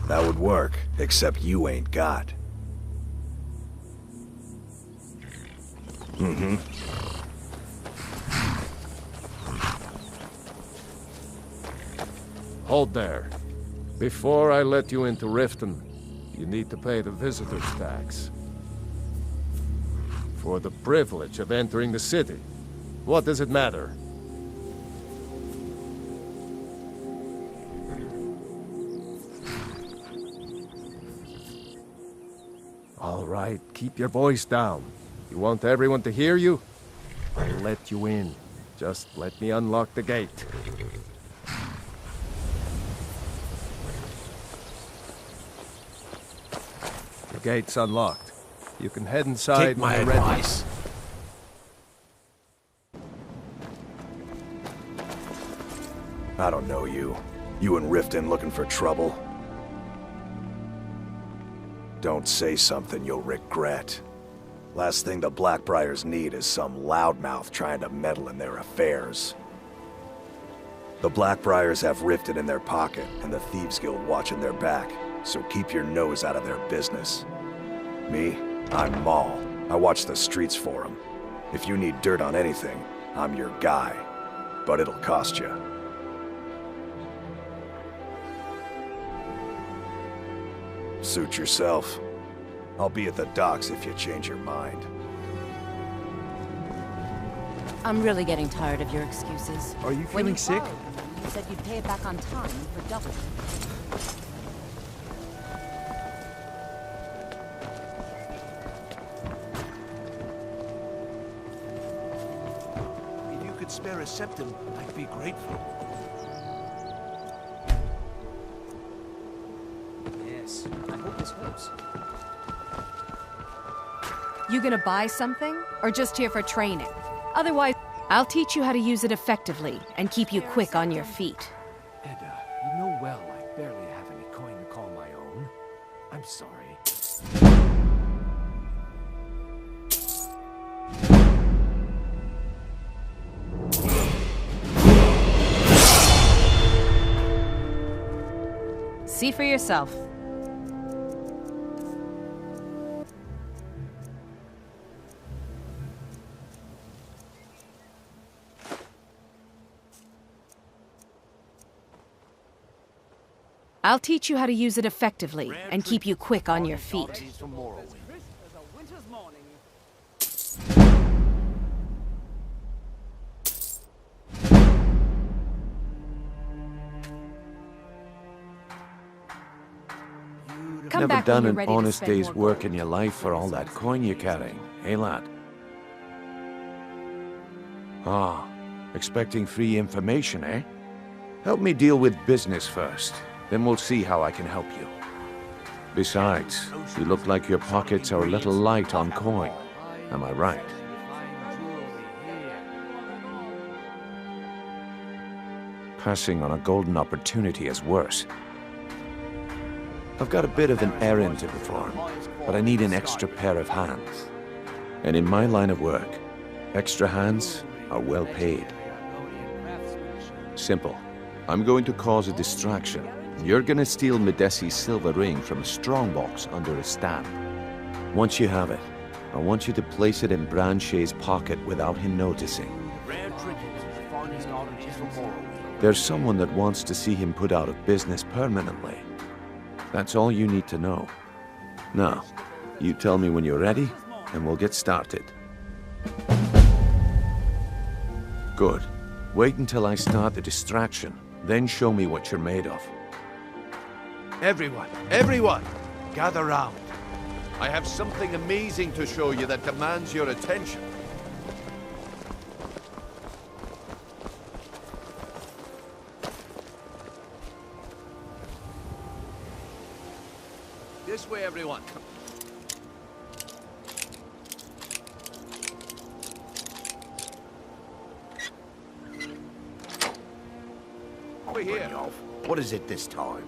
That would work, except you ain't got. Mm-hmm. Hold there. Before I let you into Riften, you need to pay the visitor's tax. For the privilege of entering the city. What does it matter? All right, keep your voice down. You want everyone to hear you? I'll let you in. Just let me unlock the gate. The gate's unlocked. You can head inside. Take my when you're ready. advice. I don't know you. You and Riften looking for trouble? Don't say something you'll regret. Last thing the Blackbriars need is some loudmouth trying to meddle in their affairs. The Blackbriars have Riften in their pocket and the Thieves Guild watching their back, so keep your nose out of their business. Me? I'm Maul. I watch the streets for them. If you need dirt on anything, I'm your guy. But it'll cost you. Suit yourself. I'll be at the docks if you change your mind. I'm really getting tired of your excuses. Are you feeling sick? You said you'd pay it back on time for double. If you could spare a septim, I'd be grateful. Yes, I hope this helps. You gonna buy something, or just here for training? Otherwise, I'll teach you how to use it effectively and keep you quick on your feet. Edda, you know well I barely have any coin to call my own. I'm sorry. See for yourself. I'll teach you how to use it effectively and keep you quick on your feet. Come Never back done when an you're ready to honest spend day's more work gold. in your life for all that coin you're carrying, eh, lad? Ah, expecting free information, eh? Help me deal with business first, then we'll see how I can help you. Besides, you look like your pockets are a little light on coin. Am I right? Passing on a golden opportunity is worse. I've got a bit of an errand to perform, but I need an extra pair of hands. And in my line of work, extra hands are well paid. Simple. I'm going to cause a distraction. You're gonna steal Medesi's silver ring from a strongbox under a stamp. Once you have it, I want you to place it in Branche's pocket without him noticing. There's someone that wants to see him put out of business permanently. That's all you need to know. Now, you tell me when you're ready, and we'll get started. Good. Wait until I start the distraction, then show me what you're made of. Everyone, gather round. I have something amazing to show you that demands your attention. This way, everyone. Over here. What is it this time?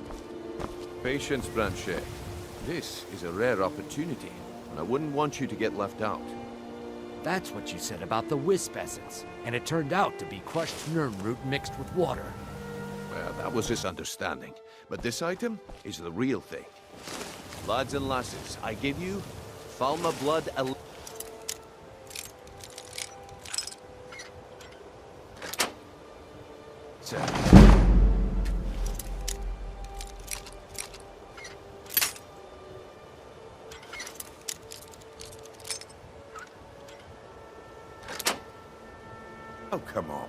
Patience, Branche. This is a rare opportunity, and I wouldn't want you to get left out. That's what you said about the wisp essence. And it turned out to be crushed nerdroot mixed with water. Well, that was his understanding. But this item is the real thing. Lads and lasses, I give you Falma Blood Oh, come on.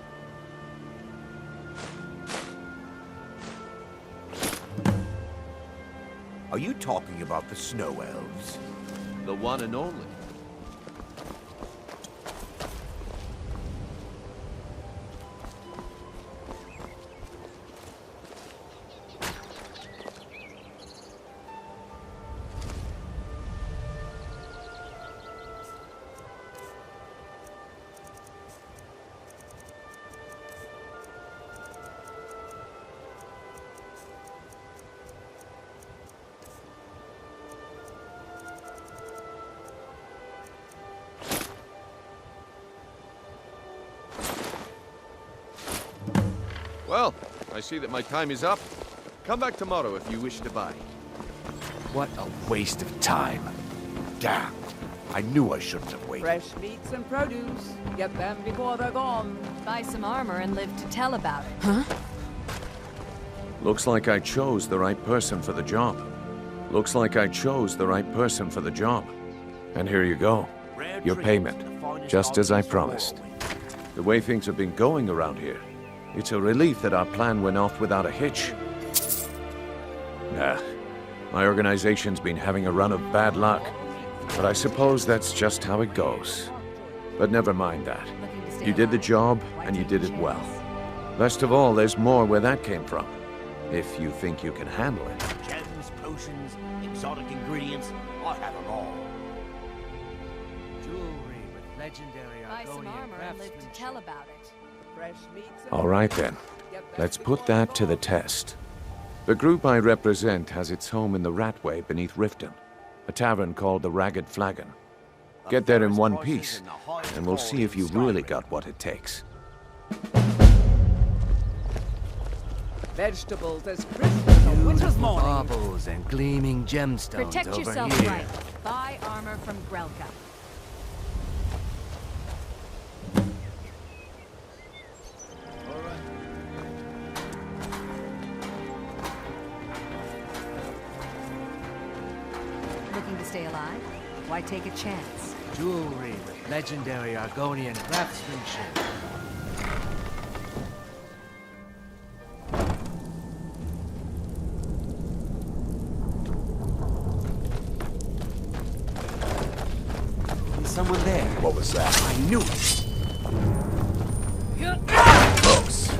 Are you talking about the snow elves? the one and only. Well, I see that my time is up. Come back tomorrow if you wish to buy. What a waste of time. Damn. I knew I shouldn't have waited. Fresh meats and produce. Get them before they're gone. Buy some armor and live to tell about it. Huh? Looks like I chose the right person for the job. Looks like I chose the right person for the job. And here you go. Your payment. Just as I promised. The way things have been going around here, it's a relief that our plan went off without a hitch. Nah, my organization's been having a run of bad luck. But I suppose that's just how it goes. But never mind that. You did the job, and you did it well. Best of all, there's more where that came from. If you think you can handle it. Gems, potions, exotic ingredients, I have them all. Jewelry with legendary Buy some Argonian armor and live to craftsmanship. tell about it. Fresh meats and All right then. Let's put that to the test. The group I represent has its home in the Ratway beneath Riften, a tavern called the Ragged Flagon. Get there in one piece, and we'll see if you really got what it takes. vegetables as crisp as a winter's morning. Baubles and gleaming gemstones Protect over yourself here. right. Buy armor from Grelka. Looking to stay alive? Why take a chance? Jewelry with legendary Argonian craftsmanship. Is someone there? What was that? I knew it! Close.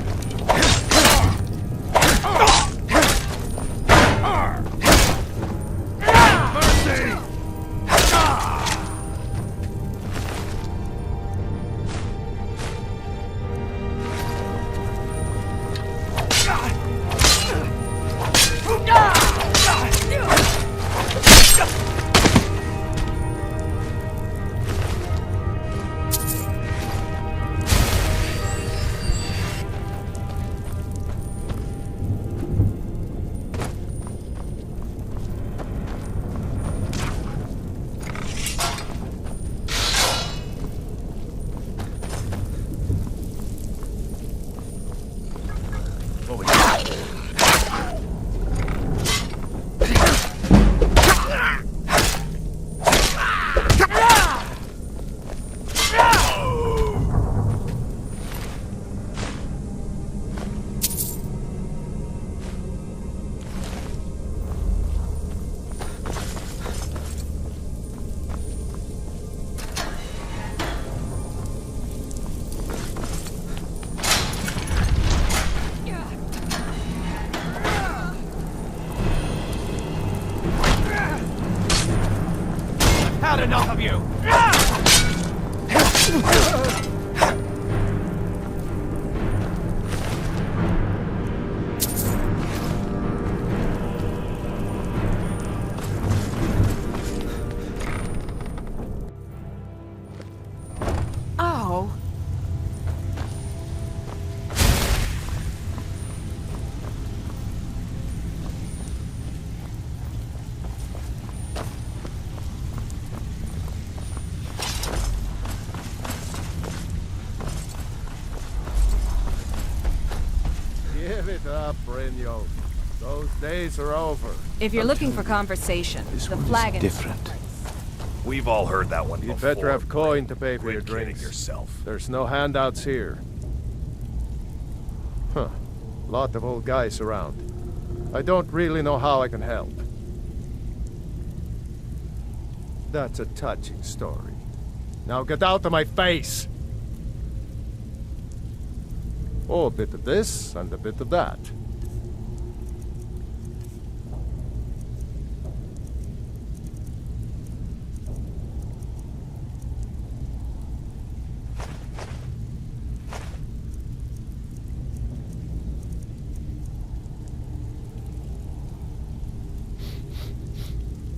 Had enough of you! it up, Brynjo. Those days are over. If you're looking for conversation, the flagon different. We've all heard that one You'd before. better have coin to pay for your Quit kidding drinks. yourself. There's no handouts here. Huh. Lot of old guys around. I don't really know how I can help. That's a touching story. Now get out of my face! Oh, a bit of this and a bit of that.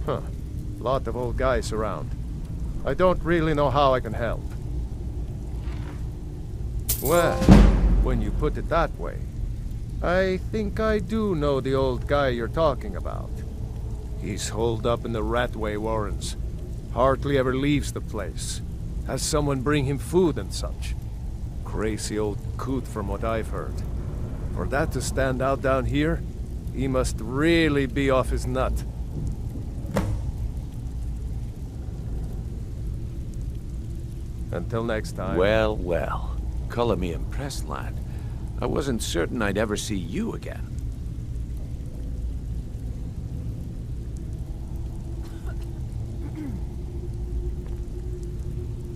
Huh. Lot of old guys around. I don't really know how I can help. Well, when you put it that way, I think I do know the old guy you're talking about. He's holed up in the Ratway Warrens. Hardly ever leaves the place. Has someone bring him food and such. Crazy old coot from what I've heard. For that to stand out down here, he must really be off his nut. Until next time. Well, well. Color me impressed, lad. I wasn't certain I'd ever see you again.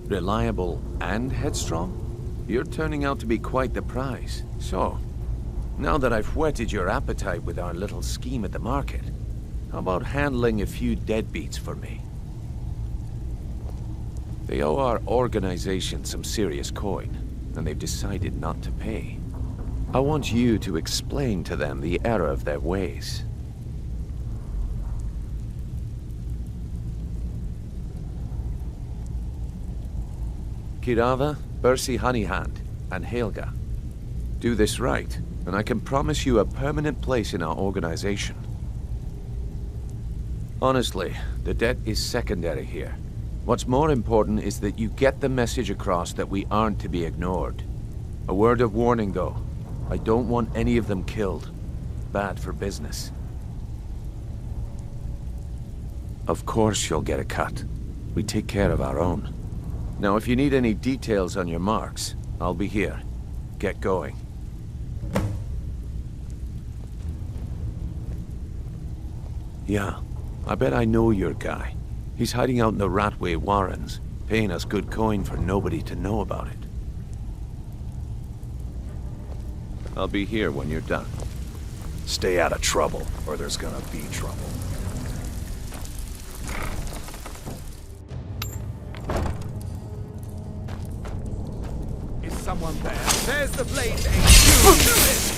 Reliable and headstrong? You're turning out to be quite the prize. So, now that I've whetted your appetite with our little scheme at the market, how about handling a few deadbeats for me? They owe our organization some serious coin, and they've decided not to pay. I want you to explain to them the error of their ways. Kirava, Bersi Honeyhand, and Helga. Do this right, and I can promise you a permanent place in our organization. Honestly, the debt is secondary here. What's more important is that you get the message across that we aren't to be ignored. A word of warning, though. I don't want any of them killed. Bad for business. Of course you'll get a cut. We take care of our own. Now, if you need any details on your marks, I'll be here. Get going. Yeah, I bet I know your guy. He's hiding out in the Ratway Warrens, paying us good coin for nobody to know about it. I'll be here when you're done. Stay out of trouble, or there's gonna be trouble. Is someone there? There's the blade. Do it!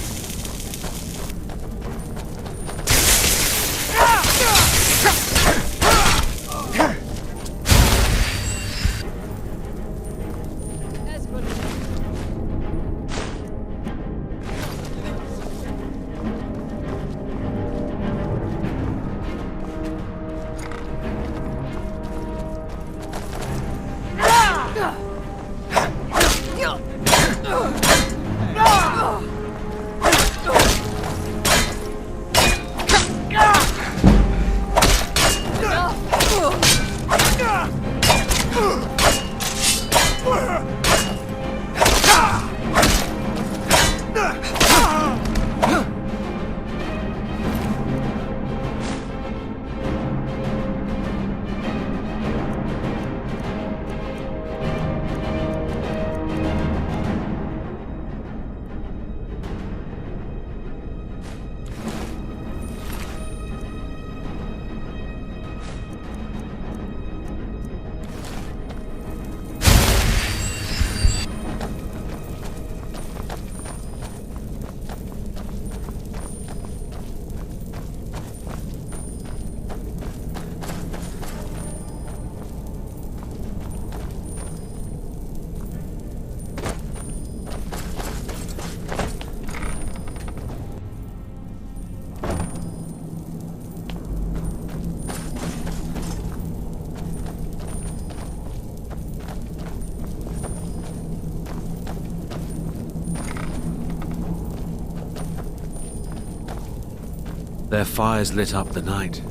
Their fires lit up the night,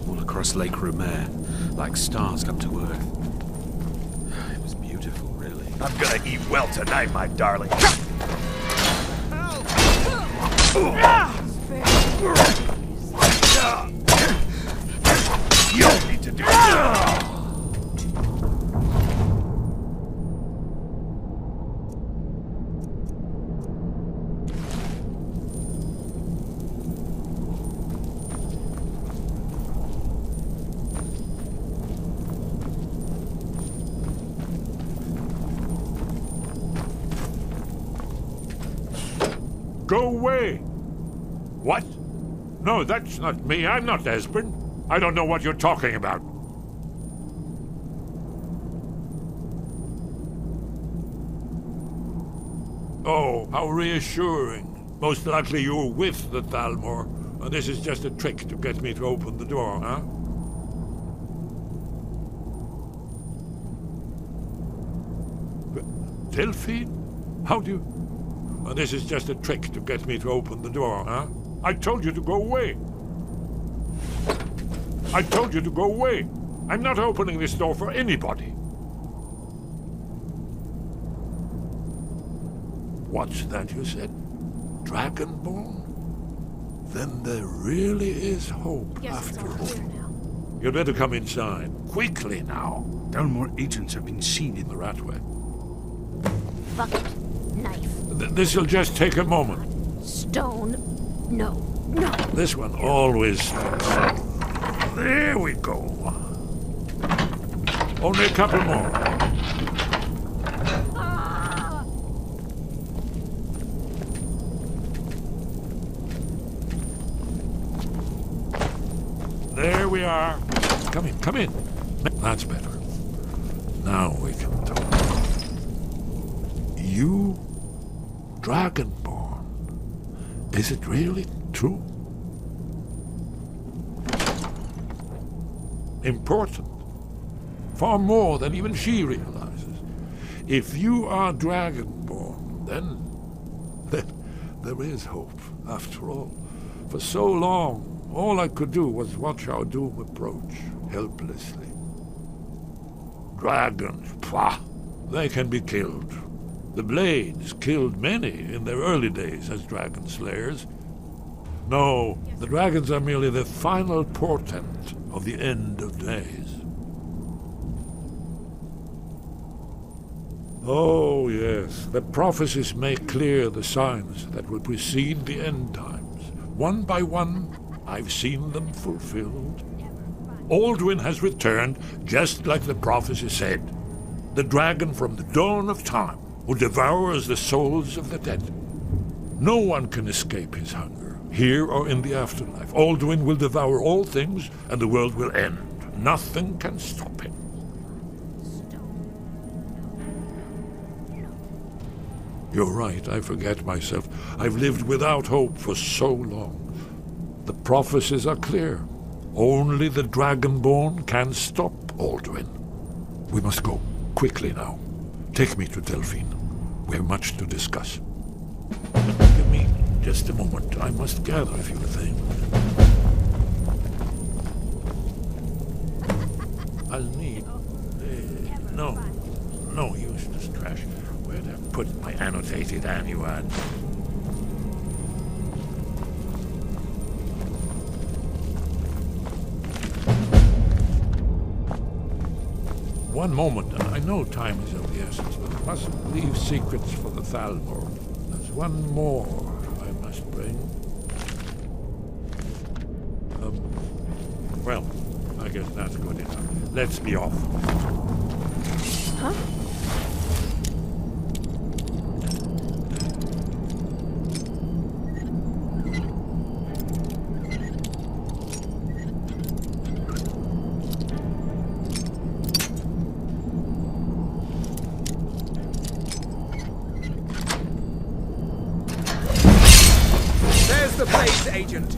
all across Lake Rumare, like stars come to Earth. It was beautiful, really. I'm gonna eat well tonight, my darling. You don't need to do it. Go away! What? No, that's not me. I'm not Esbern. I don't know what you're talking about. Oh, how reassuring. Most likely you're with the Thalmor, and this is just a trick to get me to open the door, huh? Delphine? How do you... And this is just a trick to get me to open the door, huh? I told you to go away. I told you to go away. I'm not opening this door for anybody. What's that you said? Dragonborn? Then there really is hope after all. You'd better come inside. Quickly now. Thalmor agents have been seen in the Ratway. Bucket. Knife. This'll just take a moment. Stone. No. No. This one always stops. There we go. Only a couple more. There we are. Come in, come in. That's better. Now we can talk. You, Dragonborn. Is it really true? Important. Far more than even she realizes. If you are Dragonborn, then there is hope, after all. For so long, all I could do was watch our doom approach, helplessly. Dragons, pah! They can be killed. The Blades killed many in their early days as dragon slayers. No, the dragons are merely the final portent of the end of days. Oh, yes, the prophecies make clear the signs that will precede the end times. One by one, I've seen them fulfilled. Alduin has returned, just like the prophecy said. The dragon from the dawn of time, who devours the souls of the dead. No one can escape his hunger, here or in the afterlife. Alduin will devour all things, and the world will end. Nothing can stop him. You're right, I forget myself. I've lived without hope for so long. The prophecies are clear. Only the Dragonborn can stop Alduin. We must go, quickly now. Take me to Delphine. We have much to discuss. Give me just a moment. I must gather a few things. I'll need... No useless trash. Where'd I put my annotated annuad? One moment. I know time is of the essence, but I mustn't leave secrets for the Thalmor. There's one more I must bring. Well, I guess that's good enough. Let's be off. Huh? There's the Blades agent.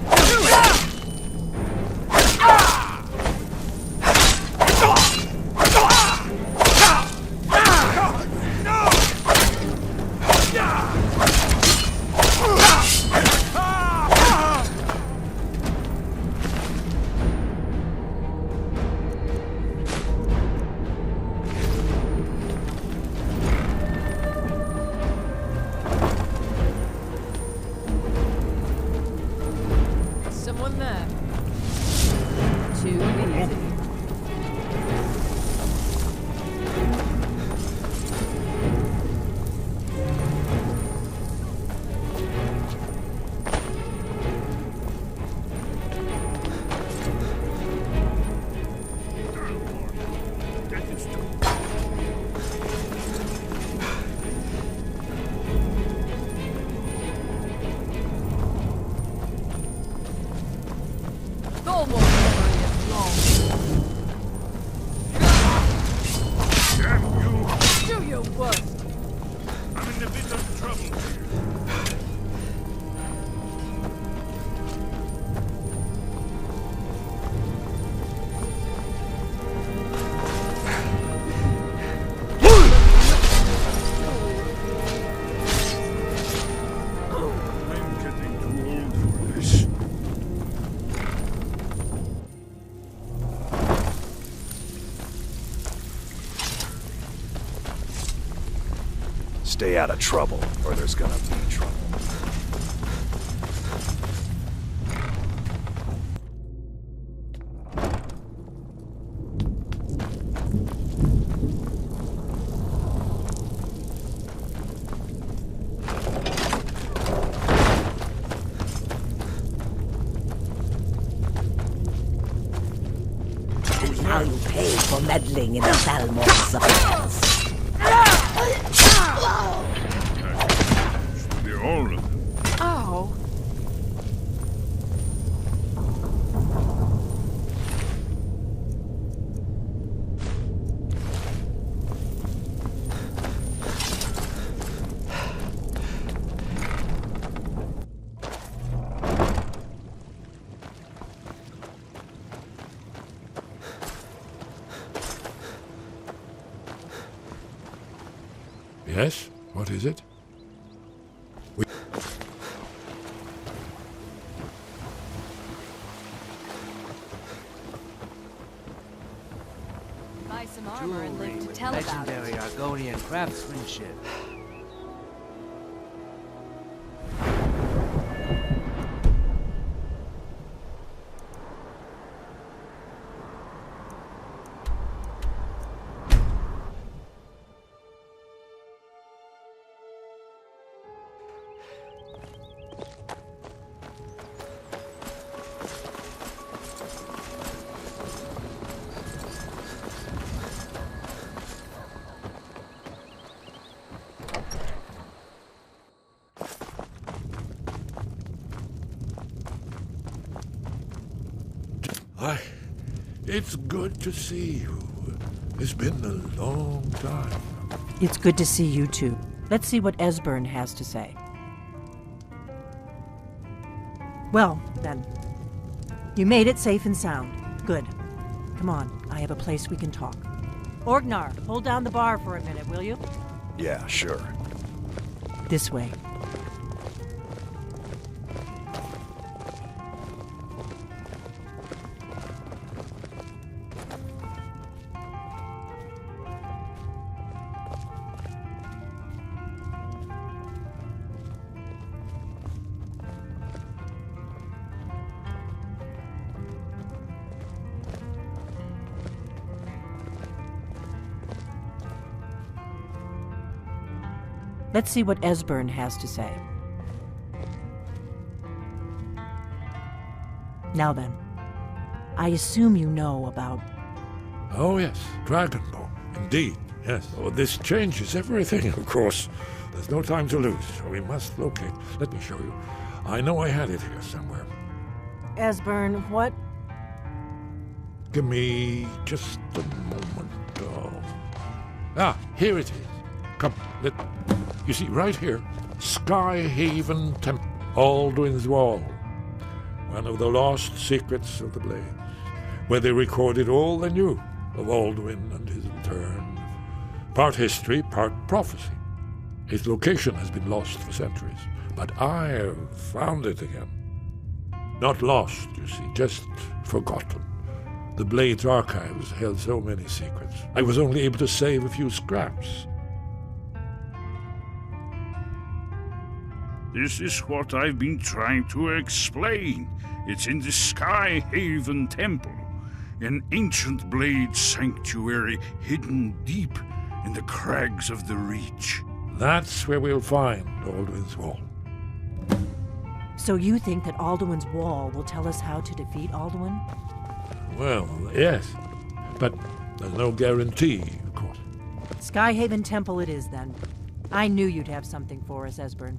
Stay out of trouble, or there's gonna be trouble. How you pay for meddling in the Balmor's affairs. They're all of them. Oh. Yes? What is it? Buy some armor and live to with tell about it. legendary Argonian craftsmanship. It's good to see you. It's been a long time. It's good to see you too. Let's see what Esbern has to say. Well, then. You made it safe and sound. Good. Come on, I have a place we can talk. Orgnar, hold down the bar for a minute, will you? Yeah, sure. This way. Let's see what Esbern has to say. Now then, I assume you know about... Oh yes, Dragonborn. Indeed, yes. Oh, this changes everything, of course. There's no time to lose, so we must locate. Let me show you. I know I had it here somewhere. Esbern, what? Give me just a moment. Ah, here it is. Come, you see, right here, Skyhaven Temple, Alduin's Wall. One of the lost secrets of the Blades, where they recorded all they knew of Alduin and his return. Part history, part prophecy. Its location has been lost for centuries, but I have found it again. Not lost, you see, just forgotten. The Blades archives held so many secrets. I was only able to save a few scraps. This is what I've been trying to explain. It's in the Skyhaven Temple, an ancient blade sanctuary hidden deep in the crags of the Reach. That's where we'll find Alduin's Wall. So you think that Alduin's Wall will tell us how to defeat Alduin? Well, yes, but there's no guarantee, of course. Skyhaven Temple it is, then. I knew you'd have something for us, Esbern.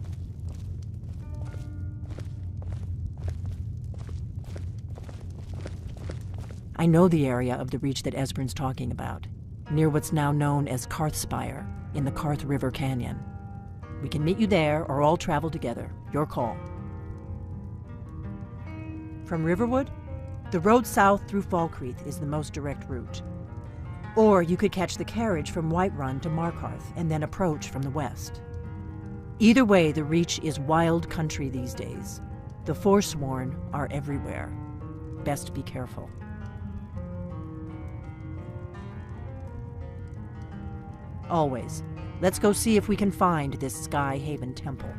I know the area of the Reach that Esbern's talking about, near what's now known as Karthspire, in the Karth River Canyon. We can meet you there, or all travel together. Your call. From Riverwood? The road south through Falkreath is the most direct route. Or you could catch the carriage from Whiterun to Markarth, and then approach from the west. Either way, the Reach is wild country these days. The Forsworn are everywhere. Best be careful. Always. Let's go see if we can find this Sky Haven temple.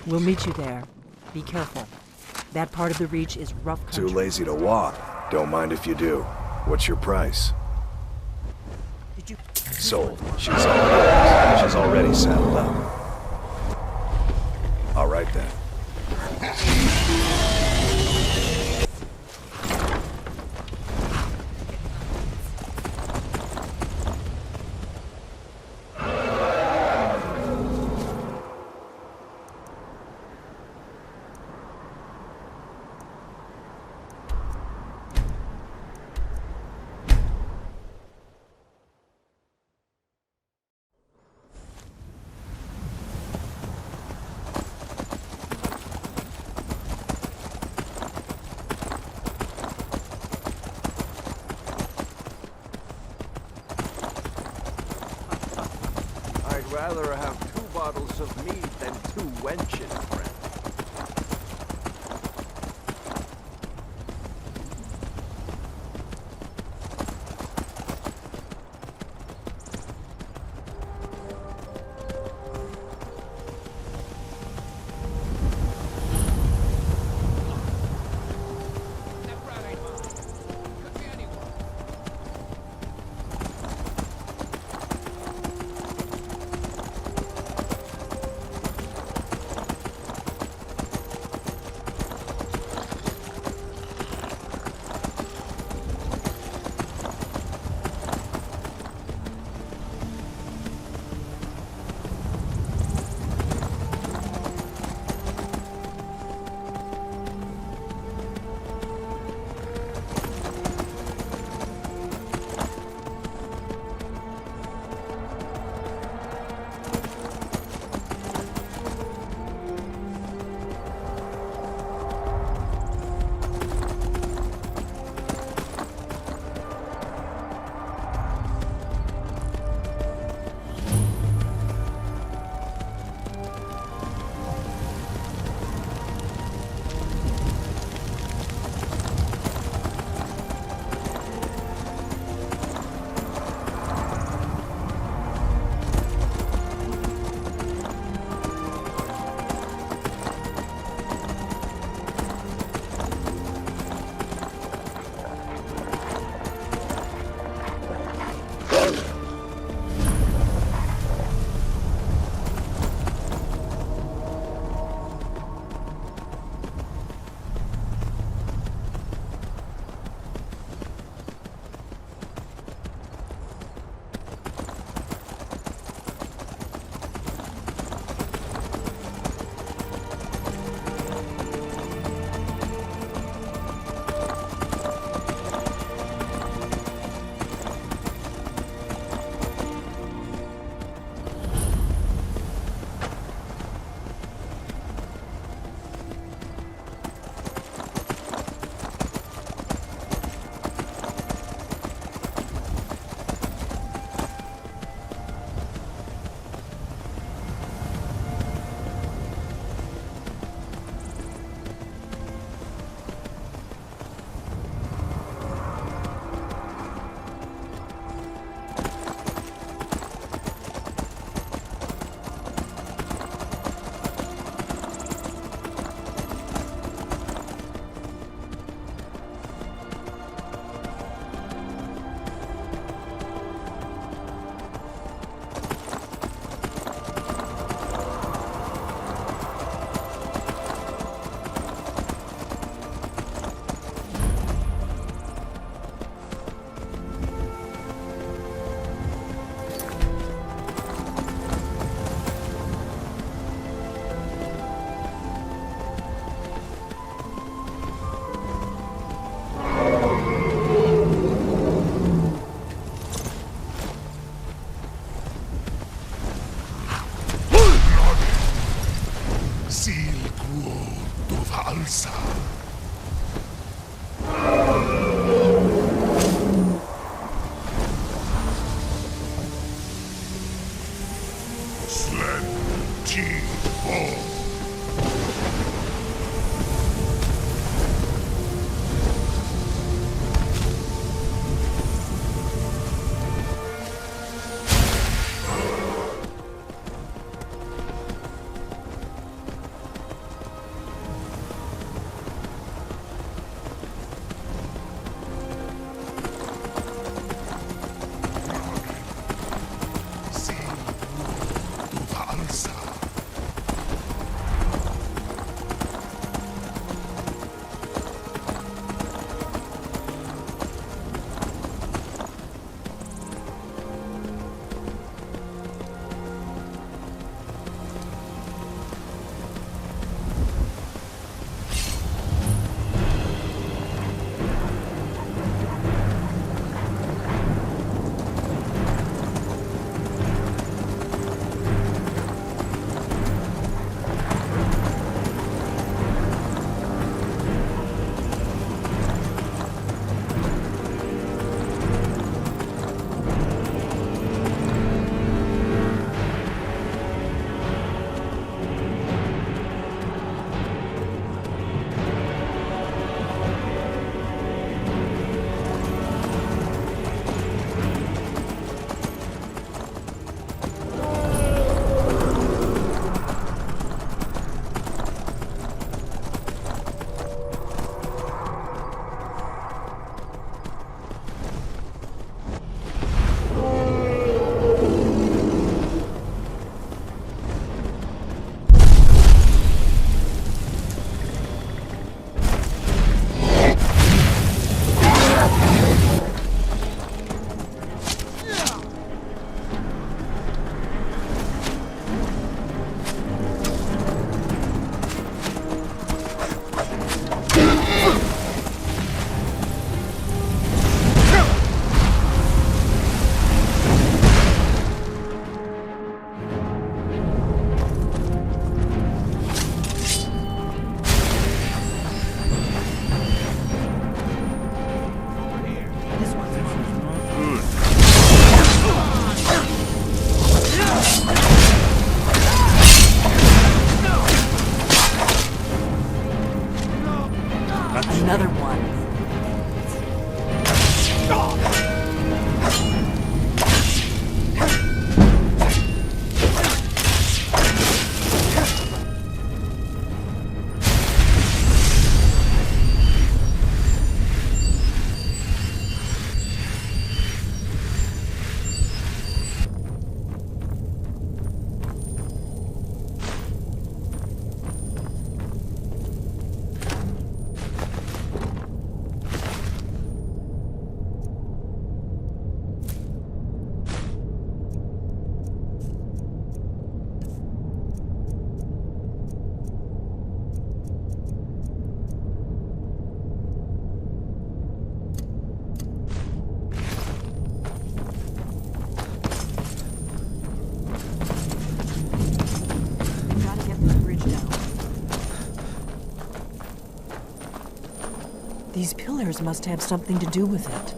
We'll meet you there. Be careful. That part of the Reach is rough country. Too lazy to walk. Don't mind if you do. What's your price? Sold. She's already saddled up. All right then. I'd rather have 2 bottles of mead than 2 wenches, friend. she fall. Another one. These pillars must have something to do with it.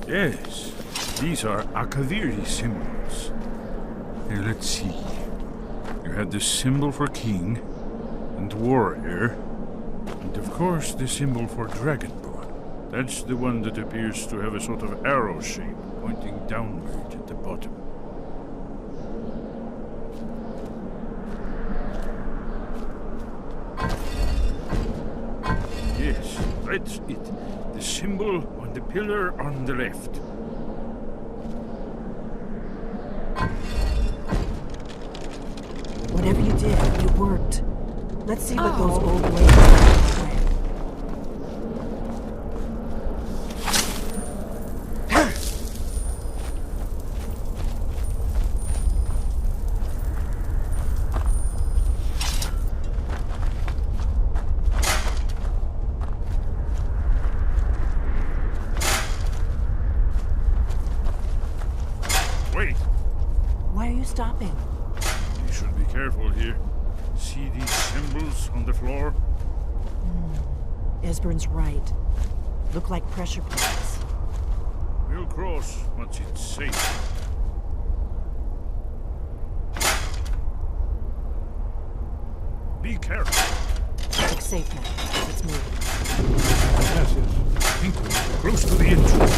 Yes, these are Akaviri symbols. Here, let's see. You had the symbol for king and warrior, and of course the symbol for dragonborn. That's the one that appears to have a sort of arrow shape pointing downward at the bottom. Yes, that's it. The symbol on the pillar on the left. Whatever you did, it worked. Let's see what those old ways are. Wait! Why are you stopping? You should be careful here. See these symbols on the floor? Esbern's right. Look like pressure plates. We'll cross once it's safe. careful. It's safe now. Let's move. Yes, yes. I think we're close to the entrance.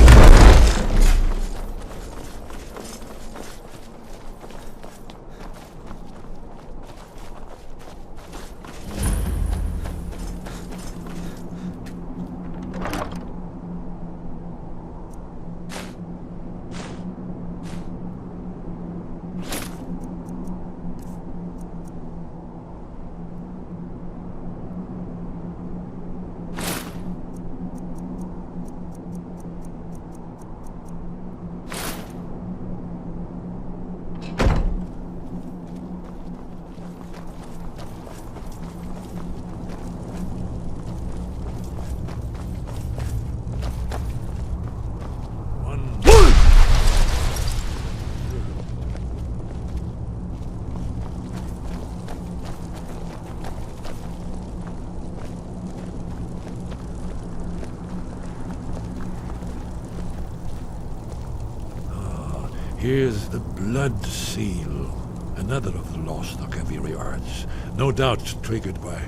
Here's the Blood Seal, another of the lost Akaviri arts, no doubt triggered by,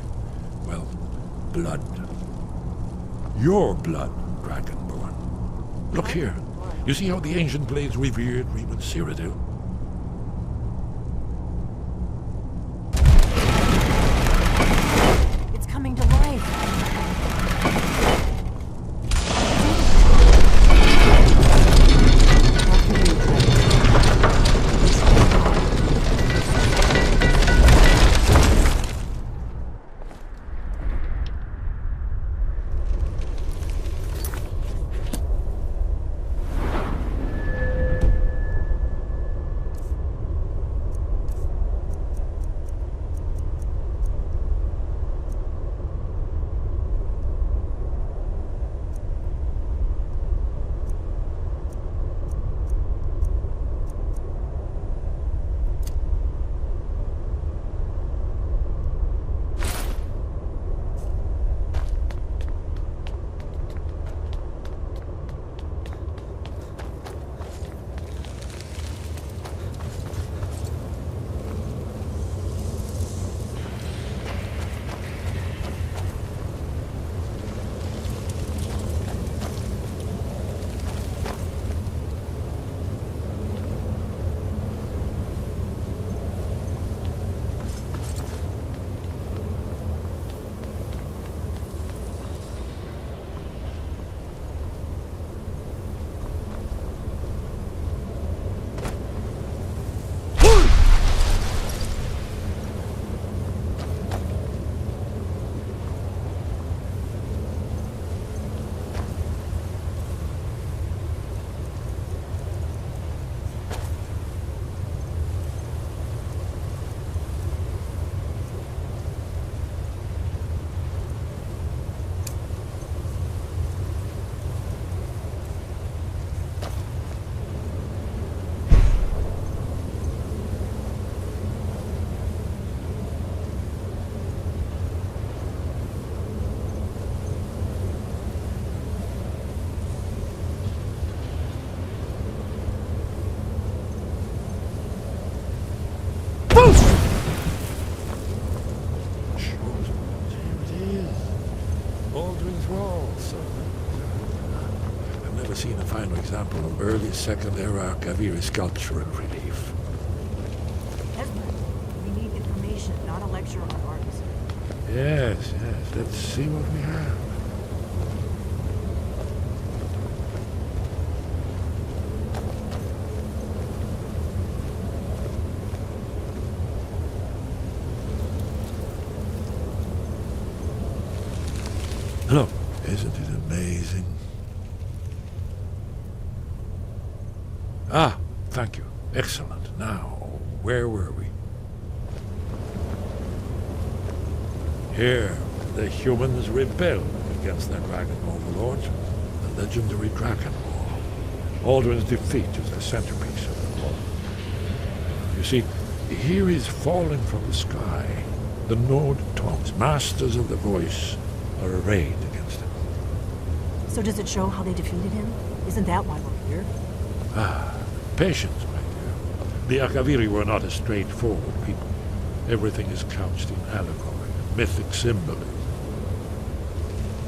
well, blood. Your blood, Dragonborn. Look here. You see how the ancient blades revered Reman Cyrodiil? It's coming to life. Seen a final example of early Second Era Akaviri sculptural relief. Esmond, we need information, not a lecture on arts. Yes, yes. Let's see what we have. Look, isn't it amazing? Ah, thank you. Excellent. Now, where were we? Here, the humans rebelled against their dragon overlords, the legendary Dragon War. Aldrin's defeat is the centerpiece of the war. You see, here is fallen from the sky. The Nord tongues, masters of the voice, are arrayed against him. So does it show how they defeated him? Isn't that why we're here? Ah. Patience, my dear. The Akaviri were not a straightforward people. Everything is couched in allegory and mythic symbolism.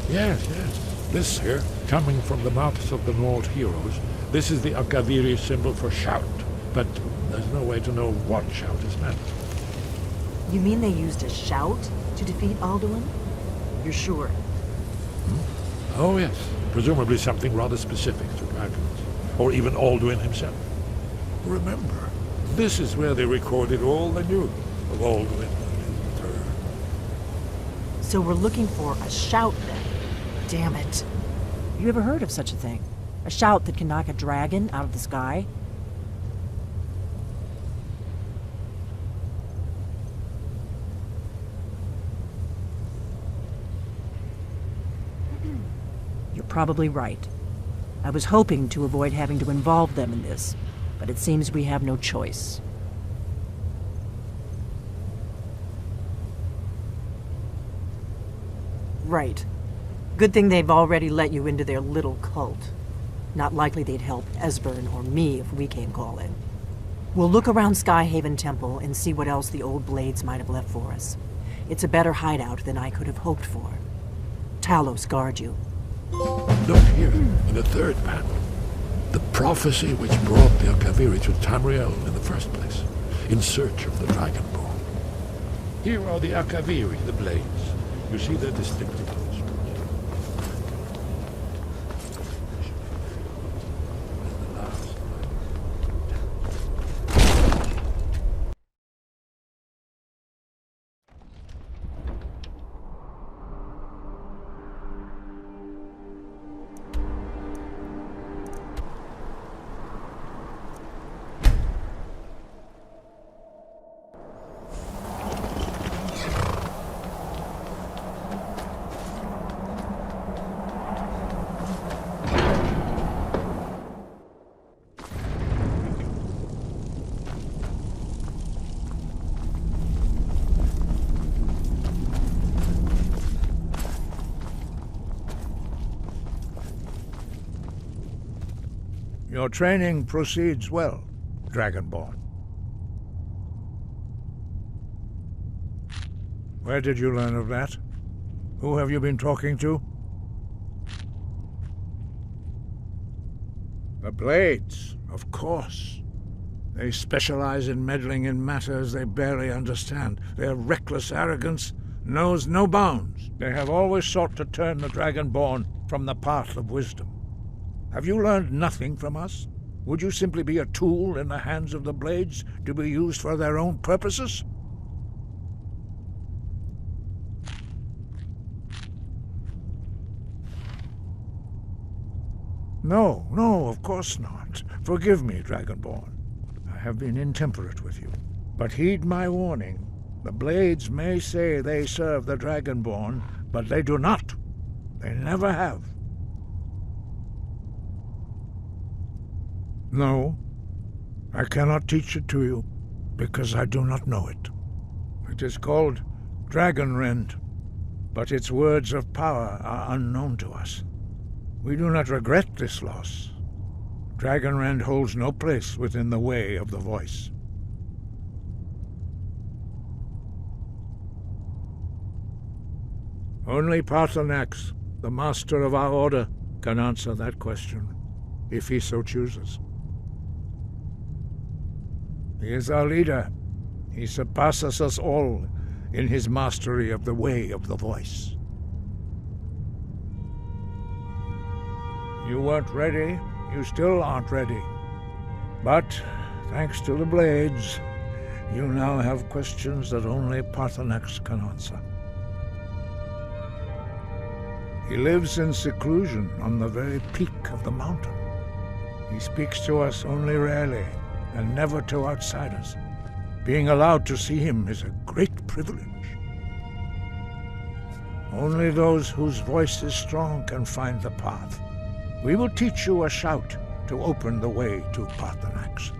Yes, yes. This here, coming from the mouths of the Nord heroes, this is the Akaviri symbol for shout, but there's no way to know what shout is meant. You mean they used a shout to defeat Alduin? You're sure? Oh yes, presumably something rather specific to dragons, or even Alduin himself. Remember, this is where they recorded all the news of Alduin and his return. So we're looking for a shout then. Damn it. You ever heard of such a thing? A shout that can knock a dragon out of the sky? You're probably right. I was hoping to avoid having to involve them in this, but it seems we have no choice. Right. Good thing they've already let you into their little cult. Not likely they'd help Esbern or me if we came calling. We'll look around Skyhaven Temple and see what else the old blades might have left for us. It's a better hideout than I could have hoped for. Talos guard you. Look here, in the third panel. The prophecy which brought the Akaviri to Tamriel in the first place, in search of the Dragonborn. Here are the Akaviri, the blades. You see their distinctive postures. Your training proceeds well, Dragonborn. Where did you learn of that? Who have you been talking to? The Blades, of course. They specialize in meddling in matters they barely understand. Their reckless arrogance knows no bounds. They have always sought to turn the Dragonborn from the path of wisdom. Have you learned nothing from us? Would you simply be a tool in the hands of the Blades to be used for their own purposes? No, of course not. Forgive me, Dragonborn. I have been intemperate with you. But heed my warning. The Blades may say they serve the Dragonborn, but they do not. They never have. No, I cannot teach it to you, because I do not know it. It is called Dragonrend, but its words of power are unknown to us. We do not regret this loss. Dragonrend holds no place within the way of the voice. Only Paarthurnax, the master of our order, can answer that question, if he so chooses. He is our leader. He surpasses us all in his mastery of the way of the voice. You weren't ready. You still aren't ready. But, thanks to the Blades, you now have questions that only Paarthurnax can answer. He lives in seclusion on the very peak of the mountain. He speaks to us only rarely, and never to outsiders. Being allowed to see him is a great privilege. Only those whose voice is strong can find the path. We will teach you a shout to open the way to Paarthurnax.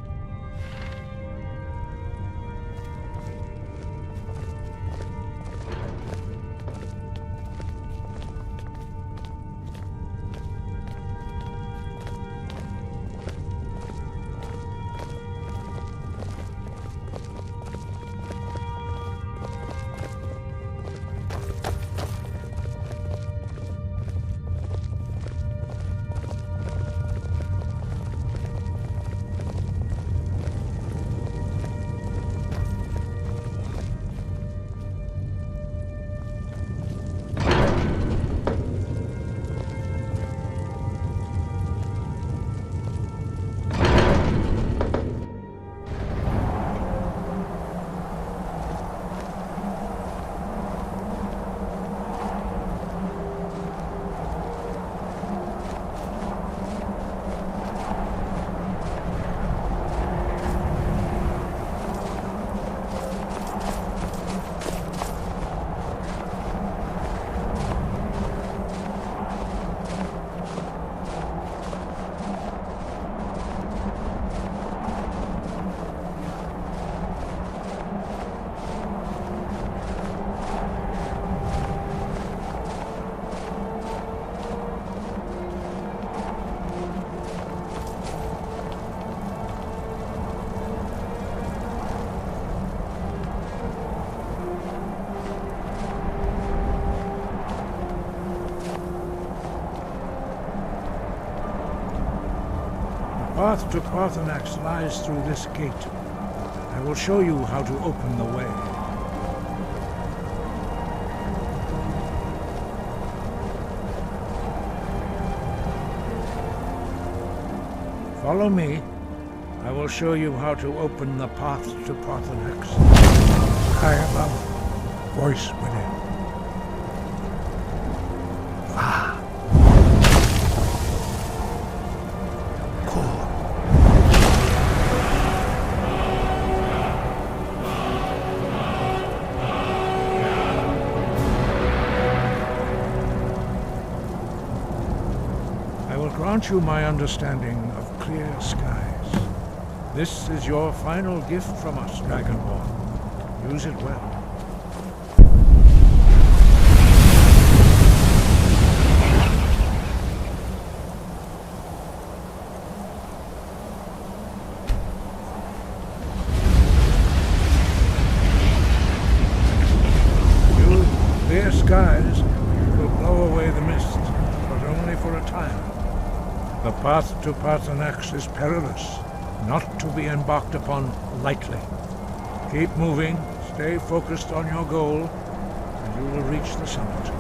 path to Parthenax lies through this gate. I will show you how to open the way. Follow me. I will show you how to open the path to Parthenax. Sky above, voice within. Grant you my understanding of clear skies. This is your final gift from us, Dragonborn. Use it well. Use clear skies will blow away the mist, but only for a time. The path to Parthenax is perilous, not to be embarked upon lightly. Keep moving, stay focused on your goal, and you will reach the summit.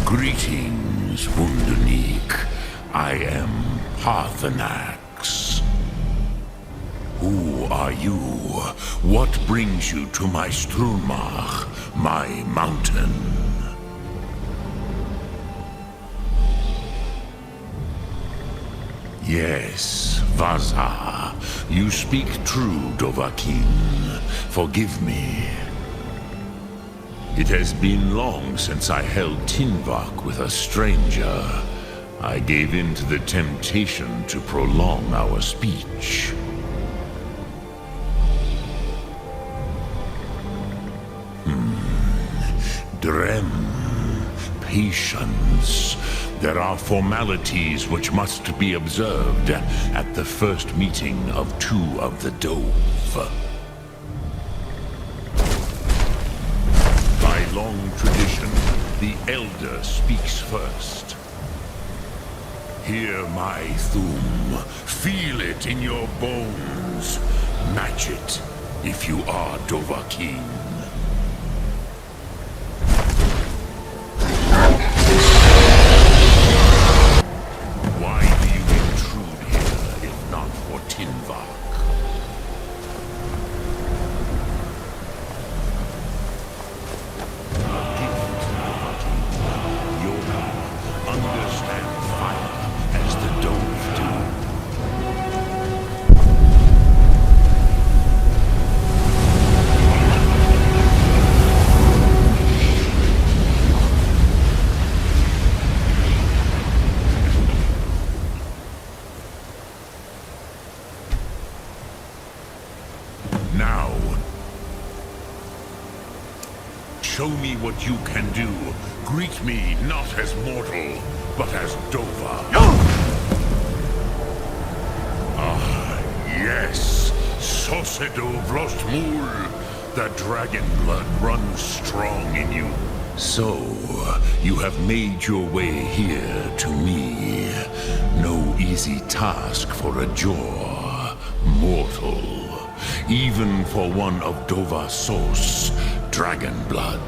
Greetings, Wunderneek. I am Parthenax. Who are you? What brings you to my Strunmach, my mountain? Yes, Vaza. You speak true, Dovahkiin. Forgive me. It has been long since I held Tinvak with a stranger. I gave in to the temptation to prolong our speech. Drem. Patience. There are formalities which must be observed at the first meeting of two of the Dove. By long tradition, the Elder speaks first. Hear my Thum. Feel it in your bones. Match it if you are Dovahkiin. Why do you intrude here if not for Tinvak? Understand fire as the Dove do. Now, show me what you can do. Greet me not as mortal, but as Dova. Ah, yes. Sosedo Vlostmul. The dragon blood runs strong in you. So, you have made your way here to me. No easy task for a jaw, mortal. Even for one of Dova Sos, dragon blood.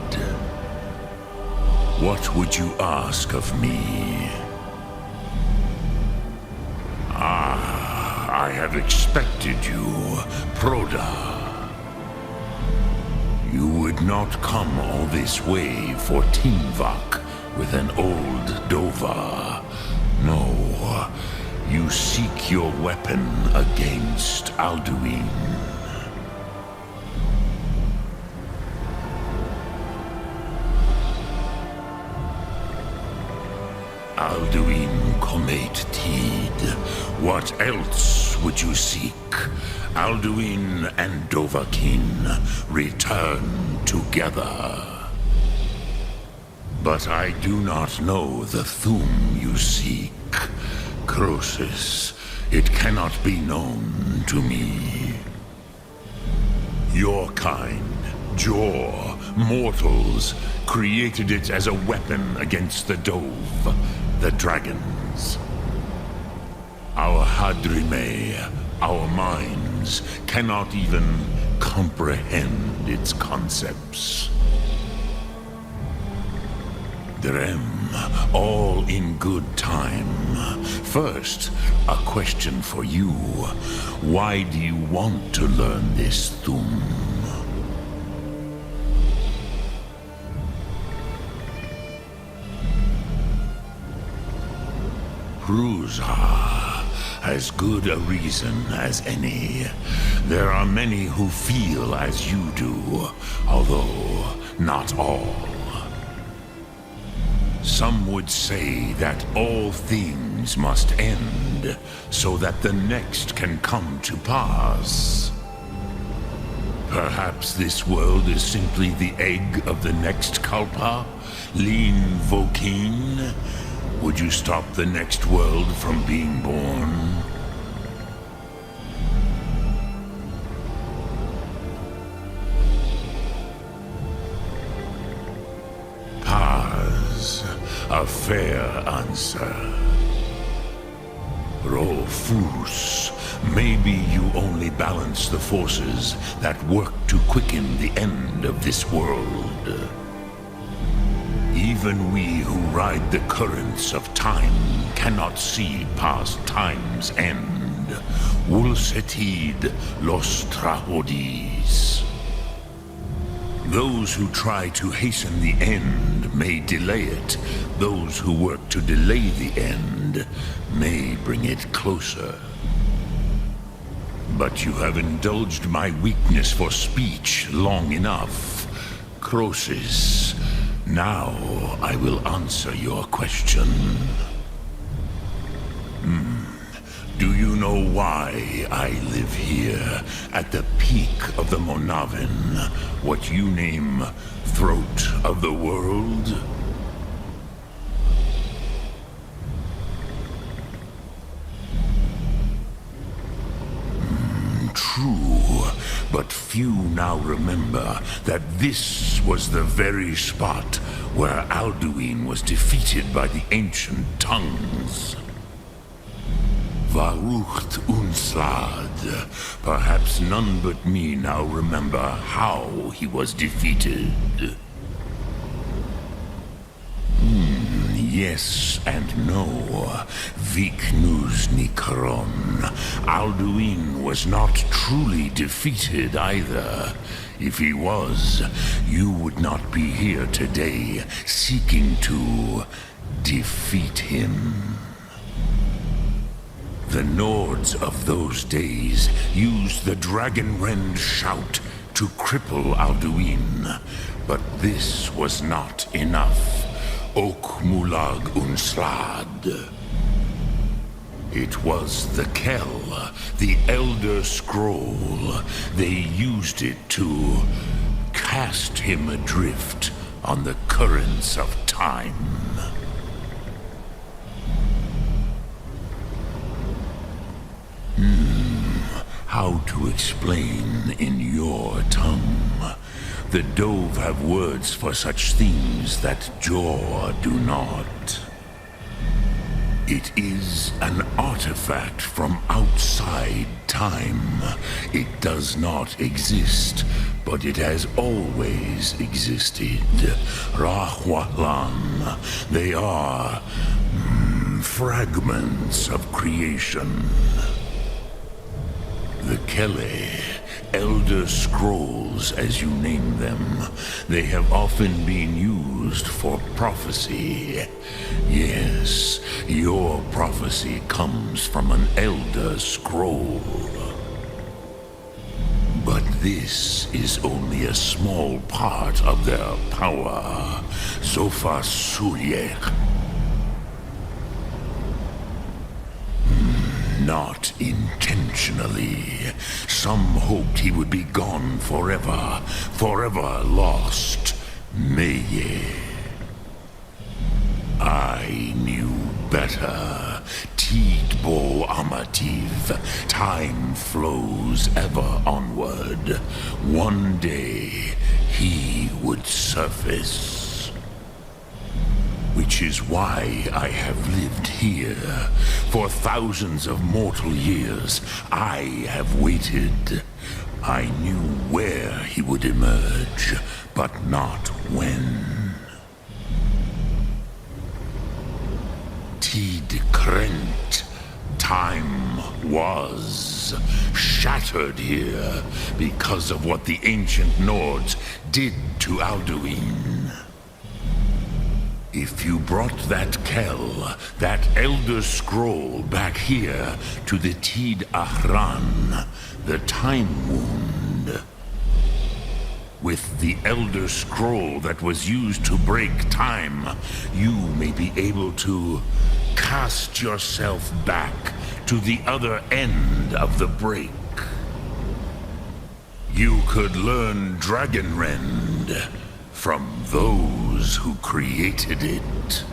What would you ask of me? Ah, I have expected you, Proda. You would not come all this way for Tinvak with an old Dova. No, you seek your weapon against Alduin. Alduin Comet Tid. What else would you seek? Alduin and Dovahkiin return together. But I do not know the Thum you seek. Croesus, it cannot be known to me. Your kind, Jaw, mortals, created it as a weapon against the Dove, the dragons. Our Hadrime, our minds, cannot even comprehend its concepts. Drem, all in good time. First, a question for you. Why do you want to learn this Thum? Prusa, as good a reason as any. There are many who feel as you do, although not all. Some would say that all things must end, so that the next can come to pass. Perhaps this world is simply the egg of the next Kalpa, Lean Vokeen. Would you stop the next world from being born? Paz, a fair answer. Rofus, maybe you only balance the forces that work to quicken the end of this world. Even we who ride the currents of time cannot see past time's end. Wulsetid los trahodis. Those who try to hasten the end may delay it. Those who work to delay the end may bring it closer. But you have indulged my weakness for speech long enough. Croesus, now I will answer your question. Do you know why I live here, at the peak of the Monavin, what you name Throat of the World? True, but few now remember that this was the very spot where Alduin was defeated by the ancient tongues. Varucht Unslad. Perhaps none but me now remember how he was defeated. Yes and no. Viknus Nikaron. Alduin was not truly defeated either. If he was, you would not be here today seeking to defeat him. The Nords of those days used the Dragonrend shout to cripple Alduin, but this was not enough. Ok Mulag Unslad. It was the Kell, the Elder Scroll. They used it to cast him adrift on the currents of time. How to explain in your tongue? The Dove have words for such things that Jaw do not. It is an artifact from outside time. It does not exist, but it has always existed. Rahwalan. They are fragments of creation. The Kele, Elder Scrolls as you name them, they have often been used for prophecy. Yes, your prophecy comes from an Elder Scroll. But this is only a small part of their power. Sofa Suryek. Not intentionally. Some hoped he would be gone forever, forever lost. Meye. I knew better. Tidbo Amativ. Time flows ever onward. One day, he would surface. Which is why I have lived here. For thousands of mortal years, I have waited. I knew where he would emerge, but not when. Tid Krent. Time was shattered here because of what the ancient Nords did to Alduin. If you brought that Kell, that Elder Scroll back here to the Tid Ahran, the Time Wound, with the Elder Scroll that was used to break time, you may be able to cast yourself back to the other end of the break. You could learn Dragonrend from those who created it.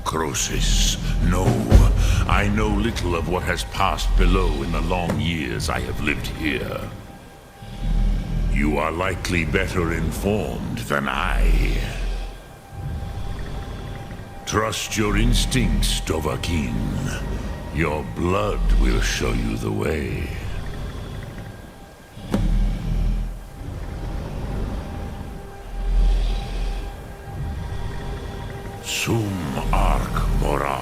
Croesus, no. I know little of what has passed below in the long years I have lived here. You are likely better informed than I. Trust your instincts, Dovahkiin. Your blood will show you the way. Sum Ark Mora.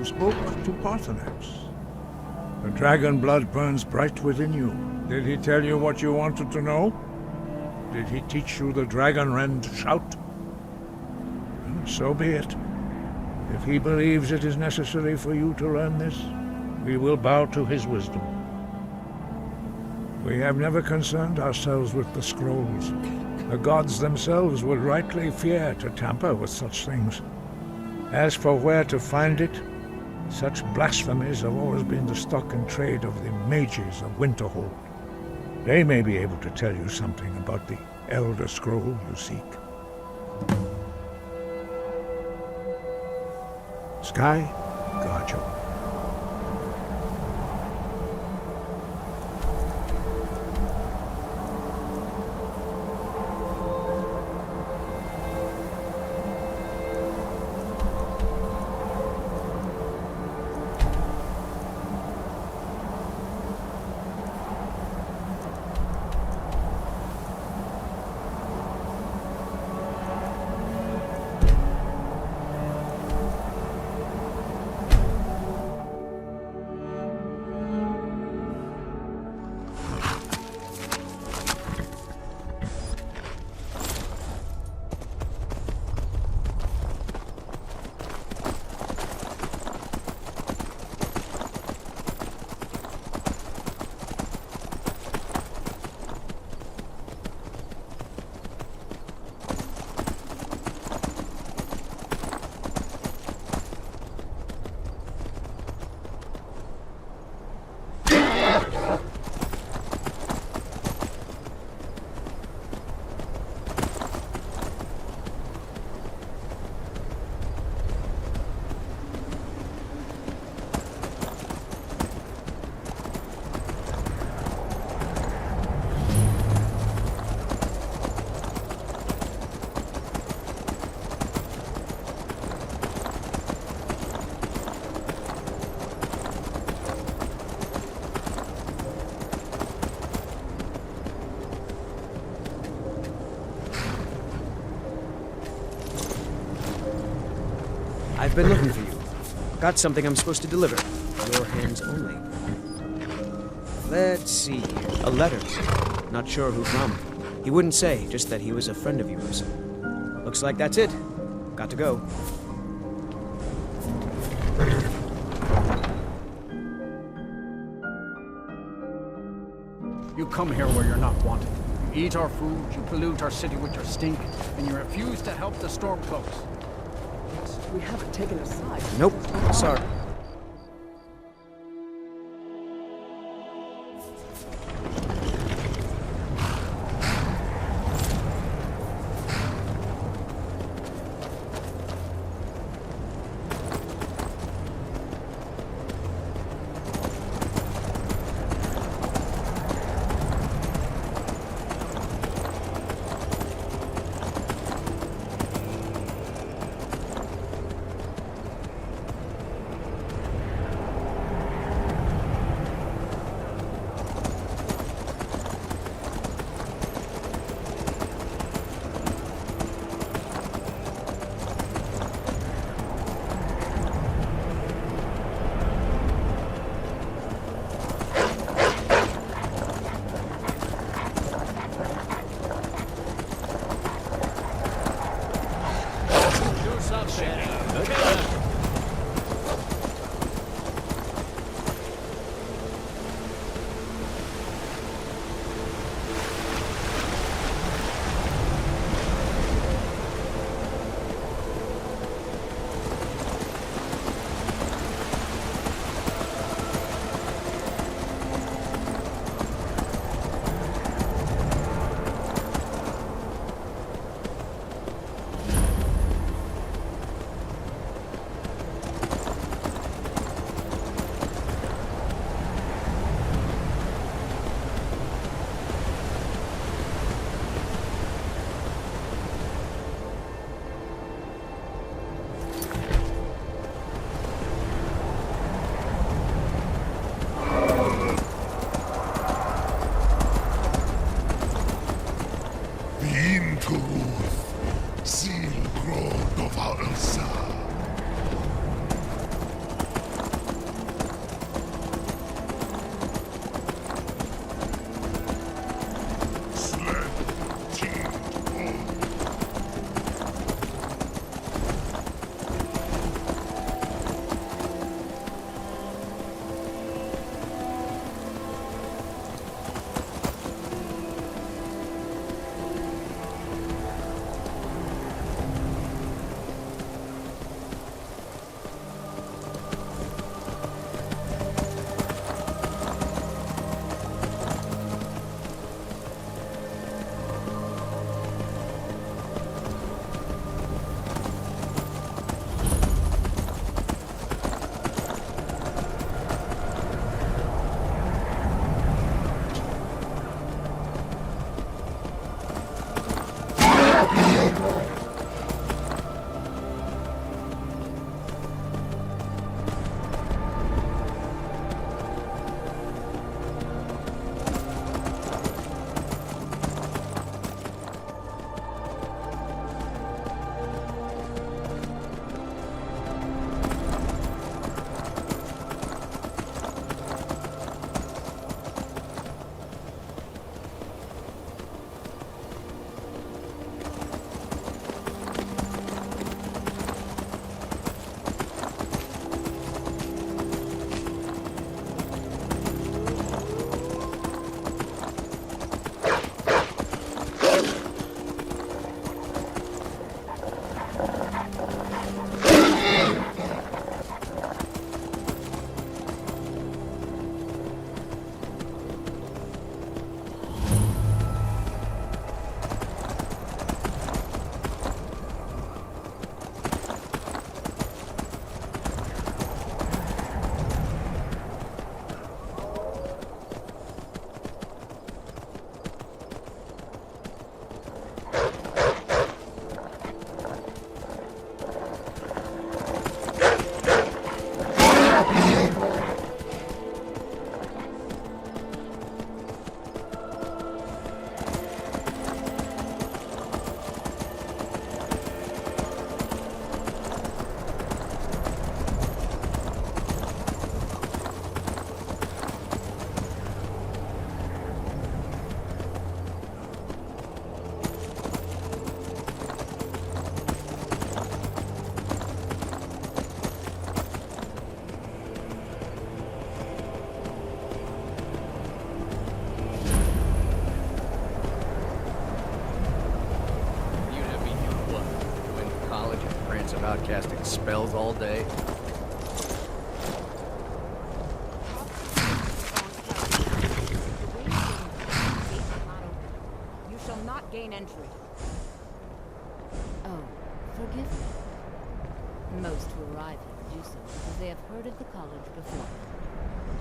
spoke to Parthenax. The dragon blood burns bright within you. Did he tell you what you wanted to know? Did he teach you the dragon rend shout? Well, so be it. If he believes it is necessary for you to learn this, we will bow to his wisdom. We have never concerned ourselves with the scrolls. The gods themselves would rightly fear to tamper with such things. As for where to find it, such blasphemies have always been the stock and trade of the mages of Winterhold. They may be able to tell you something about the Elder Scroll you seek. Sky, guard you. I've been looking for you. Got something I'm supposed to deliver. Your hands only. Let's see here. A letter. Not sure who from. He wouldn't say, just that he was a friend of yours. Looks like that's it. Got to go. You come here where you're not wanted. You eat our food, you pollute our city with your stink, and you refuse to help the Stormcloaks. We haven't taken a side. Nope. Sorry. About casting spells all day. You shall not gain entry. Oh, forgive me. Most who arrive here do so because they have heard of the college before.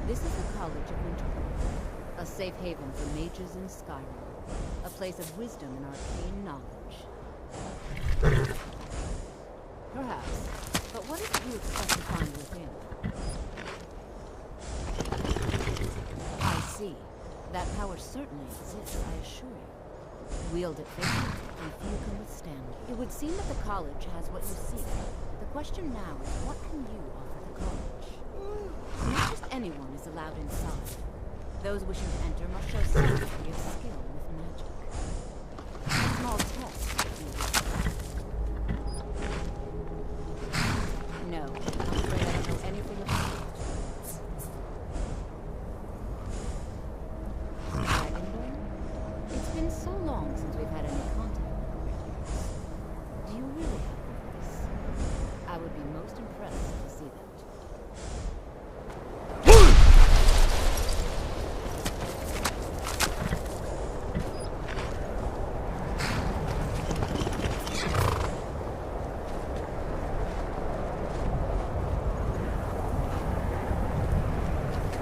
This is the College of Winterhold, a safe haven for mages in Skyrim, a place of wisdom and arcane knowledge. Perhaps, but what is it you expect to find within? I see. That power certainly exists, I assure you. Wield it faithfully, and few can withstand. It would seem that the college has what you seek. The question now is, what can you offer the college? Not just anyone is allowed inside. Those wishing to enter must show some degree of skill with magic. A small test, if you will. No, I'm afraid I don't know anything about it. Dragonborn? It's been so long since we've had any contact with Rangers. Do you really have the voice? I would be most impressed to see that.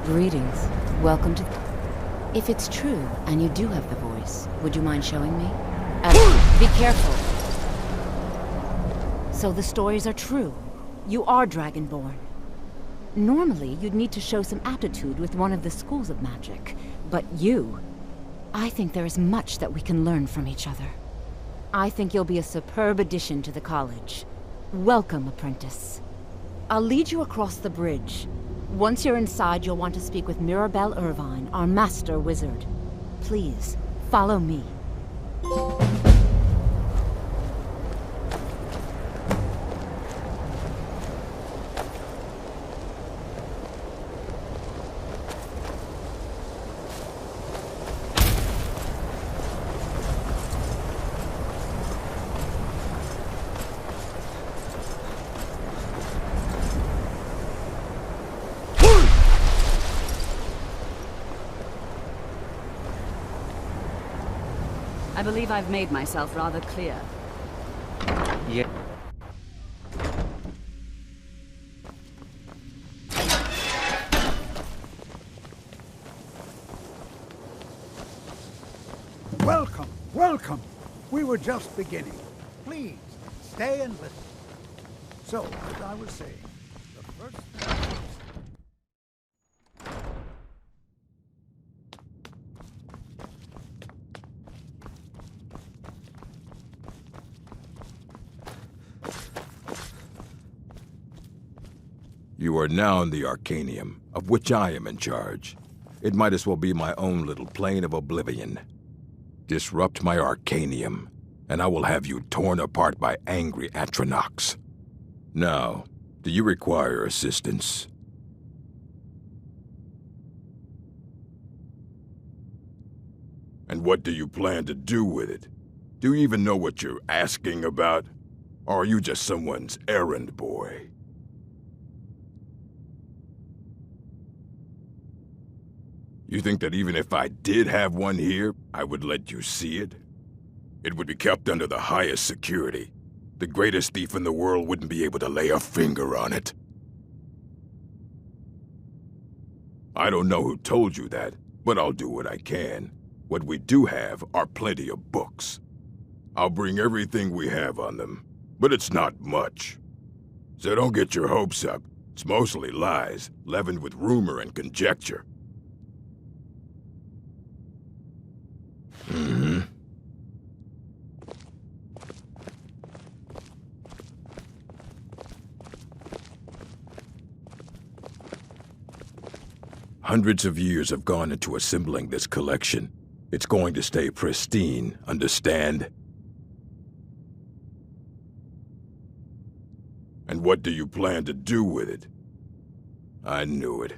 Greetings. Welcome to... If it's true, and you do have the voice, would you mind showing me? Be careful. So the stories are true. You are Dragonborn. Normally, you'd need to show some aptitude with one of the schools of magic. But you... I think there is much that we can learn from each other. I think you'll be a superb addition to the college. Welcome, apprentice. I'll lead you across the bridge. Once you're inside, you'll want to speak with Mirabelle Irvine, our master wizard. Please, follow me. I believe I've made myself rather clear. Yeah. Welcome, welcome. We were just beginning. Please, stay and listen. So, as I was saying, the first thing... You are now in the Arcanium, of which I am in charge. It might as well be my own little plane of oblivion. Disrupt my Arcanium, and I will have you torn apart by angry Atronachs. Now, do you require assistance? And what do you plan to do with it? Do you even know what you're asking about? Or are you just someone's errand boy? You think that even if I did have one here, I would let you see it? It would be kept under the highest security. The greatest thief in the world wouldn't be able to lay a finger on it. I don't know who told you that, but I'll do what I can. What we do have are plenty of books. I'll bring everything we have on them, but it's not much. So don't get your hopes up. It's mostly lies, leavened with rumor and conjecture. Mm-hmm. Hundreds of years have gone into assembling this collection. It's going to stay pristine, understand? And what do you plan to do with it? I knew it.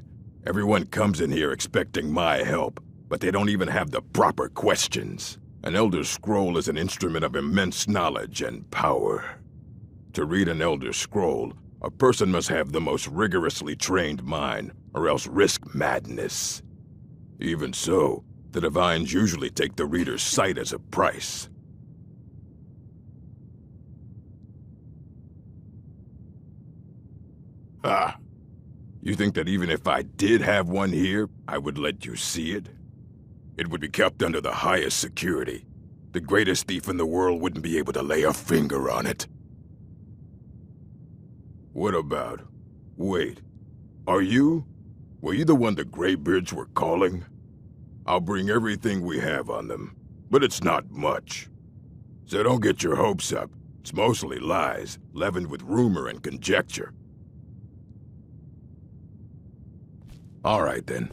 Everyone comes in here expecting my help, but they don't even have the proper questions. An Elder Scroll is an instrument of immense knowledge and power. To read an Elder Scroll, a person must have the most rigorously trained mind, or else risk madness. Even so, the Divines usually take the reader's sight as a price. Ah, you think that even if I did have one here, I would let you see it? It would be kept under the highest security. The greatest thief in the world wouldn't be able to lay a finger on it. What about? Wait, were you the one the Greybeards were calling? I'll bring everything we have on them, but it's not much. So don't get your hopes up. It's mostly lies, leavened with rumor and conjecture. All right, then.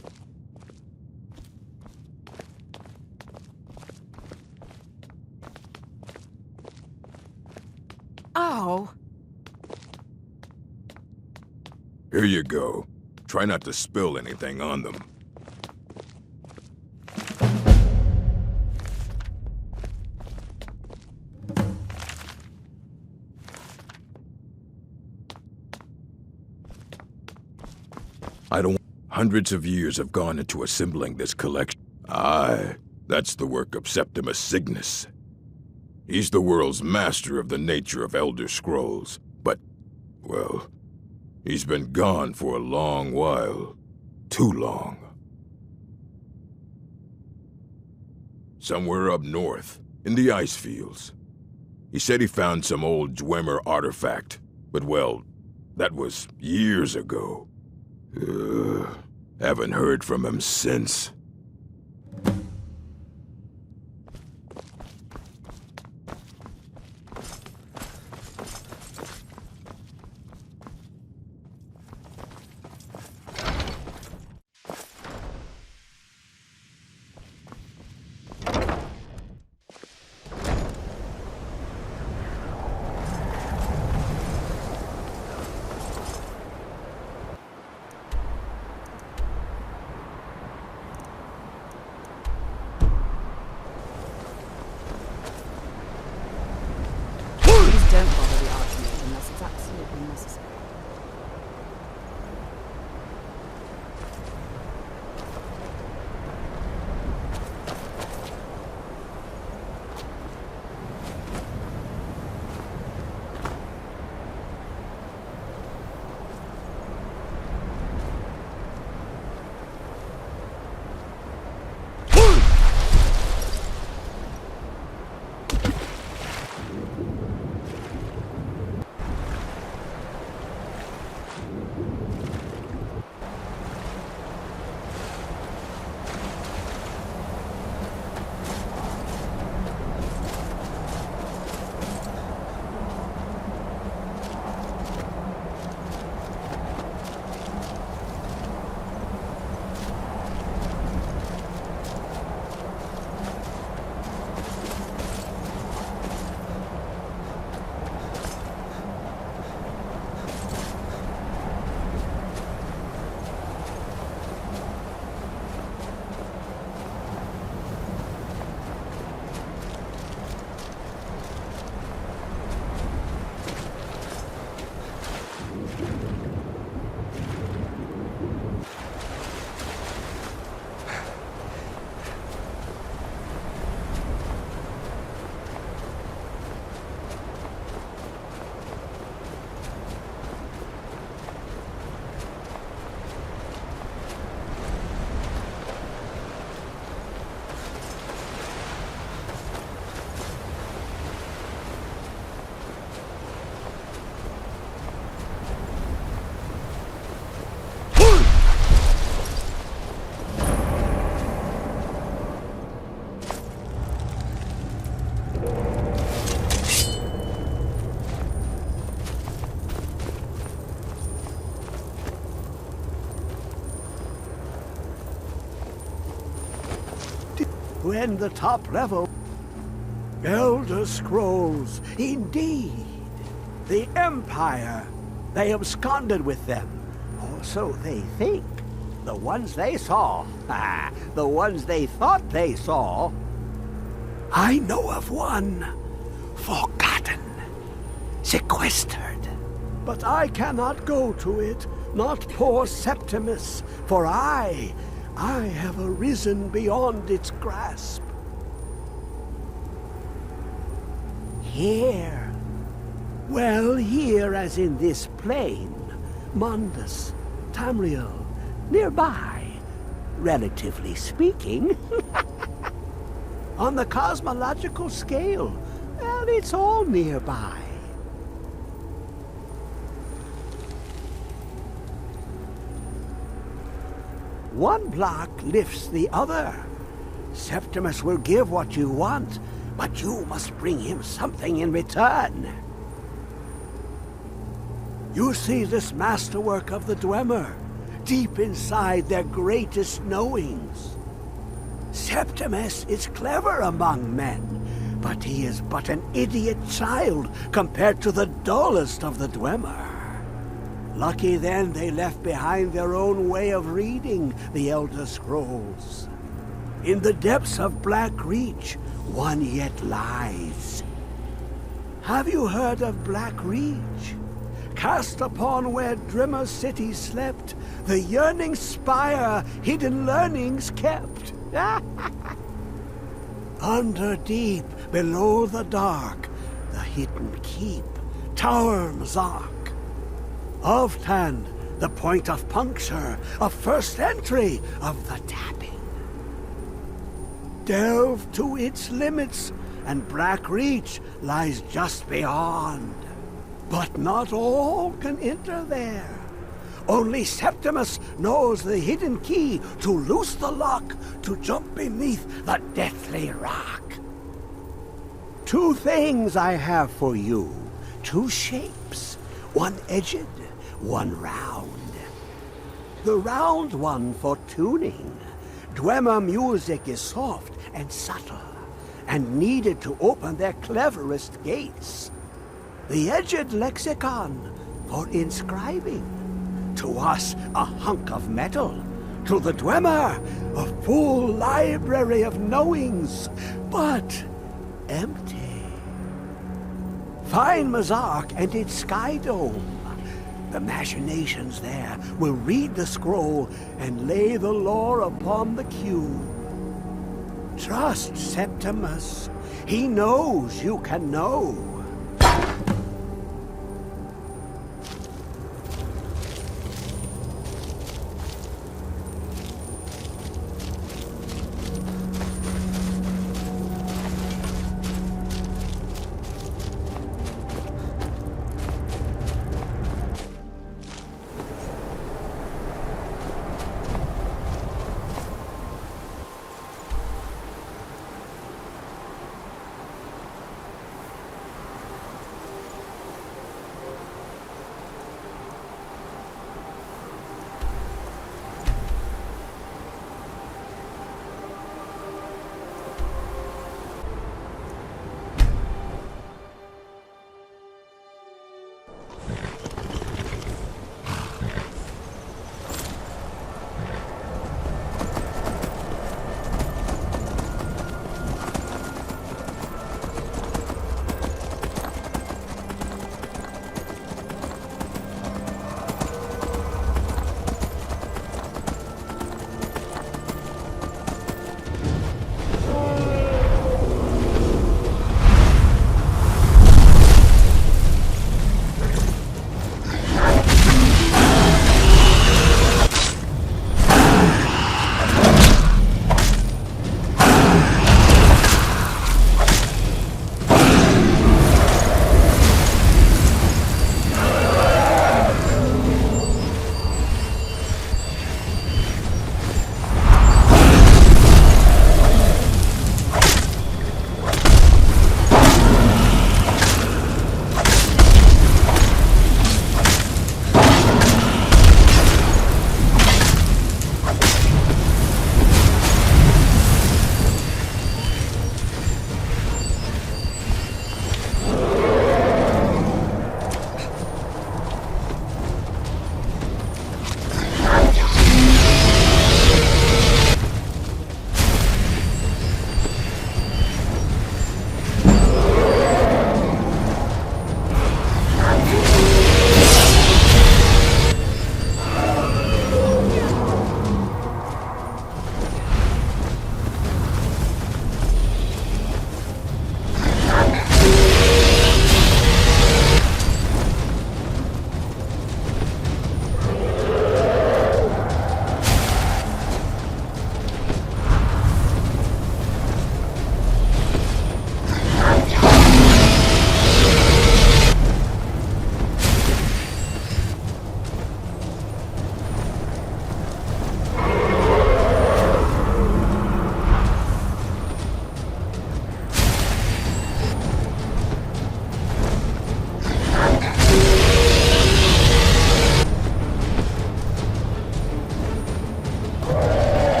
Oh. Here you go. Try not to spill anything on them. Hundreds of years have gone into assembling this collection. Aye, that's the work of Septimus Cygnus. He's the world's master of the nature of Elder Scrolls, but, well, he's been gone for a long while. Too long. Somewhere up north, in the ice fields. He said he found some old Dwemer artifact, but well, that was years ago. Haven't heard from him since. when the top level... Elder Scrolls, indeed. The Empire. They absconded with them. Or so they think. The ones they saw. The ones they thought they saw. I know of one. Forgotten. Sequestered. But I cannot go to it. Not poor Septimus. For I have arisen beyond its grasp. Here. Well, here as in this plain. Mundus, Tamriel, nearby, relatively speaking. On the cosmological scale, well, it's all nearby. One block lifts the other. Septimus will give what you want, but you must bring him something in return. You see this masterwork of the Dwemer, deep inside their greatest knowings. Septimus is clever among men, but he is but an idiot child compared to the dullest of the Dwemer. Lucky then they left behind their own way of reading the Elder Scrolls. In the depths of Black Reach, one yet lies. Have you heard of Black Reach? Cast upon where Drimmer City slept, the yearning spire hidden learnings kept. Under deep, below the dark, the hidden keep, Tower Mazark. Oftan, the point of puncture, of first entry of the tapping. Delve to its limits, and Black Reach lies just beyond. But not all can enter there. Only Septimus knows the hidden key to loose the lock, to jump beneath the deathly rock. Two things I have for you. Two shapes. One edged, one round. The round one for tuning. Dwemer music is soft and subtle, and needed to open their cleverest gates. The edged lexicon for inscribing. To us, a hunk of metal. To the Dwemer, a full library of knowings, but empty. Find Mazark and its sky dome. The machinations there will read the scroll and lay the lore upon the cube. Trust Septimus. He knows you can know.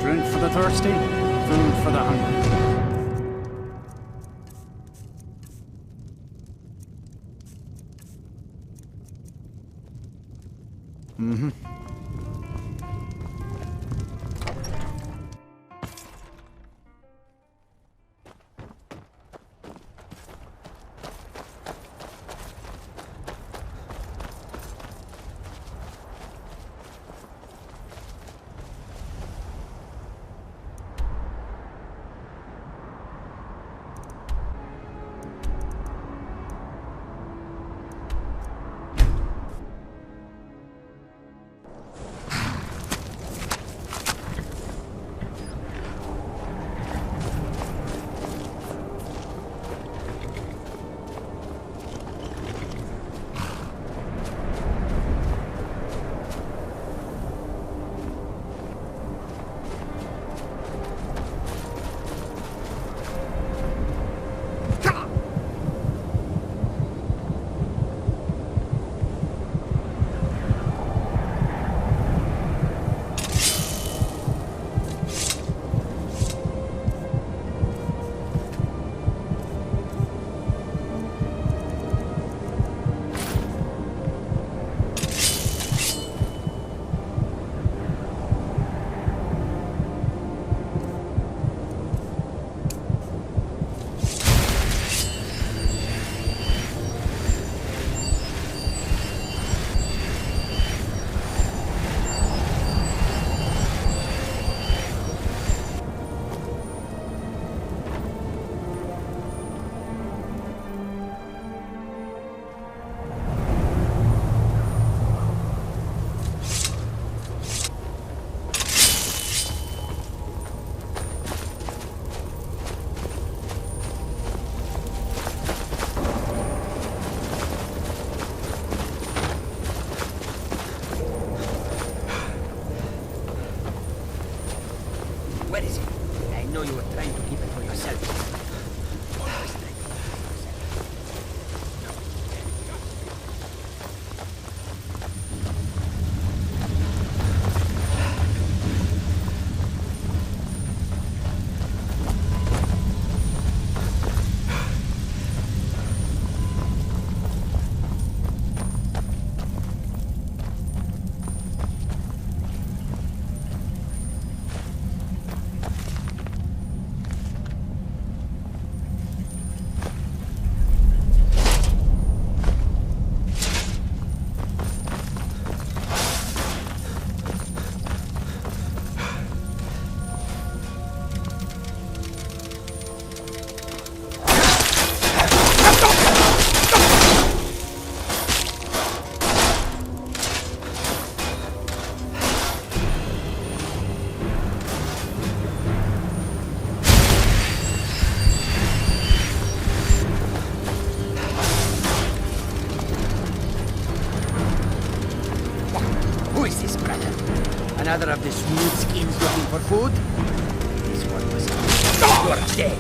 Drink for the thirsty, food for the hungry. Mm-hmm. Where is it? I know you were trying to keep it for yourself. Who is this, brother? Another of the smooth skins looking for food? This one was... You're dead!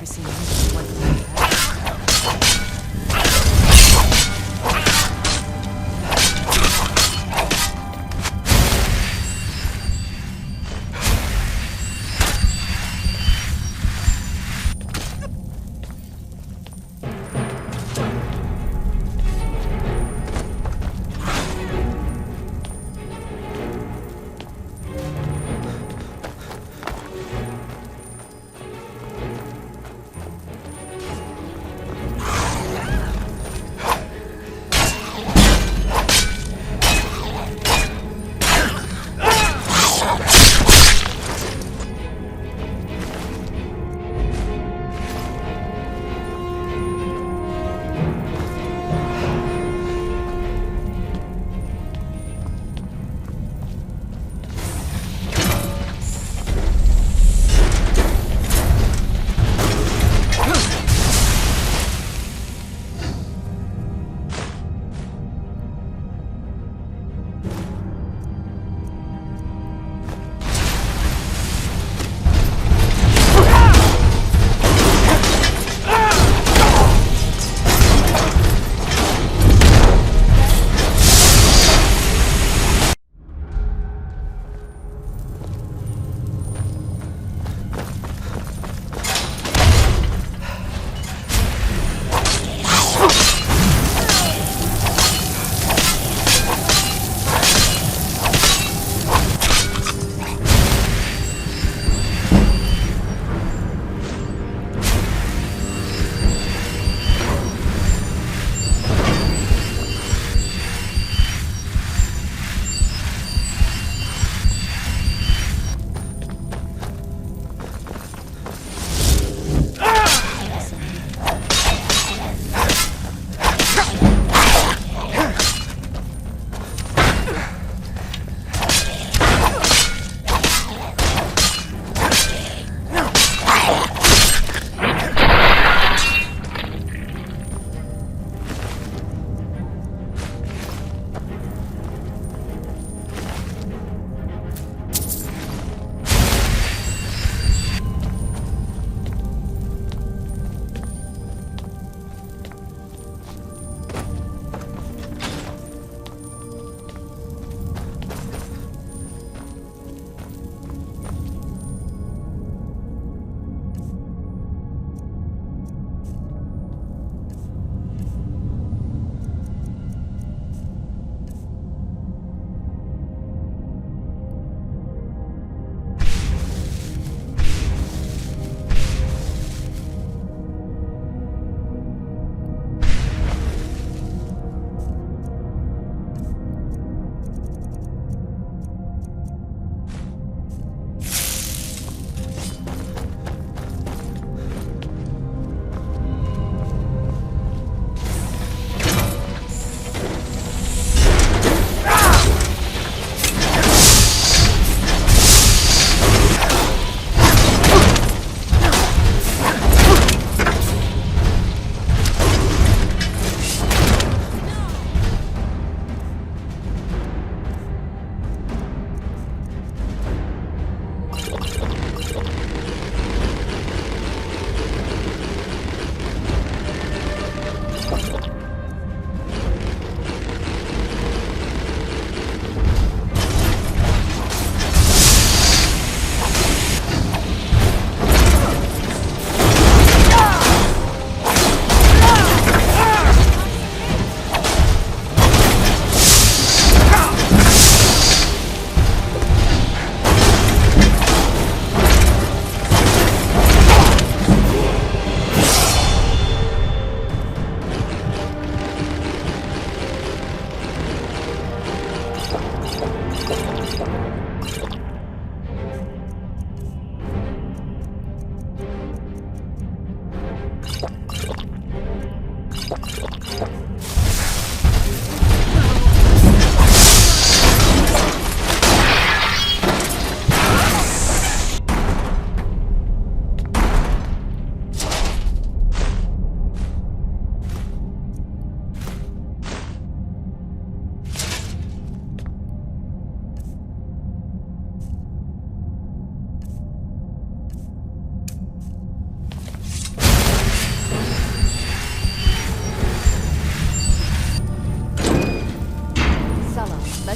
never seen anything quite like that.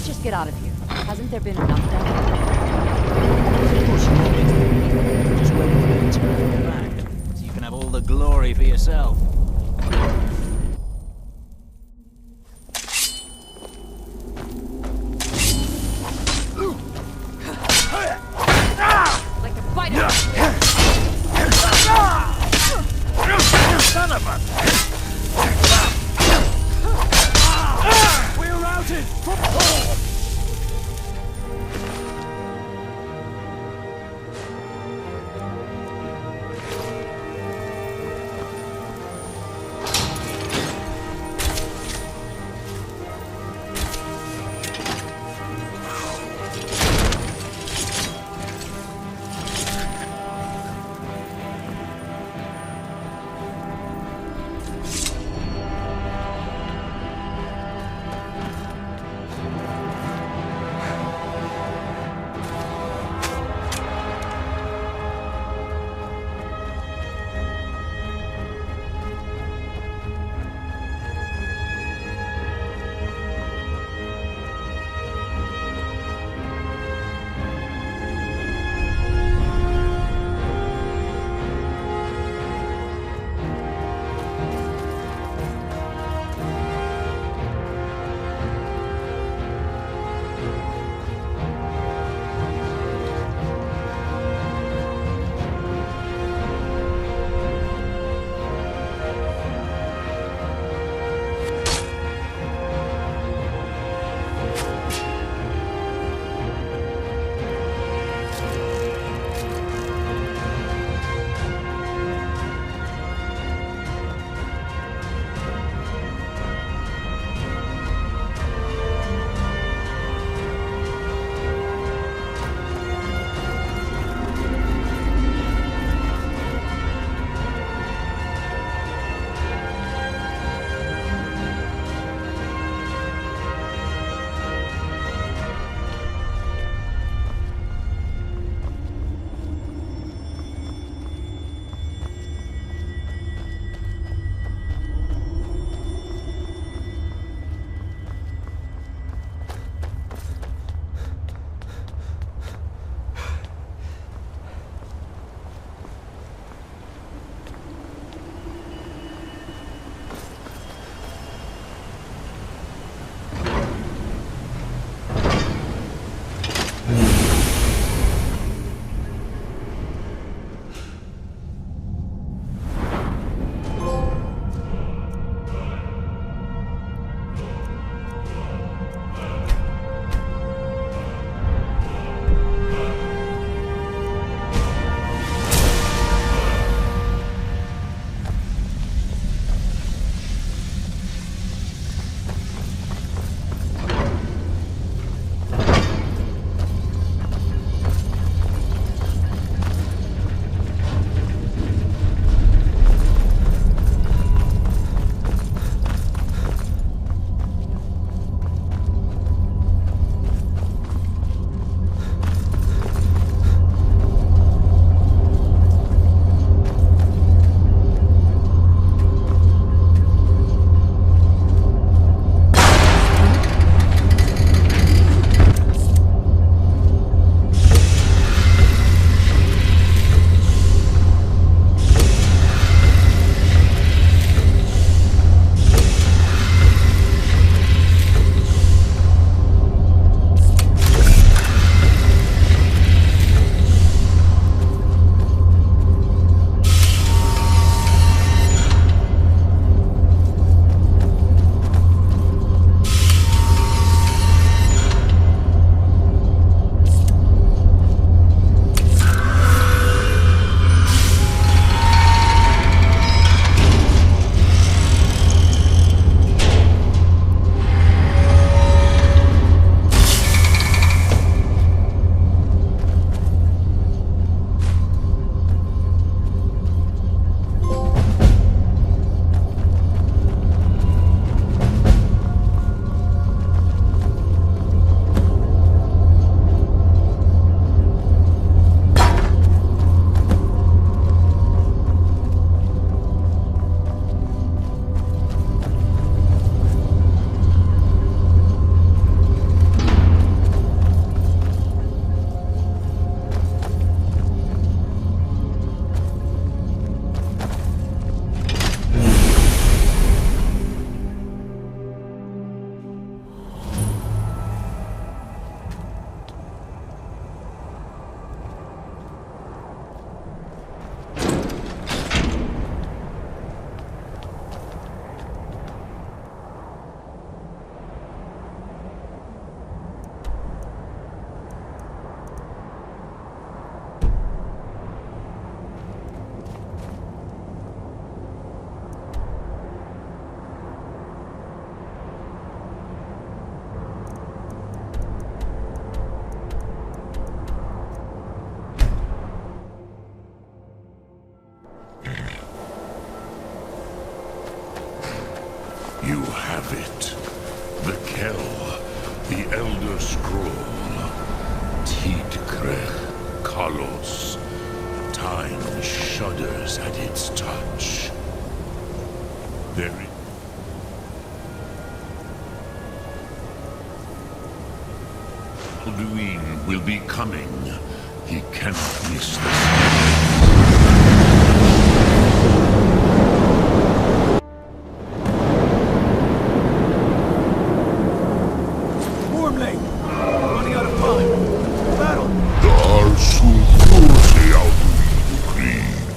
just get out of here. Hasn't there been enough done? Just waiting for you to turn back, so you can have all the glory for yourself. Like a fighter! Son of a... We're routed! You have it. The Kell, the Elder Scroll. Tidkrech Kalos. Time shudders at its touch. Alduin will be coming. He cannot miss the Wormling! Running out of time. Battle! The Arsul-Kursi Alduin decreed.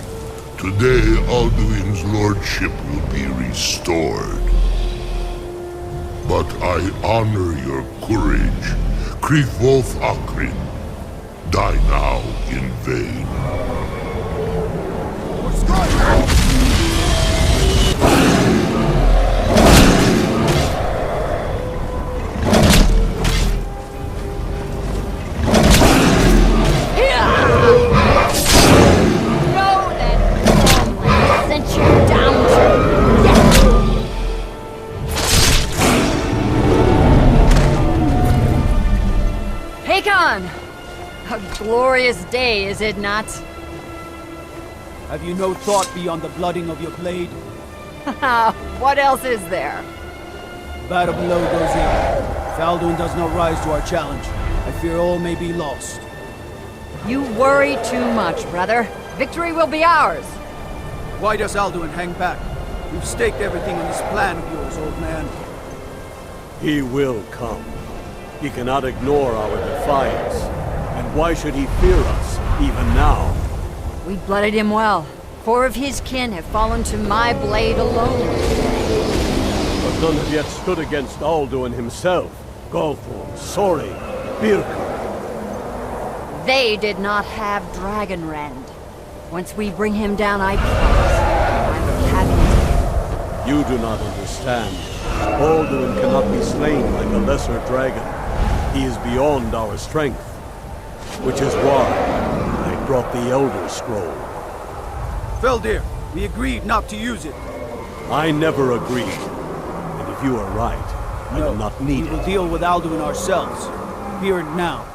Today, Alduin's lordship will be restored. But I honor your courage. Krithwolf Akrin. Die now in vain. A glorious day, is it not? Have you no thought beyond the blooding of your blade? What else is there? Battle below goes in. If Alduin does not rise to our challenge, I fear all may be lost. You worry too much, brother. Victory will be ours. Why does Alduin hang back? We've staked everything on this plan of yours, old man. He will come. He cannot ignore our defiance. And why should he fear us, even now? We blooded him well. 4 of his kin have fallen to my blade alone. But none have yet stood against Alduin himself. Galthorn, Sori, Birka. They did not have Dragonrend. Once we bring him down, I promise I will have him. You do not understand. Alduin cannot be slain like a lesser dragon. He is beyond our strength. Which is why I brought the Elder Scroll. Feldir, we agreed not to use it. I never agreed. And if you are right, I will not need it. We will deal with Alduin ourselves. Here and now.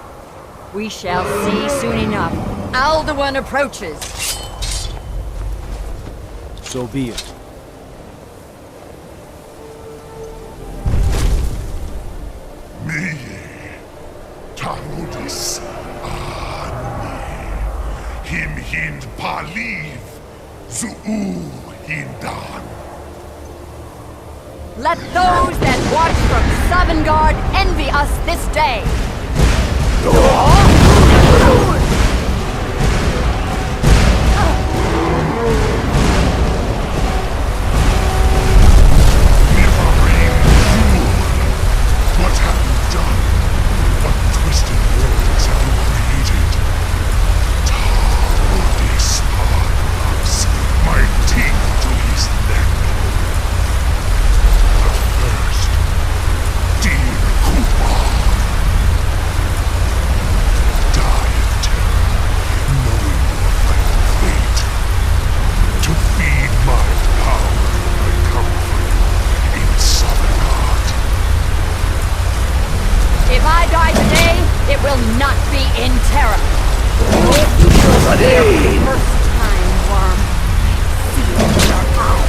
We shall see soon enough. Alduin approaches. So be it. Tarudis Him hind paliv Zuu hindan. Let those that watch from Sovngarde envy us this day. What have you done? What twisted worlds have you created? Tarudis Argus, my teeth to his neck. But first, dear Kupar, die of terror, knowing your final fate. To feed my power, I come for you in Sovngarde. If I die today, it will not be in terror. First time, worm. See your eye.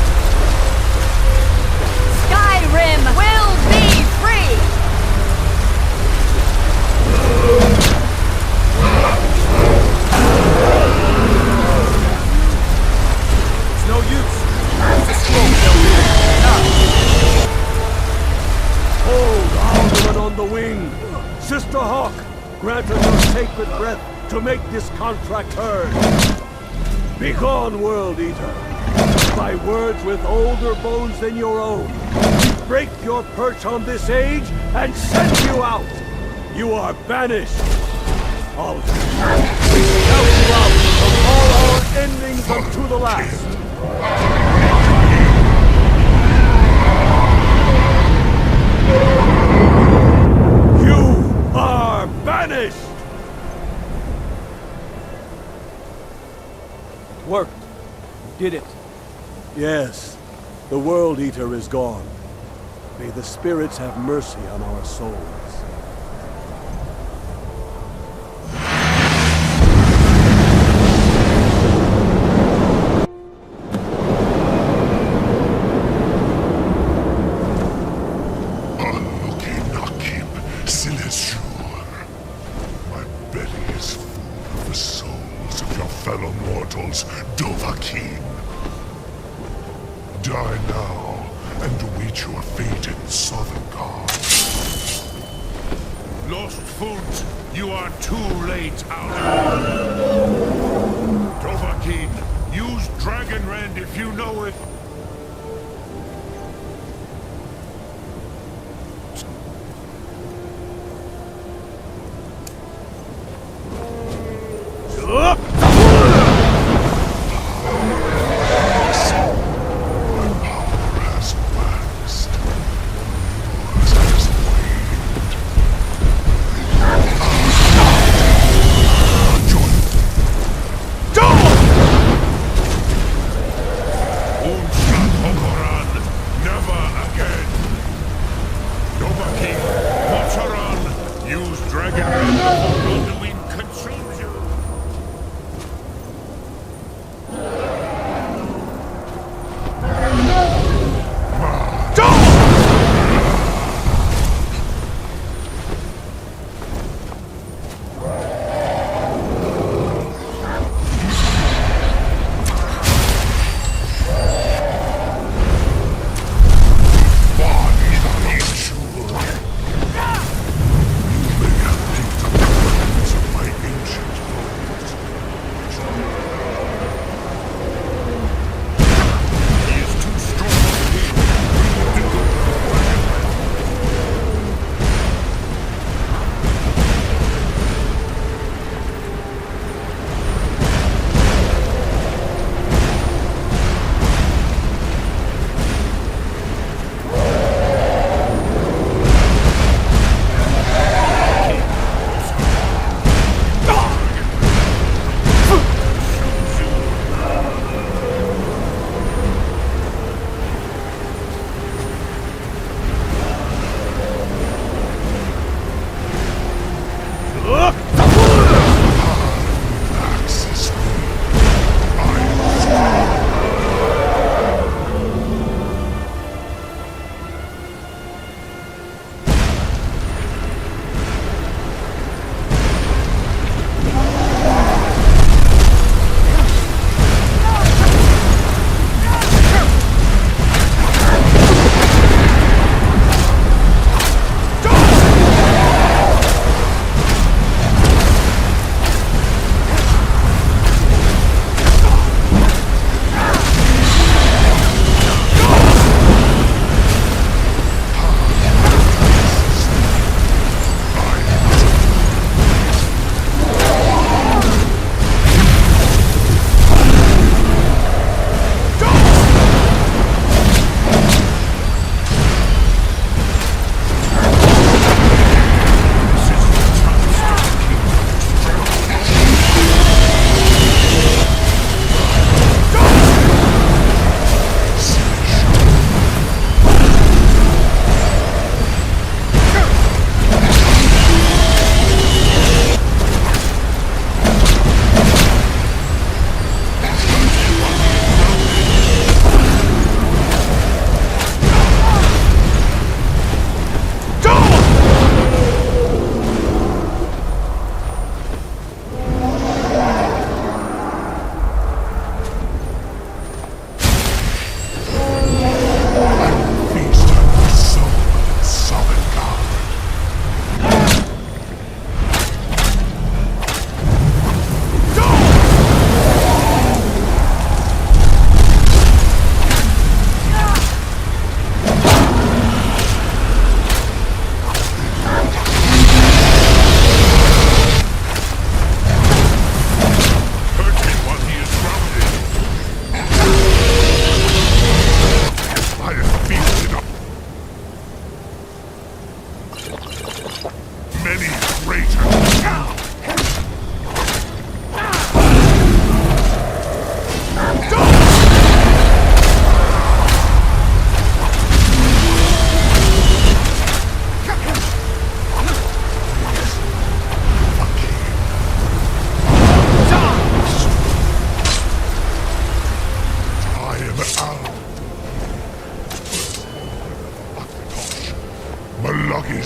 Skyrim will be free! It's no use. Use the scroll, Feldir. Now. Hold Alduin on the wing! Sister Hawk, grant us your sacred breath to make this contract heard. Begone, World Eater! By words with older bones than your own, we break your perch on this age and send you out! You are banished! Alduin, we scout you out of all our endings unto the last! You are banished! It worked. You did it. Yes, the World Eater is gone. May the spirits have mercy on our souls. My belly is full of the souls of your fellow mortals, Dovahkiin. Die now and await your fate in Sothengar. Lost Foot, you are too late, Alder. Dovahkiin, use Dragon Rend if you know it.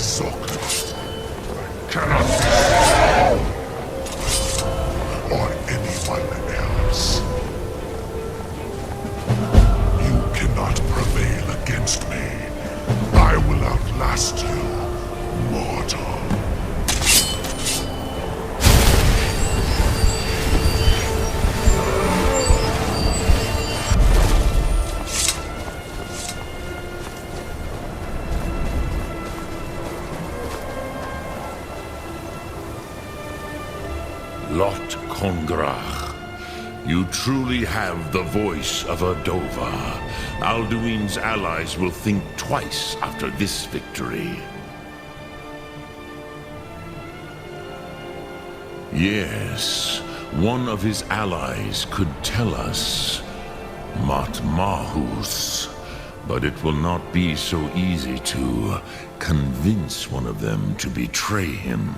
Sokra. Cannot be or anyone else. You cannot prevail against me. I will outlast you, mortal. Lot Kongrach, you truly have the voice of a Dova. Alduin's allies will think twice after this victory. Yes, one of his allies could tell us Matmahus, but it will not be so easy to convince one of them to betray him.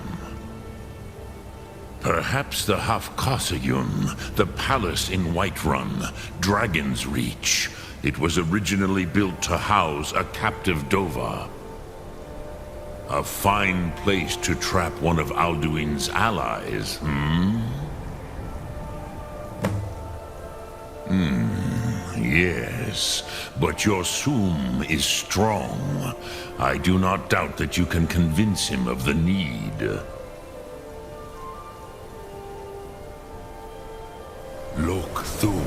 Perhaps the Hafkasayun, the palace in Whiterun, Dragon's Reach. It was originally built to house a captive Dova. A fine place to trap one of Alduin's allies, Yes, but your Sum is strong. I do not doubt that you can convince him of the need. Lokthum.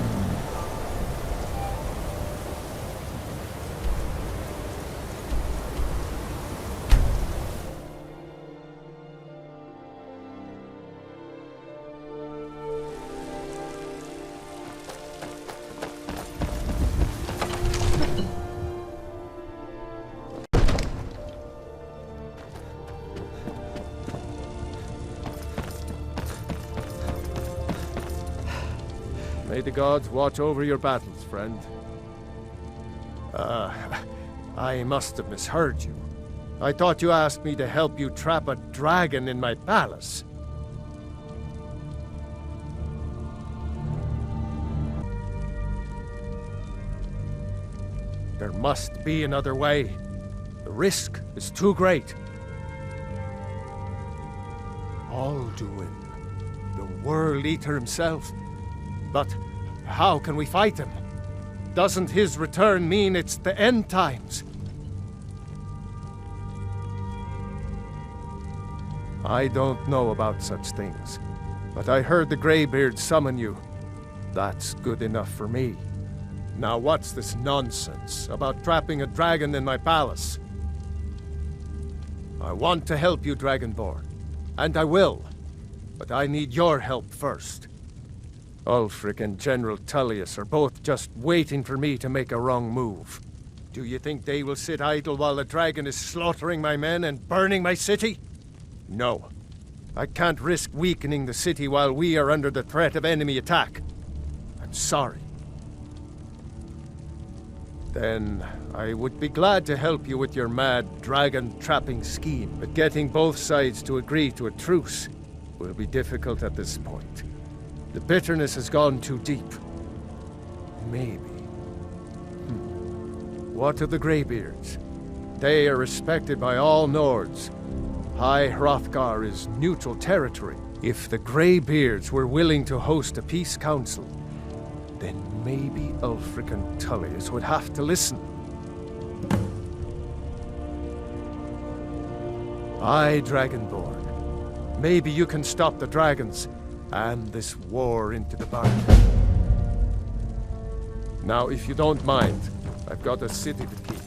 May the gods watch over your battles, friend. I must have misheard you. I thought you asked me to help you trap a dragon in my palace. There must be another way. The risk is too great. Alduin, the World Eater himself. But how can we fight him? Doesn't his return mean it's the end times? I don't know about such things, but I heard the Greybeard summon you. That's good enough for me. Now what's this nonsense about trapping a dragon in my palace? I want to help you, Dragonborn, and I will, but I need your help first. Ulfric and General Tullius are both just waiting for me to make a wrong move. Do you think they will sit idle while the dragon is slaughtering my men and burning my city? No. I can't risk weakening the city while we are under the threat of enemy attack. I'm sorry. Then I would be glad to help you with your mad dragon-trapping scheme, but getting both sides to agree to a truce will be difficult at this point. The bitterness has gone too deep. Maybe. What of the Greybeards? They are respected by all Nords. High Hrothgar is neutral territory. If the Greybeards were willing to host a peace council, then maybe Ulfric and Tullius would have to listen. Aye, Dragonborn. Maybe you can stop the dragons and this war into the bargain. Now, if you don't mind, I've got a city to keep.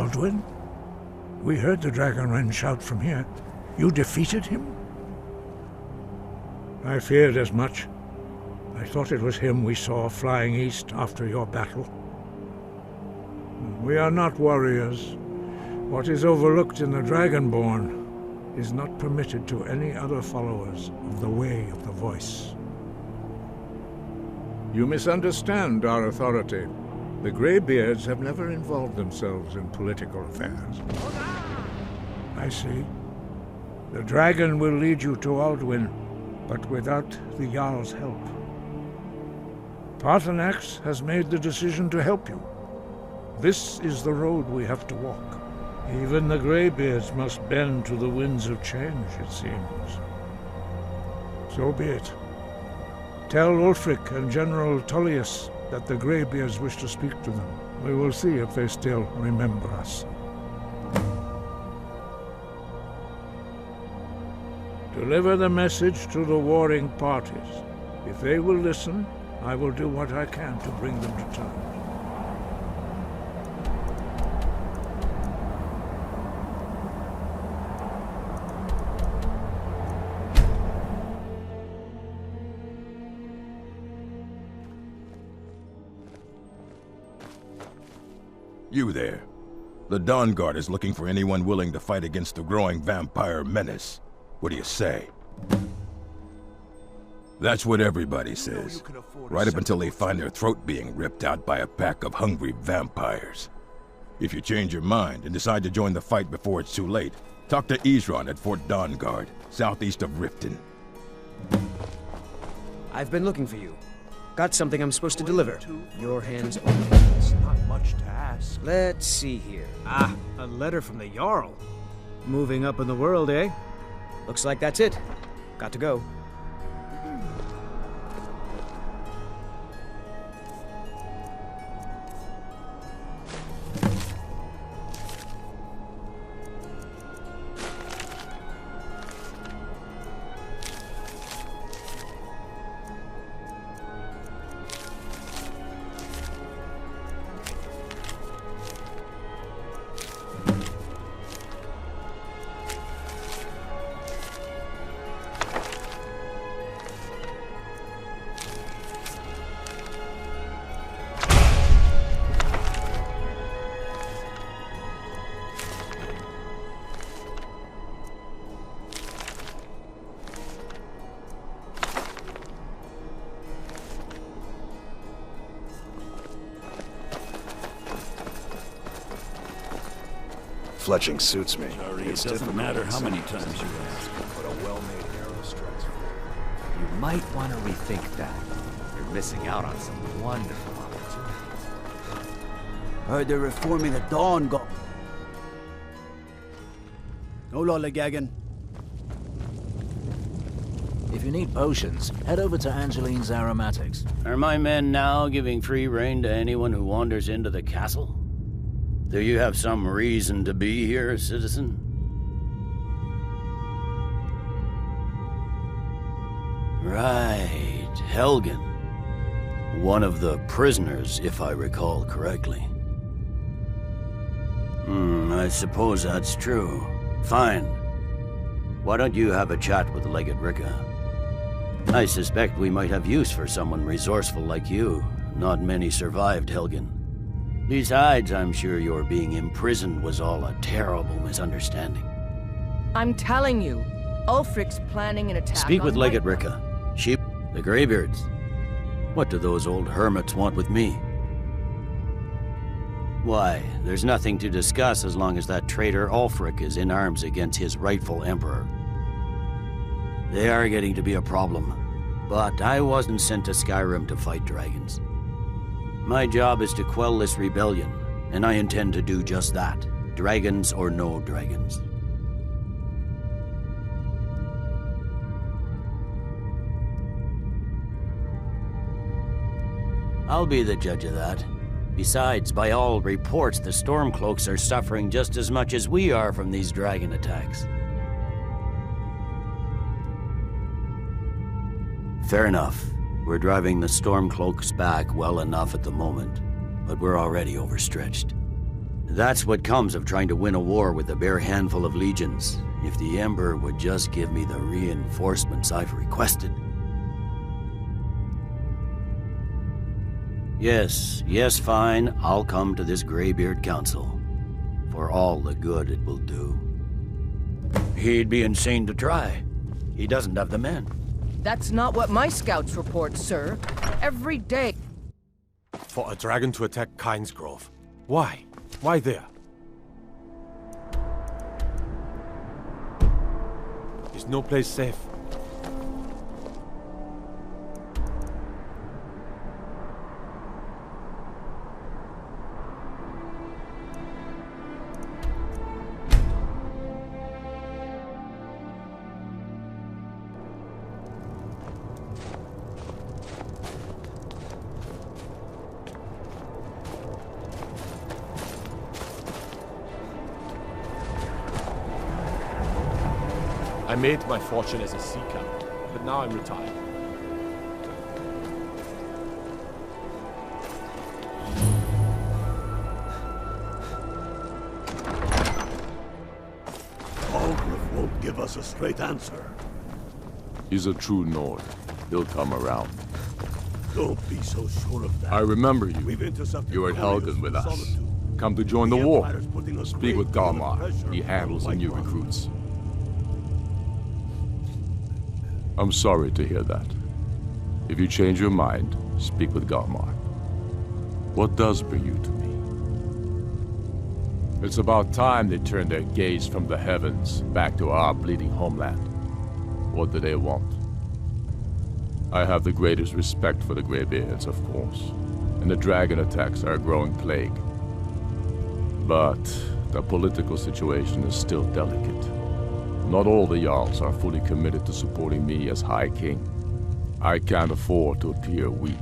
Aldwin? We heard the Dragonren shout from here. You defeated him? I feared as much. I thought it was him we saw flying east after your battle. We are not warriors. What is overlooked in the Dragonborn is not permitted to any other followers of the Way of the Voice. You misunderstand our authority. The Greybeards have never involved themselves in political affairs. I see. The dragon will lead you to Aldwin, but without the Jarl's help. Paarthurnax has made the decision to help you. This is the road we have to walk. Even the Greybeards must bend to the winds of change, it seems. So be it. Tell Ulfric and General Tullius that the Greybeards wish to speak to them. We will see if they still remember us. Deliver the message to the warring parties. If they will listen, I will do what I can to bring them to terms. You there. The Dawn Guard is looking for anyone willing to fight against the growing vampire menace. What do you say? That's what everybody says. Right up until they find their throat being ripped out by a pack of hungry vampires. If you change your mind and decide to join the fight before it's too late, talk to Isran at Fort Dawn Guard, southeast of Riften. I've been looking for you. Got something I'm supposed to deliver. Your hands open. It's not much to ask. Let's see here. Ah, a letter from the Jarl. Moving up in the world, eh? Looks like that's it. Got to go. Fletching suits me. It doesn't matter how many times you ask. But a well-made arrow strikes. You might want to rethink that. You're missing out on some wonderful opportunities. Heard they're reforming the Dawn Guard. No lollygagging. If you need potions, head over to Angeline's Aromatics. Are my men now giving free rein to anyone who wanders into the castle? Do you have some reason to be here, citizen? Right, Helgen. One of the prisoners, if I recall correctly. I suppose that's true. Fine. Why don't you have a chat with Legate Ricka? I suspect we might have use for someone resourceful like you. Not many survived, Helgen. Besides, I'm sure your being imprisoned was all a terrible misunderstanding. I'm telling you, Ulfric's planning an attack. Speak with on Legate Ricka. She... the Greybeards. What do those old hermits want with me? Why, there's nothing to discuss as long as that traitor Ulfric is in arms against his rightful emperor. They are getting to be a problem. But I wasn't sent to Skyrim to fight dragons. My job is to quell this rebellion, and I intend to do just that. Dragons or no dragons. I'll be the judge of that. Besides, by all reports, the Stormcloaks are suffering just as much as we are from these dragon attacks. Fair enough. We're driving the Stormcloaks back well enough at the moment, but we're already overstretched. That's what comes of trying to win a war with a bare handful of legions. If the Emperor would just give me the reinforcements I've requested. Yes, fine. I'll come to this Greybeard Council. For all the good it will do. He'd be insane to try. He doesn't have the men. That's not what my scouts report, sir. Every day. For a dragon to attack Kynesgrove. Why? Why there? Is no place safe? I made my fortune as a sea captain, but now I'm retired. Algriff won't give us a straight answer. He's a true Nord. He'll come around. Don't be so sure of that. I remember you. We've intercepted You were at Helgen with us. Come to join the war. Speak with Galmar. He handles the new recruits. I'm sorry to hear that. If you change your mind, speak with Galmar. What does bring you to me? It's about time they turned their gaze from the heavens back to our bleeding homeland. What do they want? I have the greatest respect for the Greybeards, of course, and the dragon attacks are a growing plague. But the political situation is still delicate. Not all the Jarls are fully committed to supporting me as High King. I can't afford to appear weak.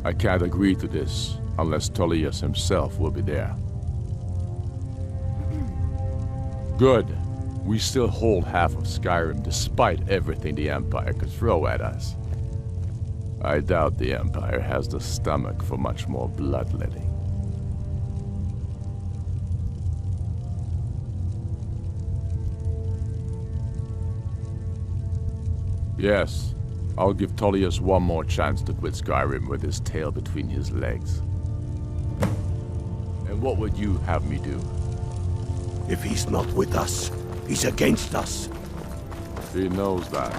I can't agree to this unless Tullius himself will be there. Good. We still hold half of Skyrim despite everything the Empire could throw at us. I doubt the Empire has the stomach for much more bloodletting. Yes, I'll give Tullius one more chance to quit Skyrim with his tail between his legs. And what would you have me do? If he's not with us, he's against us. He knows that.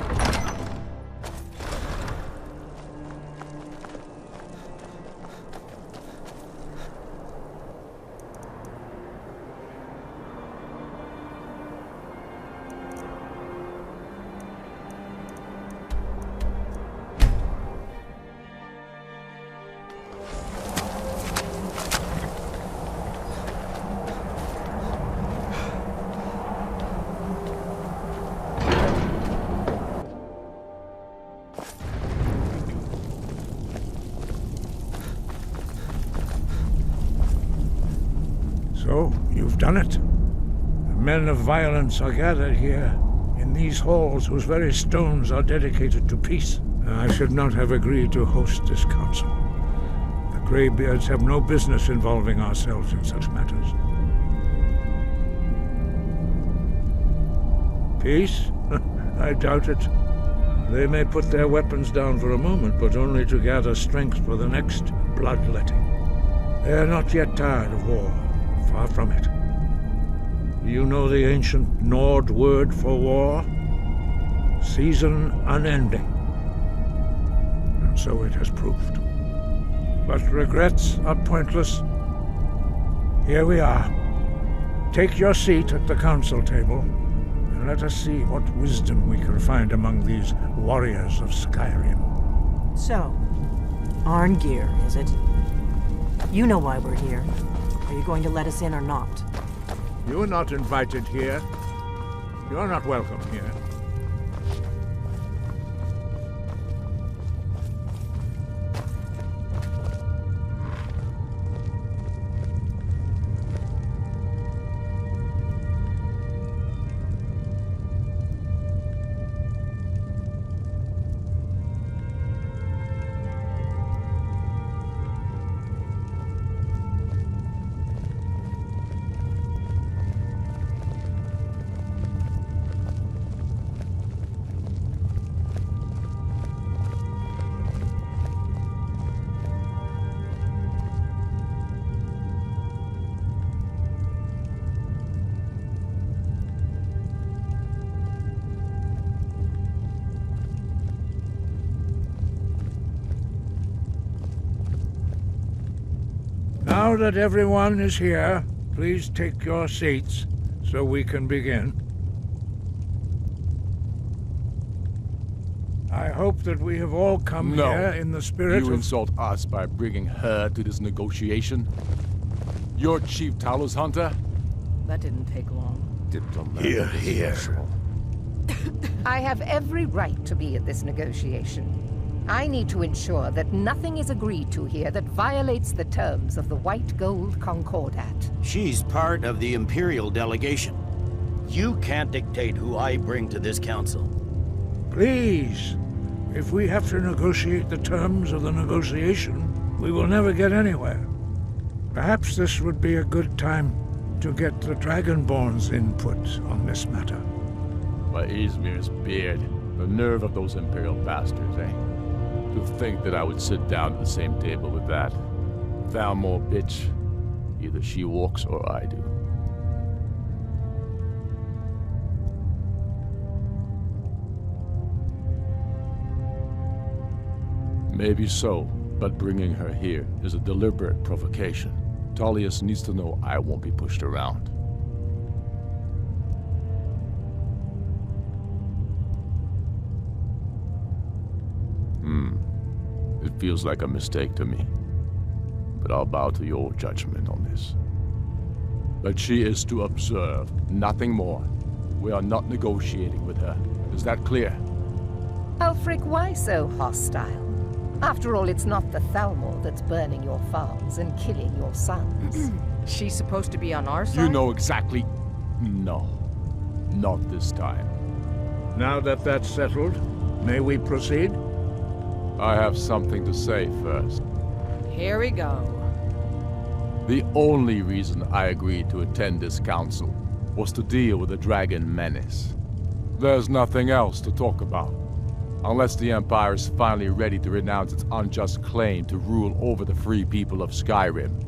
So, you've done it. The men of violence are gathered here, in these halls whose very stones are dedicated to peace. I should not have agreed to host this council. The Greybeards have no business involving ourselves in such matters. Peace? I doubt it. They may put their weapons down for a moment, but only to gather strength for the next bloodletting. They are not yet tired of war. Far from it. Do you know the ancient Nord word for war? Season unending. And so it has proved. But regrets are pointless. Here we are. Take your seat at the council table, and let us see what wisdom we can find among these warriors of Skyrim. So, Arngeir, is it? You know why we're here. Are you going to let us in or not? You are not invited here. You are not welcome here. Now that everyone is here, please take your seats so we can begin. I hope that we have all come here in the spirit You of... insult us by bringing her to this negotiation? You're Chief Talos Hunter? That didn't take long. Here, here. I have every right to be at this negotiation. I need to ensure that nothing is agreed to here that violates the terms of the White Gold Concordat. She's part of the Imperial delegation. You can't dictate who I bring to this council. Please, if we have to negotiate the terms of the negotiation, we will never get anywhere. Perhaps this would be a good time to get the Dragonborn's input on this matter. By Izmir's beard, the nerve of those Imperial bastards, eh? To think that I would sit down at the same table with that. Thalmor bitch. Either she walks or I do. Maybe so, but bringing her here is a deliberate provocation. Tullius needs to know I won't be pushed around. It feels like a mistake to me. But I'll bow to your judgment on this. But she is to observe, nothing more. We are not negotiating with her. Is that clear? Ulfric, why so hostile? After all, it's not the Thalmor that's burning your farms and killing your sons. She's supposed to be on our side? You know exactly... No. Not this time. Now that that's settled, may we proceed? I have something to say first. Here we go. The only reason I agreed to attend this council was to deal with the dragon menace. There's nothing else to talk about. Unless the Empire is finally ready to renounce its unjust claim to rule over the free people of Skyrim.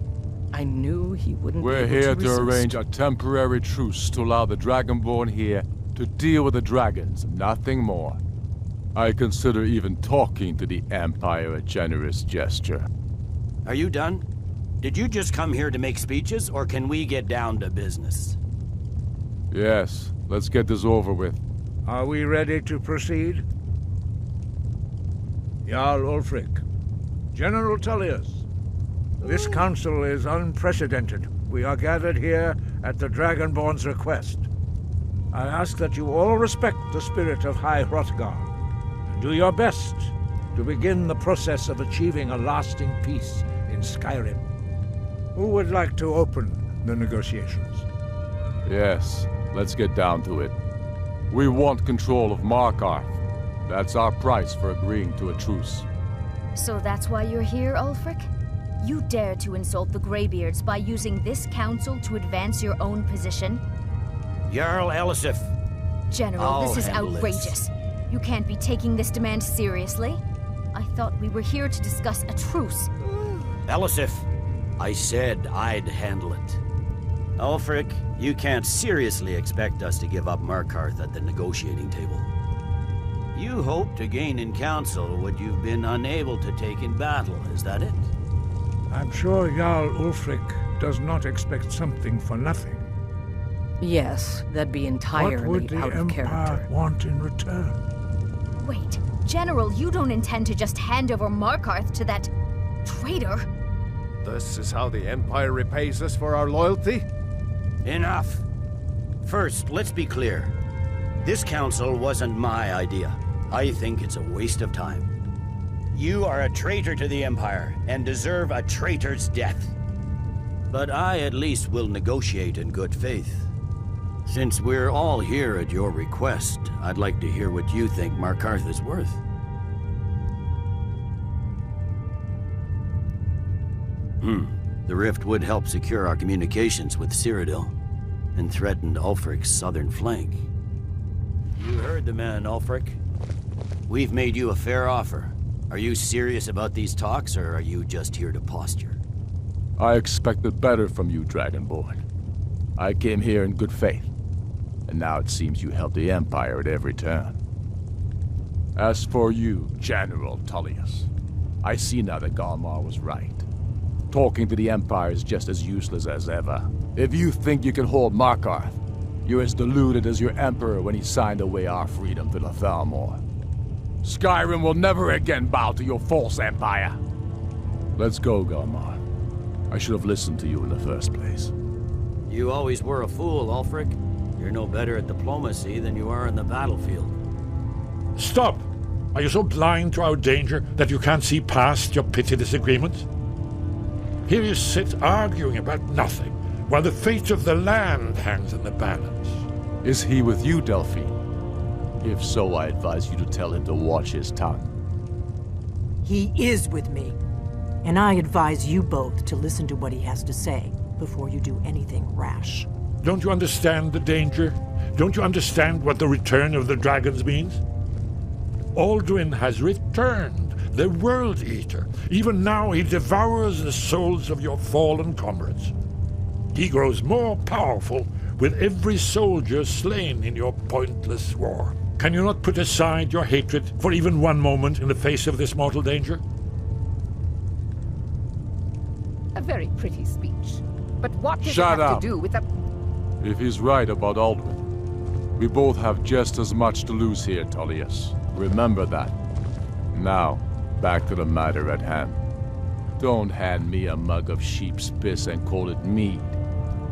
I knew he wouldn't We're be able here to to resist. arrange a temporary truce to allow the Dragonborn here to deal with the dragons, nothing more. I consider even talking to the Empire a generous gesture. Are you done? Did you just come here to make speeches, or can we get down to business? Yes, let's get this over with. Are we ready to proceed? Jarl Ulfric, General Tullius, this council is unprecedented. We are gathered here at the Dragonborn's request. I ask that you all respect the spirit of High Hrothgar, and do your best to begin the process of achieving a lasting peace in Skyrim. Who would like to open the negotiations? Yes, let's get down to it. We want control of Markarth. That's our price for agreeing to a truce. So that's why you're here, Ulfric? You dare to insult the Greybeards by using this council to advance your own position? Jarl Elisif. General, this is outrageous. You can't be taking this demand seriously. I thought we were here to discuss a truce. Elisif, I said I'd handle it. Ulfric, you can't seriously expect us to give up Markarth at the negotiating table. You hope to gain in council what you've been unable to take in battle, is that it? I'm sure Jarl Ulfric does not expect something for nothing. Yes, that'd be entirely What would the out of Empire character. want in return? Wait, General, you don't intend to just hand over Markarth to that traitor? This is how the Empire repays us for our loyalty? Enough. First, let's be clear. This council wasn't my idea. I think it's a waste of time. You are a traitor to the Empire and deserve a traitor's death. But I at least will negotiate in good faith. Since we're all here at your request, I'd like to hear what you think Markarth is worth. The rift would help secure our communications with Cyrodiil and threatened Ulfric's southern flank. You heard the man, Ulfric. We've made you a fair offer. Are you serious about these talks, or are you just here to posture? I expected better from you, Dragonborn. I came here in good faith, and now it seems you help the Empire at every turn. As for you, General Tullius, I see now that Galmar was right. Talking to the Empire is just as useless as ever. If you think you can hold Markarth, you're as deluded as your Emperor when he signed away our freedom to the Thalmor. Skyrim will never again bow to your false empire. Let's go, Galmar. I should have listened to you in the first place. You always were a fool, Ulfric. You're no better at diplomacy than you are in the battlefield. Stop! Are you so blind to our danger that you can't see past your petty disagreements? Here you sit arguing about nothing, while the fate of the land hangs in the balance. Is he with you, Delphine? If so, I advise you to tell him to watch his tongue. He is with me. And I advise you both to listen to what he has to say before you do anything rash. Don't you understand the danger? Don't you understand what the return of the dragons means? Alduin has returned, the World Eater. Even now he devours the souls of your fallen comrades. He grows more powerful with every soldier slain in your pointless war. Can you not put aside your hatred for even one moment in the face of this mortal danger? A very pretty speech. But what does Shut it have up. to do with the... If he's right about Alduin, we both have just as much to lose here, Tullius. Remember that. Now, back to the matter at hand. Don't hand me a mug of sheep's piss and call it mead.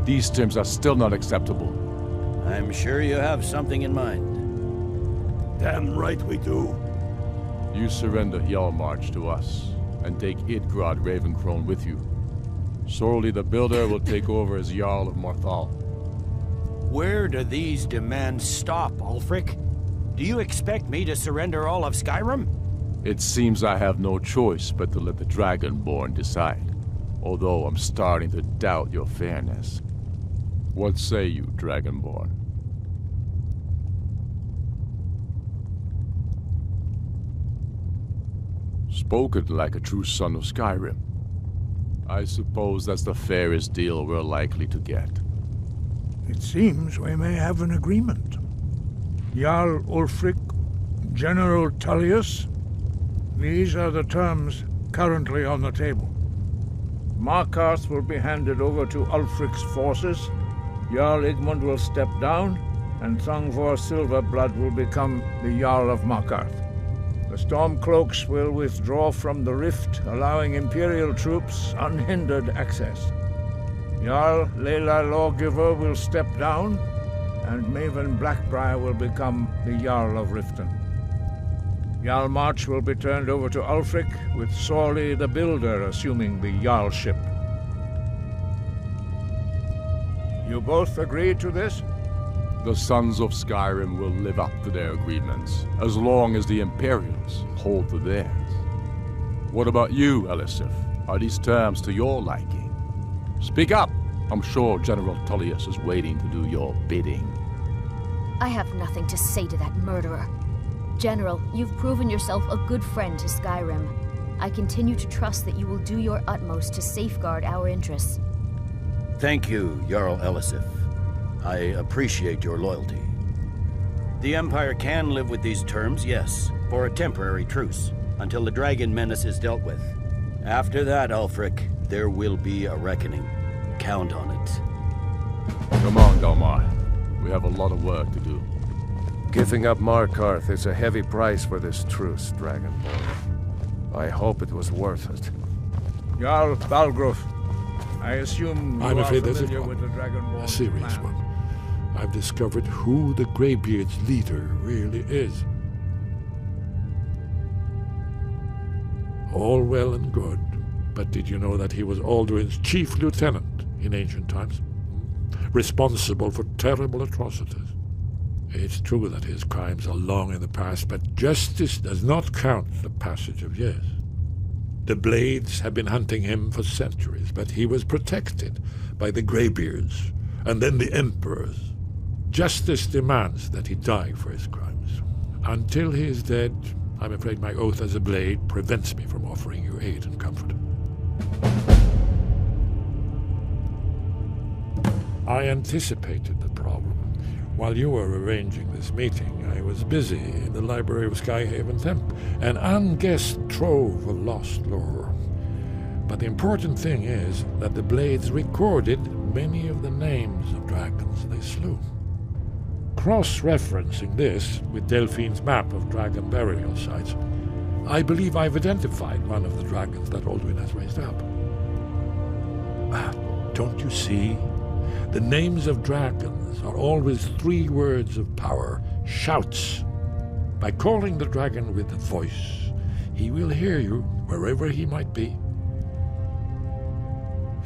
These terms are still not acceptable. I'm sure you have something in mind. Damn right we do. You surrender Hjalmarch to us, and take Idgrod Ravencrone with you. Sorli the Builder will take over as Jarl of Morthal. Where do these demands stop, Ulfric? Do you expect me to surrender all of Skyrim? It seems I have no choice but to let the Dragonborn decide, although I'm starting to doubt your fairness. What say you, Dragonborn? Spoken like a true son of Skyrim. I suppose that's the fairest deal we're likely to get. It seems we may have an agreement. Jarl Ulfric, General Tullius, these are the terms currently on the table. Markarth will be handed over to Ulfric's forces, Jarl Igmund will step down, and Thangvor Silverblood will become the Jarl of Markarth. The Stormcloaks will withdraw from the rift, allowing Imperial troops unhindered access. Jarl Leila Lawgiver will step down, and Maven Blackbriar will become the Jarl of Riften. Hjalmarch will be turned over to Ulfric, with Sorli the Builder assuming the Jarlship. You both agree to this? The Sons of Skyrim will live up to their agreements, as long as the Imperials hold to theirs. What about you, Elisif? Are these terms to your liking? Speak up! I'm sure General Tullius is waiting to do your bidding. I have nothing to say to that murderer. General, you've proven yourself a good friend to Skyrim. I continue to trust that you will do your utmost to safeguard our interests. Thank you, Jarl Elisif. I appreciate your loyalty. The Empire can live with these terms, yes, for a temporary truce, until the dragon menace is dealt with. After that, Ulfric, there will be a reckoning. Count on it. Come on, Galmar. We have a lot of work to do. Giving up Markarth is a heavy price for this truce, Dragonborn. I hope it was worth it. Jarl Balgruf, I assume you I'm are afraid there's familiar with the Dragonborn a serious plan. one. I've discovered who the Greybeard's leader really is. All well and good, but did you know that he was Alduin's chief lieutenant in ancient times? Responsible for terrible atrocities. It's true that his crimes are long in the past, but justice does not count the passage of years. The Blades have been hunting him for centuries, but he was protected by the Greybeards, and then the Emperors. Justice demands that he die for his crimes. Until he is dead, I'm afraid my oath as a Blade prevents me from offering you aid and comfort. I anticipated the problem. While you were arranging this meeting, I was busy in the library of Skyhaven Temple, an unguessed trove of lost lore. But the important thing is that the blades recorded many of the names of dragons they slew. Cross-referencing this with Delphine's map of dragon burial sites, I believe I've identified one of the dragons that Alduin has raised up. Don't you see? The names of dragons are always 3 words of power, shouts. By calling the dragon with a voice, he will hear you wherever he might be.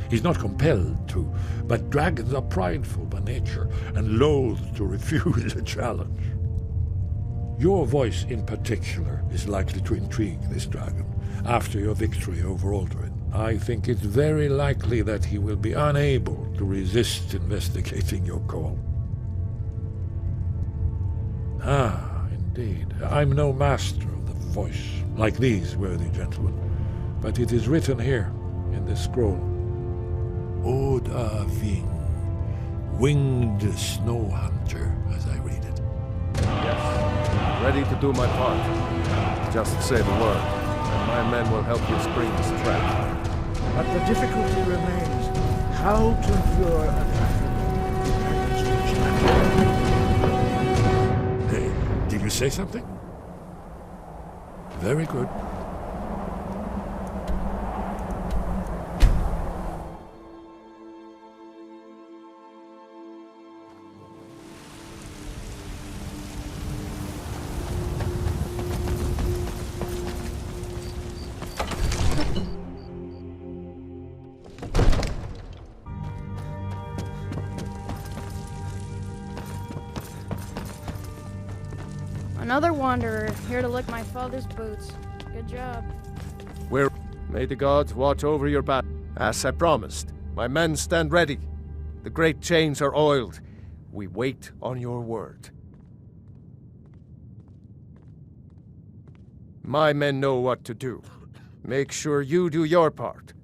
He's not compelled to, but dragons are prideful by nature and loath to refuse a challenge. Your voice in particular is likely to intrigue this dragon after your victory over Alduin. I think it's very likely that he will be unable to resist investigating your call. Indeed. I'm no master of the voice, like these worthy gentlemen, but it is written here in this scroll. Oda Ving, winged snow hunter, as I read it. Yes, ready to do my part. Just say the word, and my men will help you spring this trap. But the difficulty remains how to lure a dragon. Hey, did you say something? Very good. Another wanderer, here to lick my father's boots. Good job. May the gods watch over your back. As I promised, my men stand ready. The great chains are oiled. We wait on your word. My men know what to do. Make sure you do your part.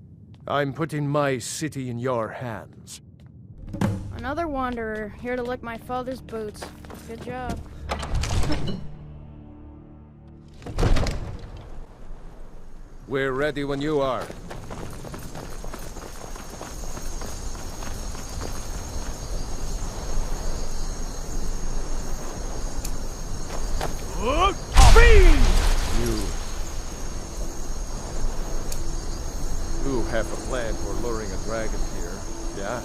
I'm putting my city in your hands. Another wanderer, here to lick my father's boots. Good job. We're ready when you are. You have a plan for luring a dragon here, yeah?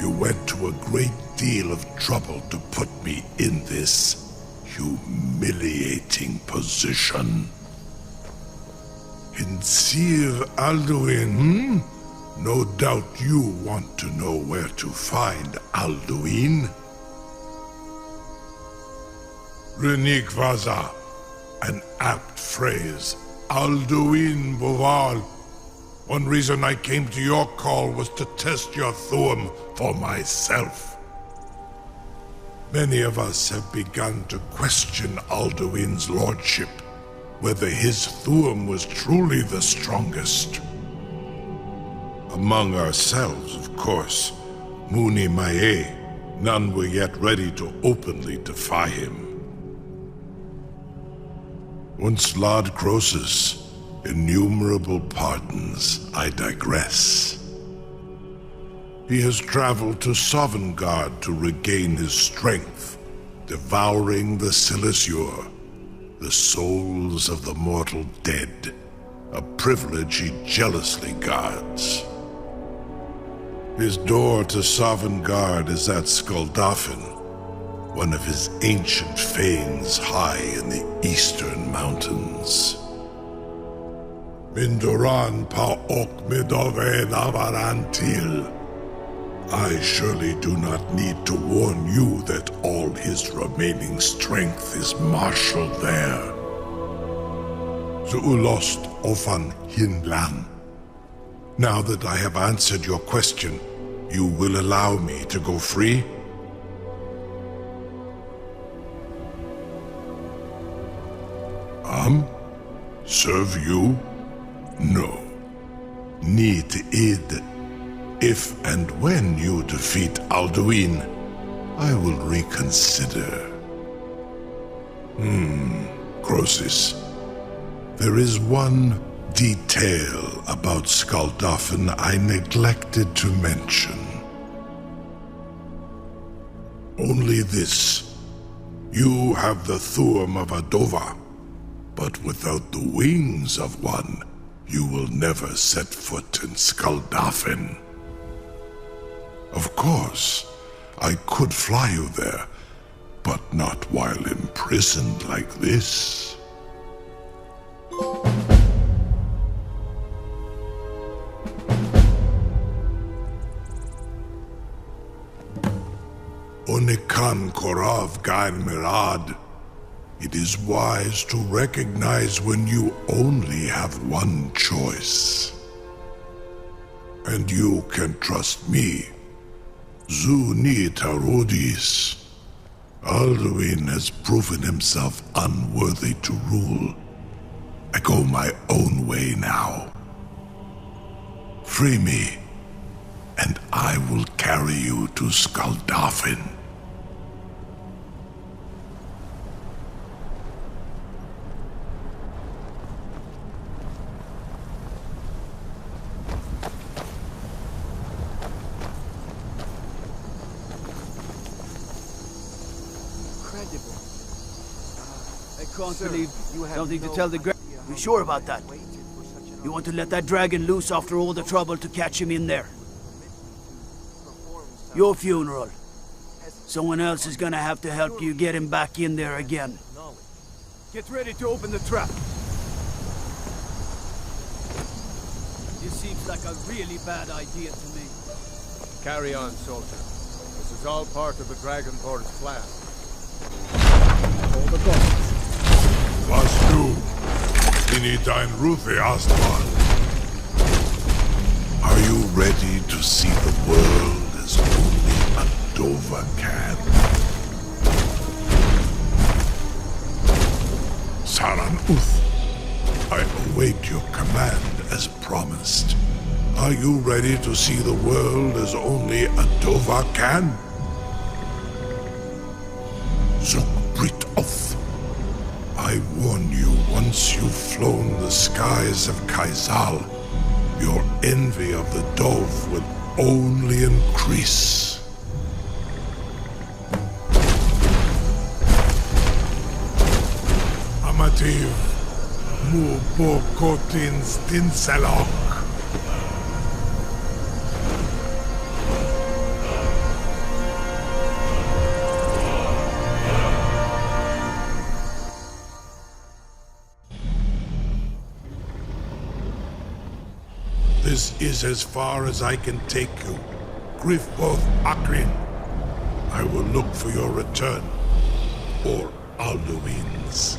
You went to a great deal of trouble to put me in this humiliating position. In Sir Alduin, No doubt you want to know where to find Alduin? Renikvaza, an apt phrase. Alduin Boval. One reason I came to your call was to test your Thuum for myself. Many of us have begun to question Alduin's lordship, whether his Thuum was truly the strongest. Among ourselves, of course, Muni Mae, none were yet ready to openly defy him. Once Lord Croesus, innumerable pardons, I digress. He has traveled to Sovngarde to regain his strength, devouring the Silesure, the souls of the mortal dead, a privilege he jealously guards. His door to Sovngarde is at Skuldafn, one of his ancient fanes high in the eastern mountains. Mindoran pa ok midove navarantil. I surely do not need to warn you that all his remaining strength is marshaled there. Zuulost ofan hinlan. Now that I have answered your question, you will allow me to go free? Serve you? No. Need id. If and when you defeat Alduin, I will reconsider. Croesus. There is one detail about Skuldafn I neglected to mention. Only this. You have the Thuum of Adova, but without the wings of one, you will never set foot in Skuldafn. Of course, I could fly you there, but not while imprisoned like this. Onikan Korav Gain Mirad. It is wise to recognize when you only have one choice. And you can trust me. Zuni Tarodis. Alduin has proven himself unworthy to rule. I go my own way now. Free me, and I will carry you to Skuldafn. I can't believe something to tell the gra- You sure about that? You want to let that dragon loose after all the trouble to catch him in there? Your funeral. Someone else is gonna have to help you get him back in there again. Get ready to open the trap. This seems like a really bad idea to me. Carry on, soldier. This is all part of the Dragonborn's plan. Hold the gun. Was du? Initein Ruthi Astval. Are you ready to see the world as only Adova can? Saran Uth, I await your command as promised. Are you ready to see the world as only Adova can? Zukbrit Oth. I warn you, once you've flown the skies of Kaisal, your envy of the Dove will only increase. Amativ, mu bokotin stinselok. This is as far as I can take you. Griffboth Akrin. I will look for your return. Or Alduin's.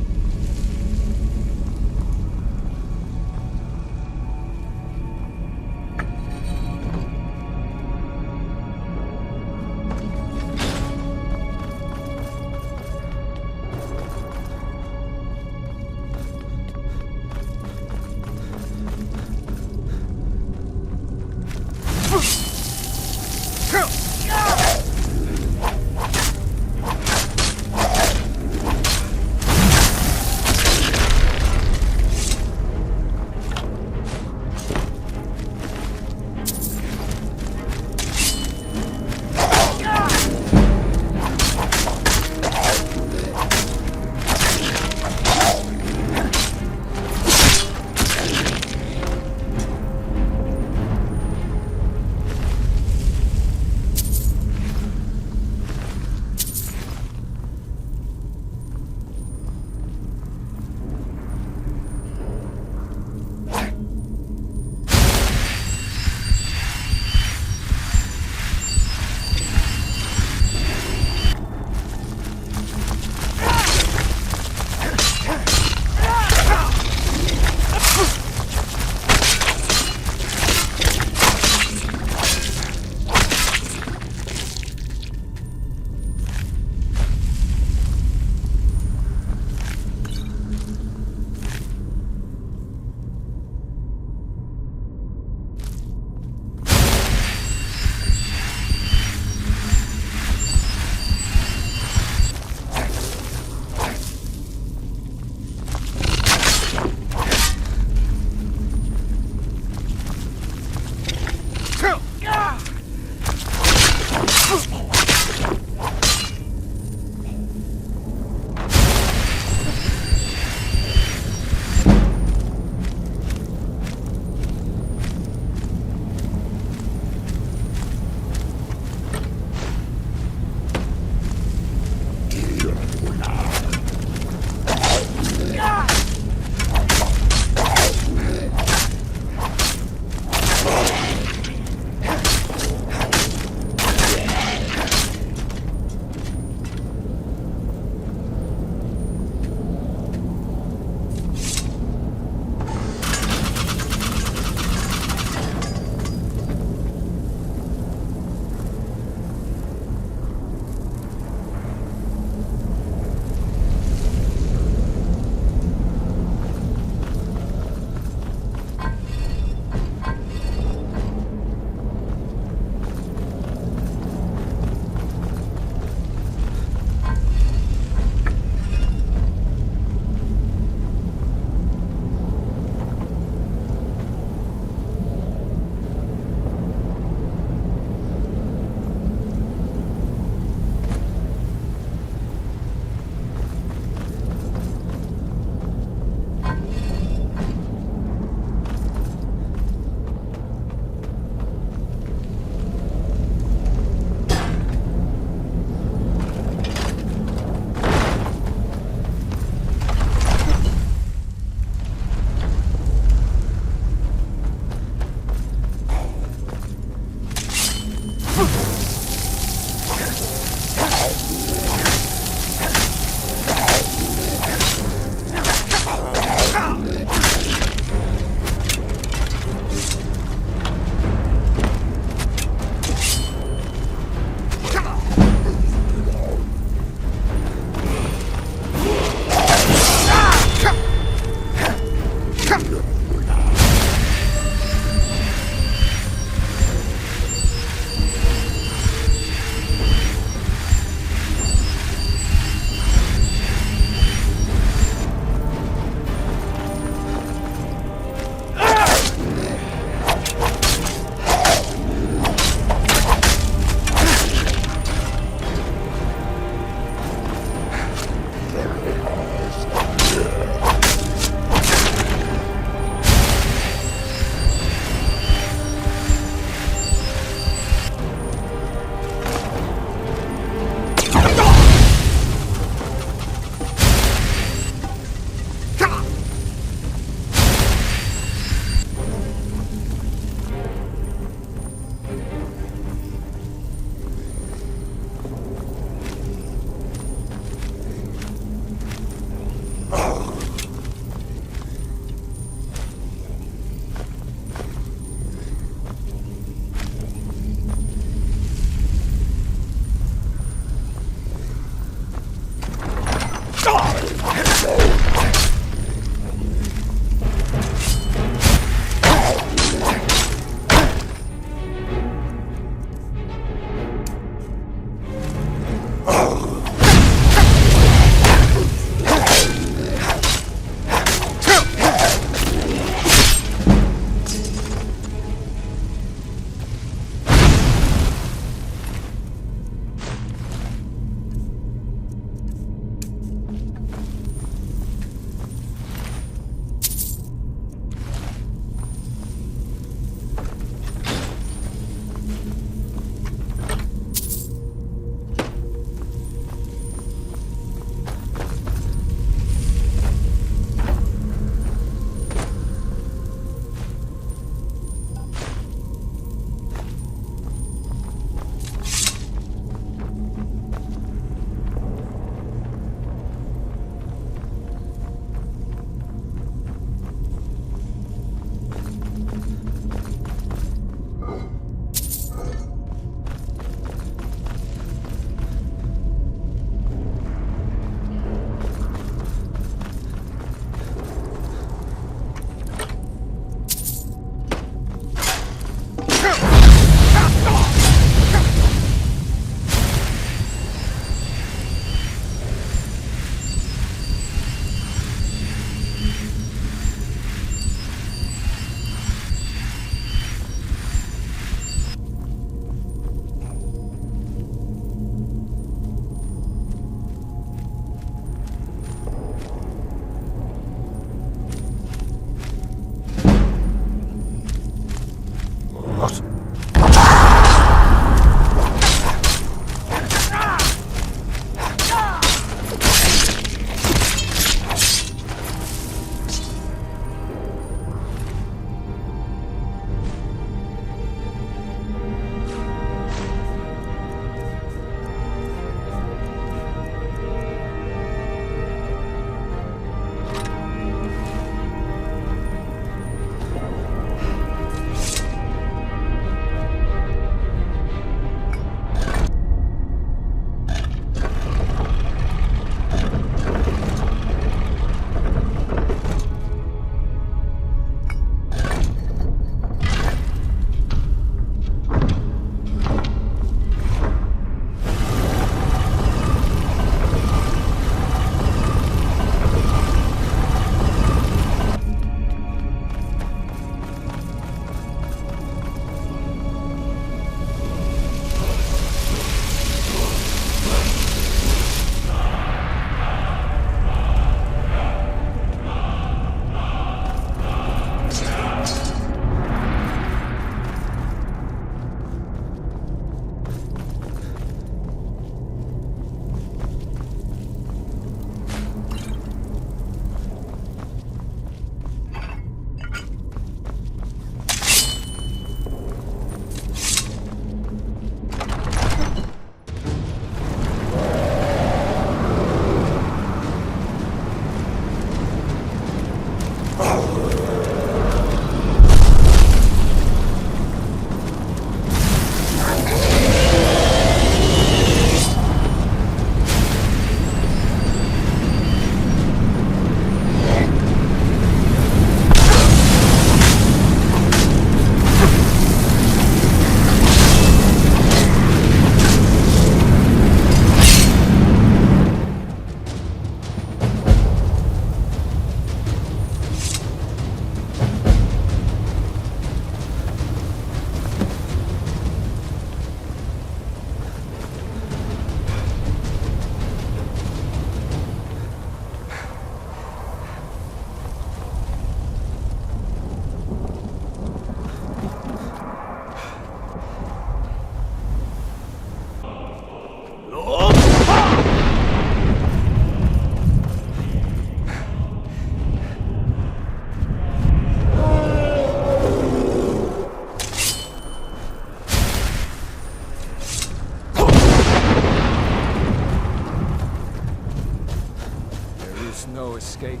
no escape.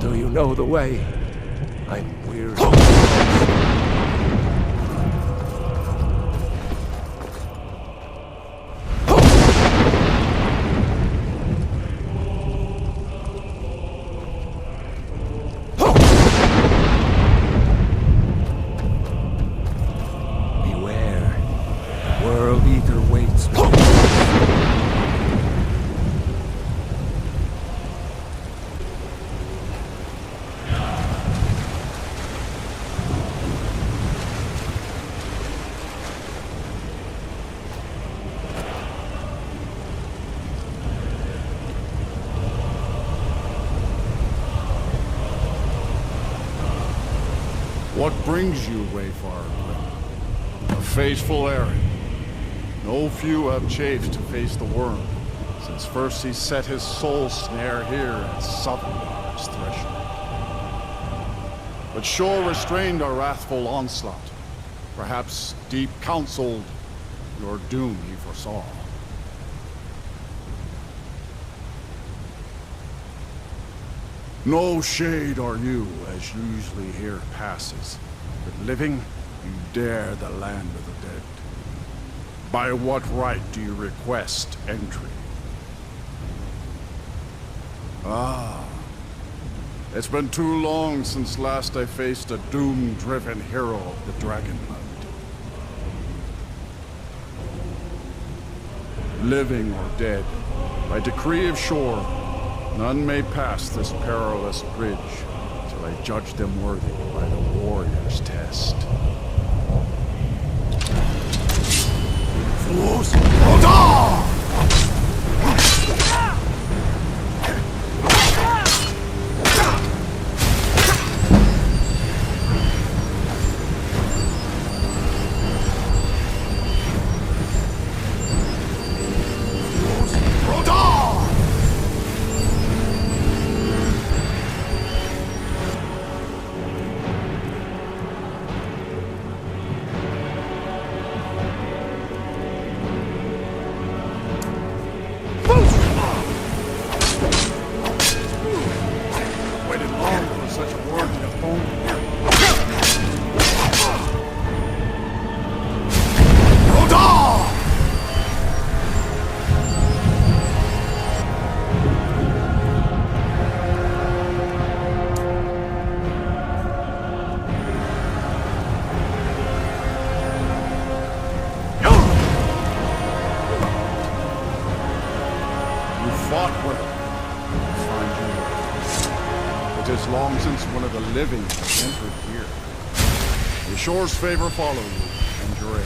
Do you know the way? I'm weary. What brings you, Wayfarer Grim? A faithful errand. No few have chafed to face the worm, since first he set his soul snare here at Southern's threshold. But sure restrained our wrathful onslaught. Perhaps deep counseled your doom he foresaw. No shade are you, as usually here passes, but living, you dare the land of the dead. By what right do you request entry? Ah, it's been too long since last I faced a doom-driven hero of the Dragonland. Living or dead, by decree of shore, none may pass this perilous bridge till I judge them worthy by the warrior's test. Fools, hold on! Living has entered here. The shore's favor follow you, and Jure.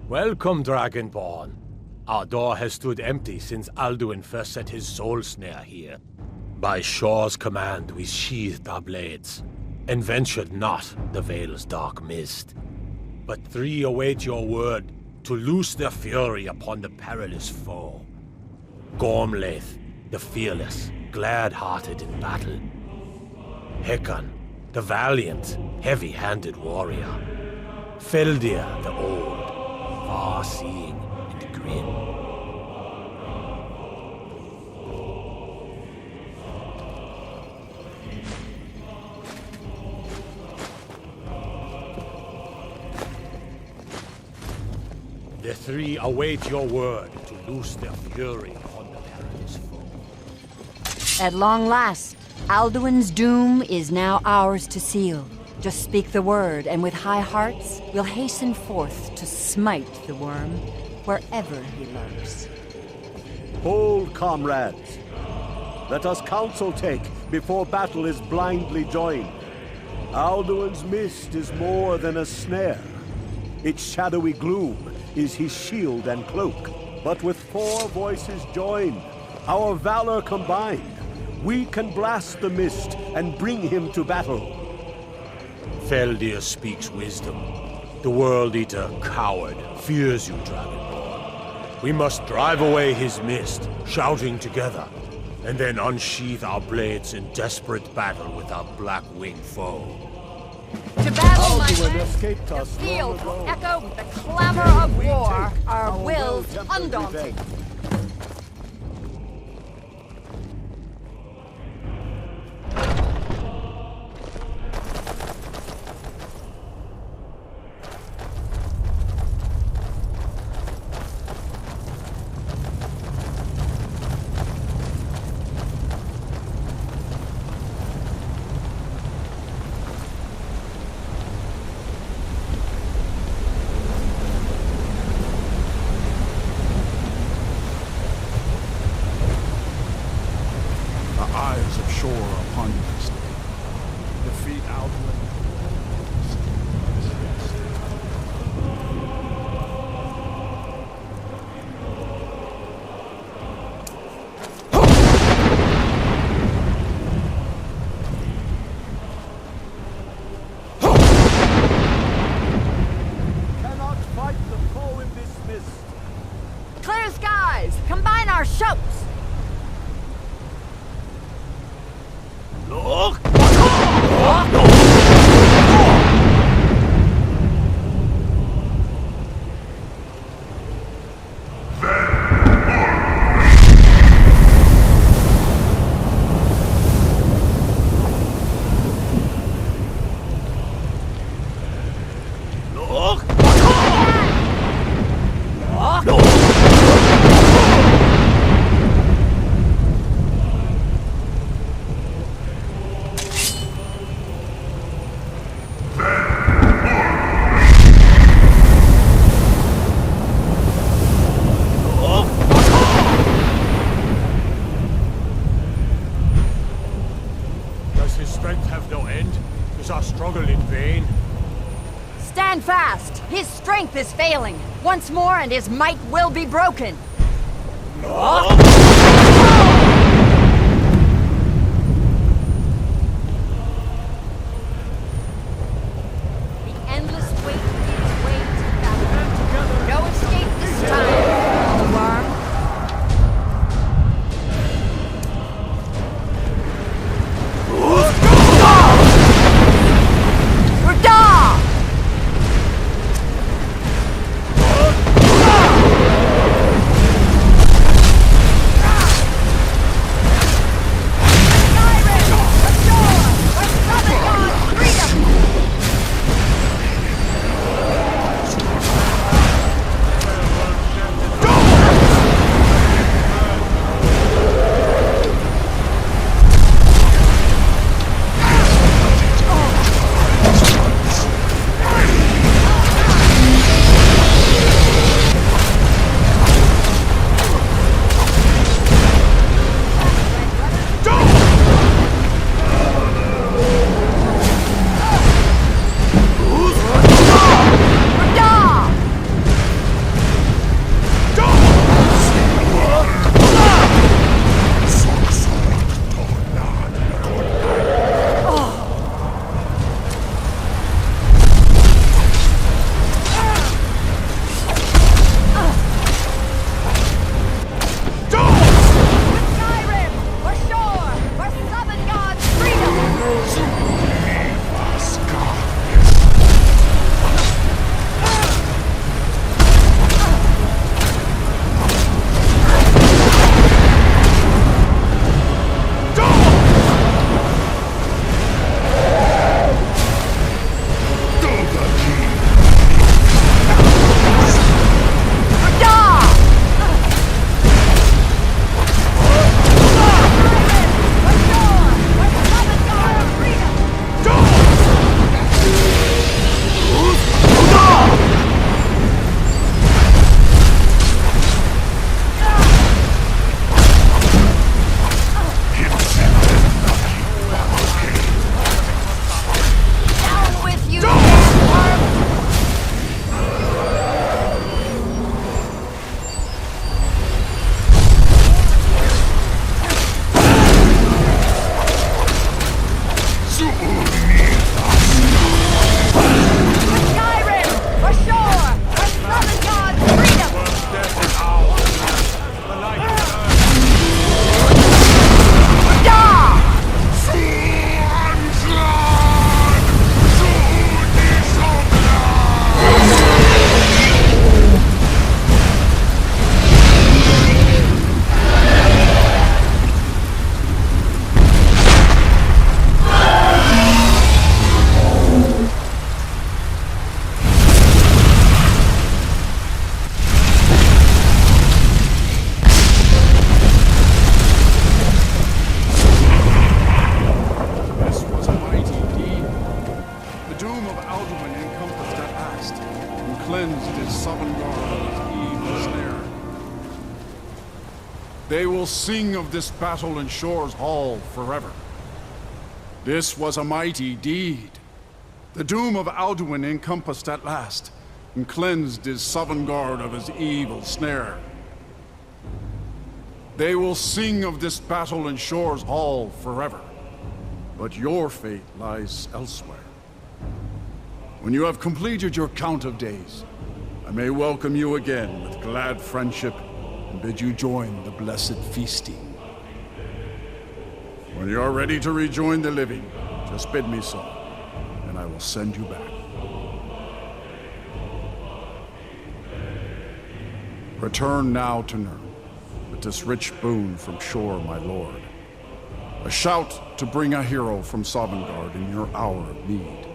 Welcome, Dragonborn. Our door has stood empty since Alduin first set his soul snare here. By Shore's command, we sheathed our blades, and ventured not the Vale's dark mist. But three await your word to loose their fury upon the perilous foe. Gormlaith, the fearless, glad-hearted in battle. Hekon, the valiant, heavy-handed warrior. Feldir, the old, far-seeing and grim. The three await your word to loose their fury upon the perilous foe. At long last, Alduin's doom is now ours to seal. Just speak the word, and with high hearts, we'll hasten forth to smite the worm wherever he lurks. Hold, comrades. Let us counsel take before battle is blindly joined. Alduin's mist is more than a snare. Its shadowy gloom is his shield and cloak. But with 4 voices joined, our valor combined, we can blast the mist and bring him to battle. Feldir speaks wisdom. The World Eater, coward, fears you, Dragonborn. We must drive away his mist, shouting together, and then unsheath our blades in desperate battle with our black-winged foe. To battle, my Alduin men! escaped The us field long will ago. echo with the clamor of We war, take our wills well-tempered undaunted. revenge. The eyes of shore are upon you this day. Defeat Alduin. Cannot fight the foe in this mist. Clear skies! Combine our shouts! Look! Does his strength have no end? Is our struggle in vain? Stand fast! His strength is failing. Once more and his might will be broken. The endless wait gives way to battle. No escape this time, the worm. Rada! They will sing of this battle in Shore's Hall forever. This was a mighty deed. The doom of Alduin encompassed at last, and cleansed his Sovngarde of his evil snare. They will sing of this battle in Shore's Hall forever. But your fate lies elsewhere. When you have completed your count of days, I may welcome you again with glad friendship and bid you join the blessed feasting. When you are ready to rejoin the living, just bid me so, and I will send you back. Return now to Nurn, with this rich boon from Shore, my lord. A shout to bring a hero from Sovngarde in your hour of need.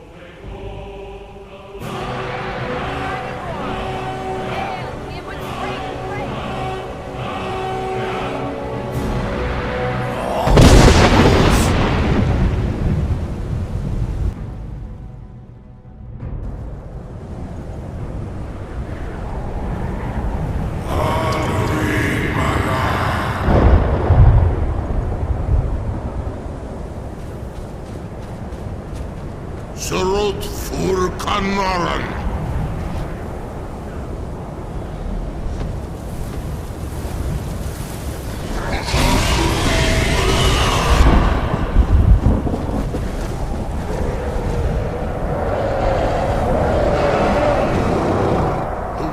Surut fur kanaran.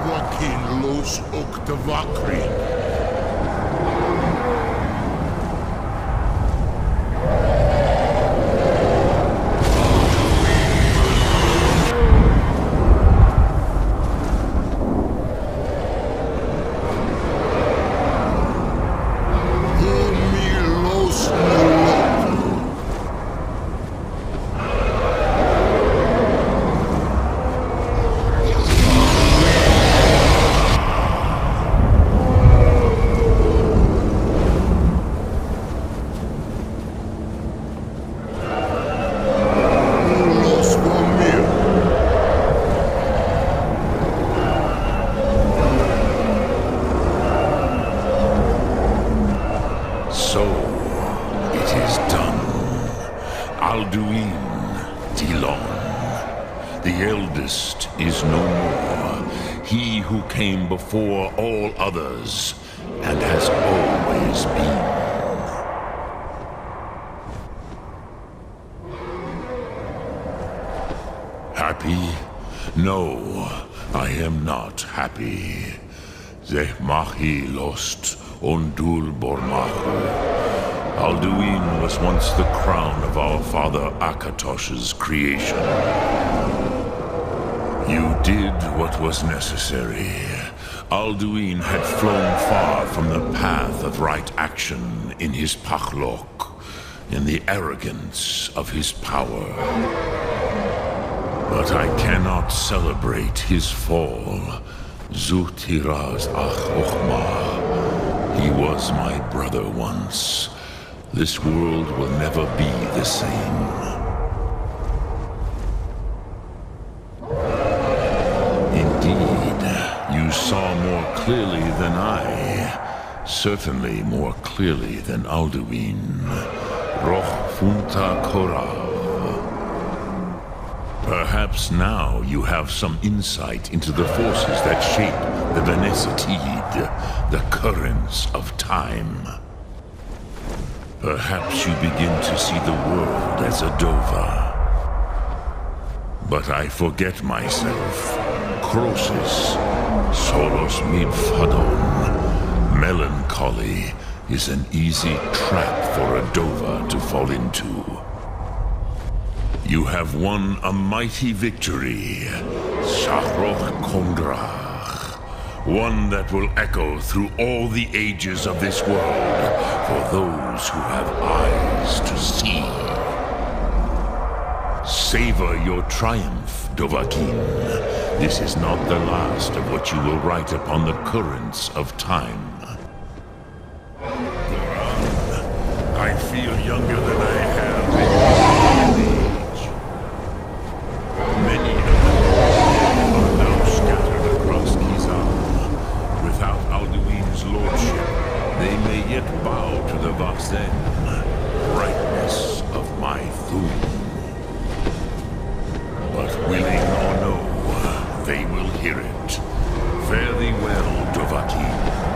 Wakin los oktavakri. Before all others, and has always been. Happy? No, I am not happy. Zehmahi lost Ondul Bormahu. Alduin was once the crown of our father Akatosh's creation. You did what was necessary. Alduin had flown far from the path of right action in his Pachlok, in the arrogance of his power. But I cannot celebrate his fall. Zutiraz Ach-Ochma. He was my brother once. This world will never be the same. You saw more clearly than I. Certainly more clearly than Alduin. Roch Funta Korav. Perhaps now you have some insight into the forces that shape the Venesetid, the currents of time. Perhaps you begin to see the world as a Dova. But I forget myself. Crosis, Solos Midfadon. Melancholy is an easy trap for a Dova to fall into. You have won a mighty victory, Shahroch Kondrach. One that will echo through all the ages of this world for those who have eyes to see. Savor your triumph, Dovahkiin. This is not the last of what you will write upon the currents of time. I feel younger than I have in age. Many of them are now scattered across Kizan. Without Alduin's lordship, They may yet bow to the Vaxen, brightness of my Thum. But willing or no, they will hear it. Fare thee well, Dovahkiin.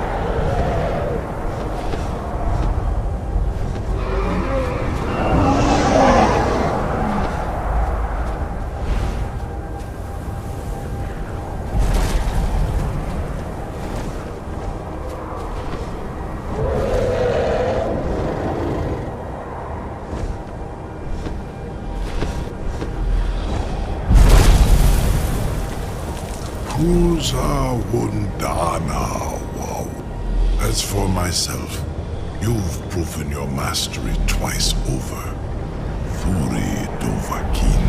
Kuza Wundana, wow. As for myself, you've proven your mastery twice over. Thuri Dovahkiin,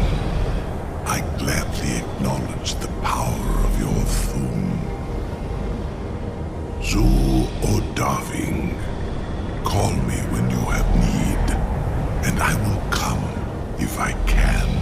I gladly acknowledge the power of your Thum. Zu Odaving, call me when you have need, and I will come if I can.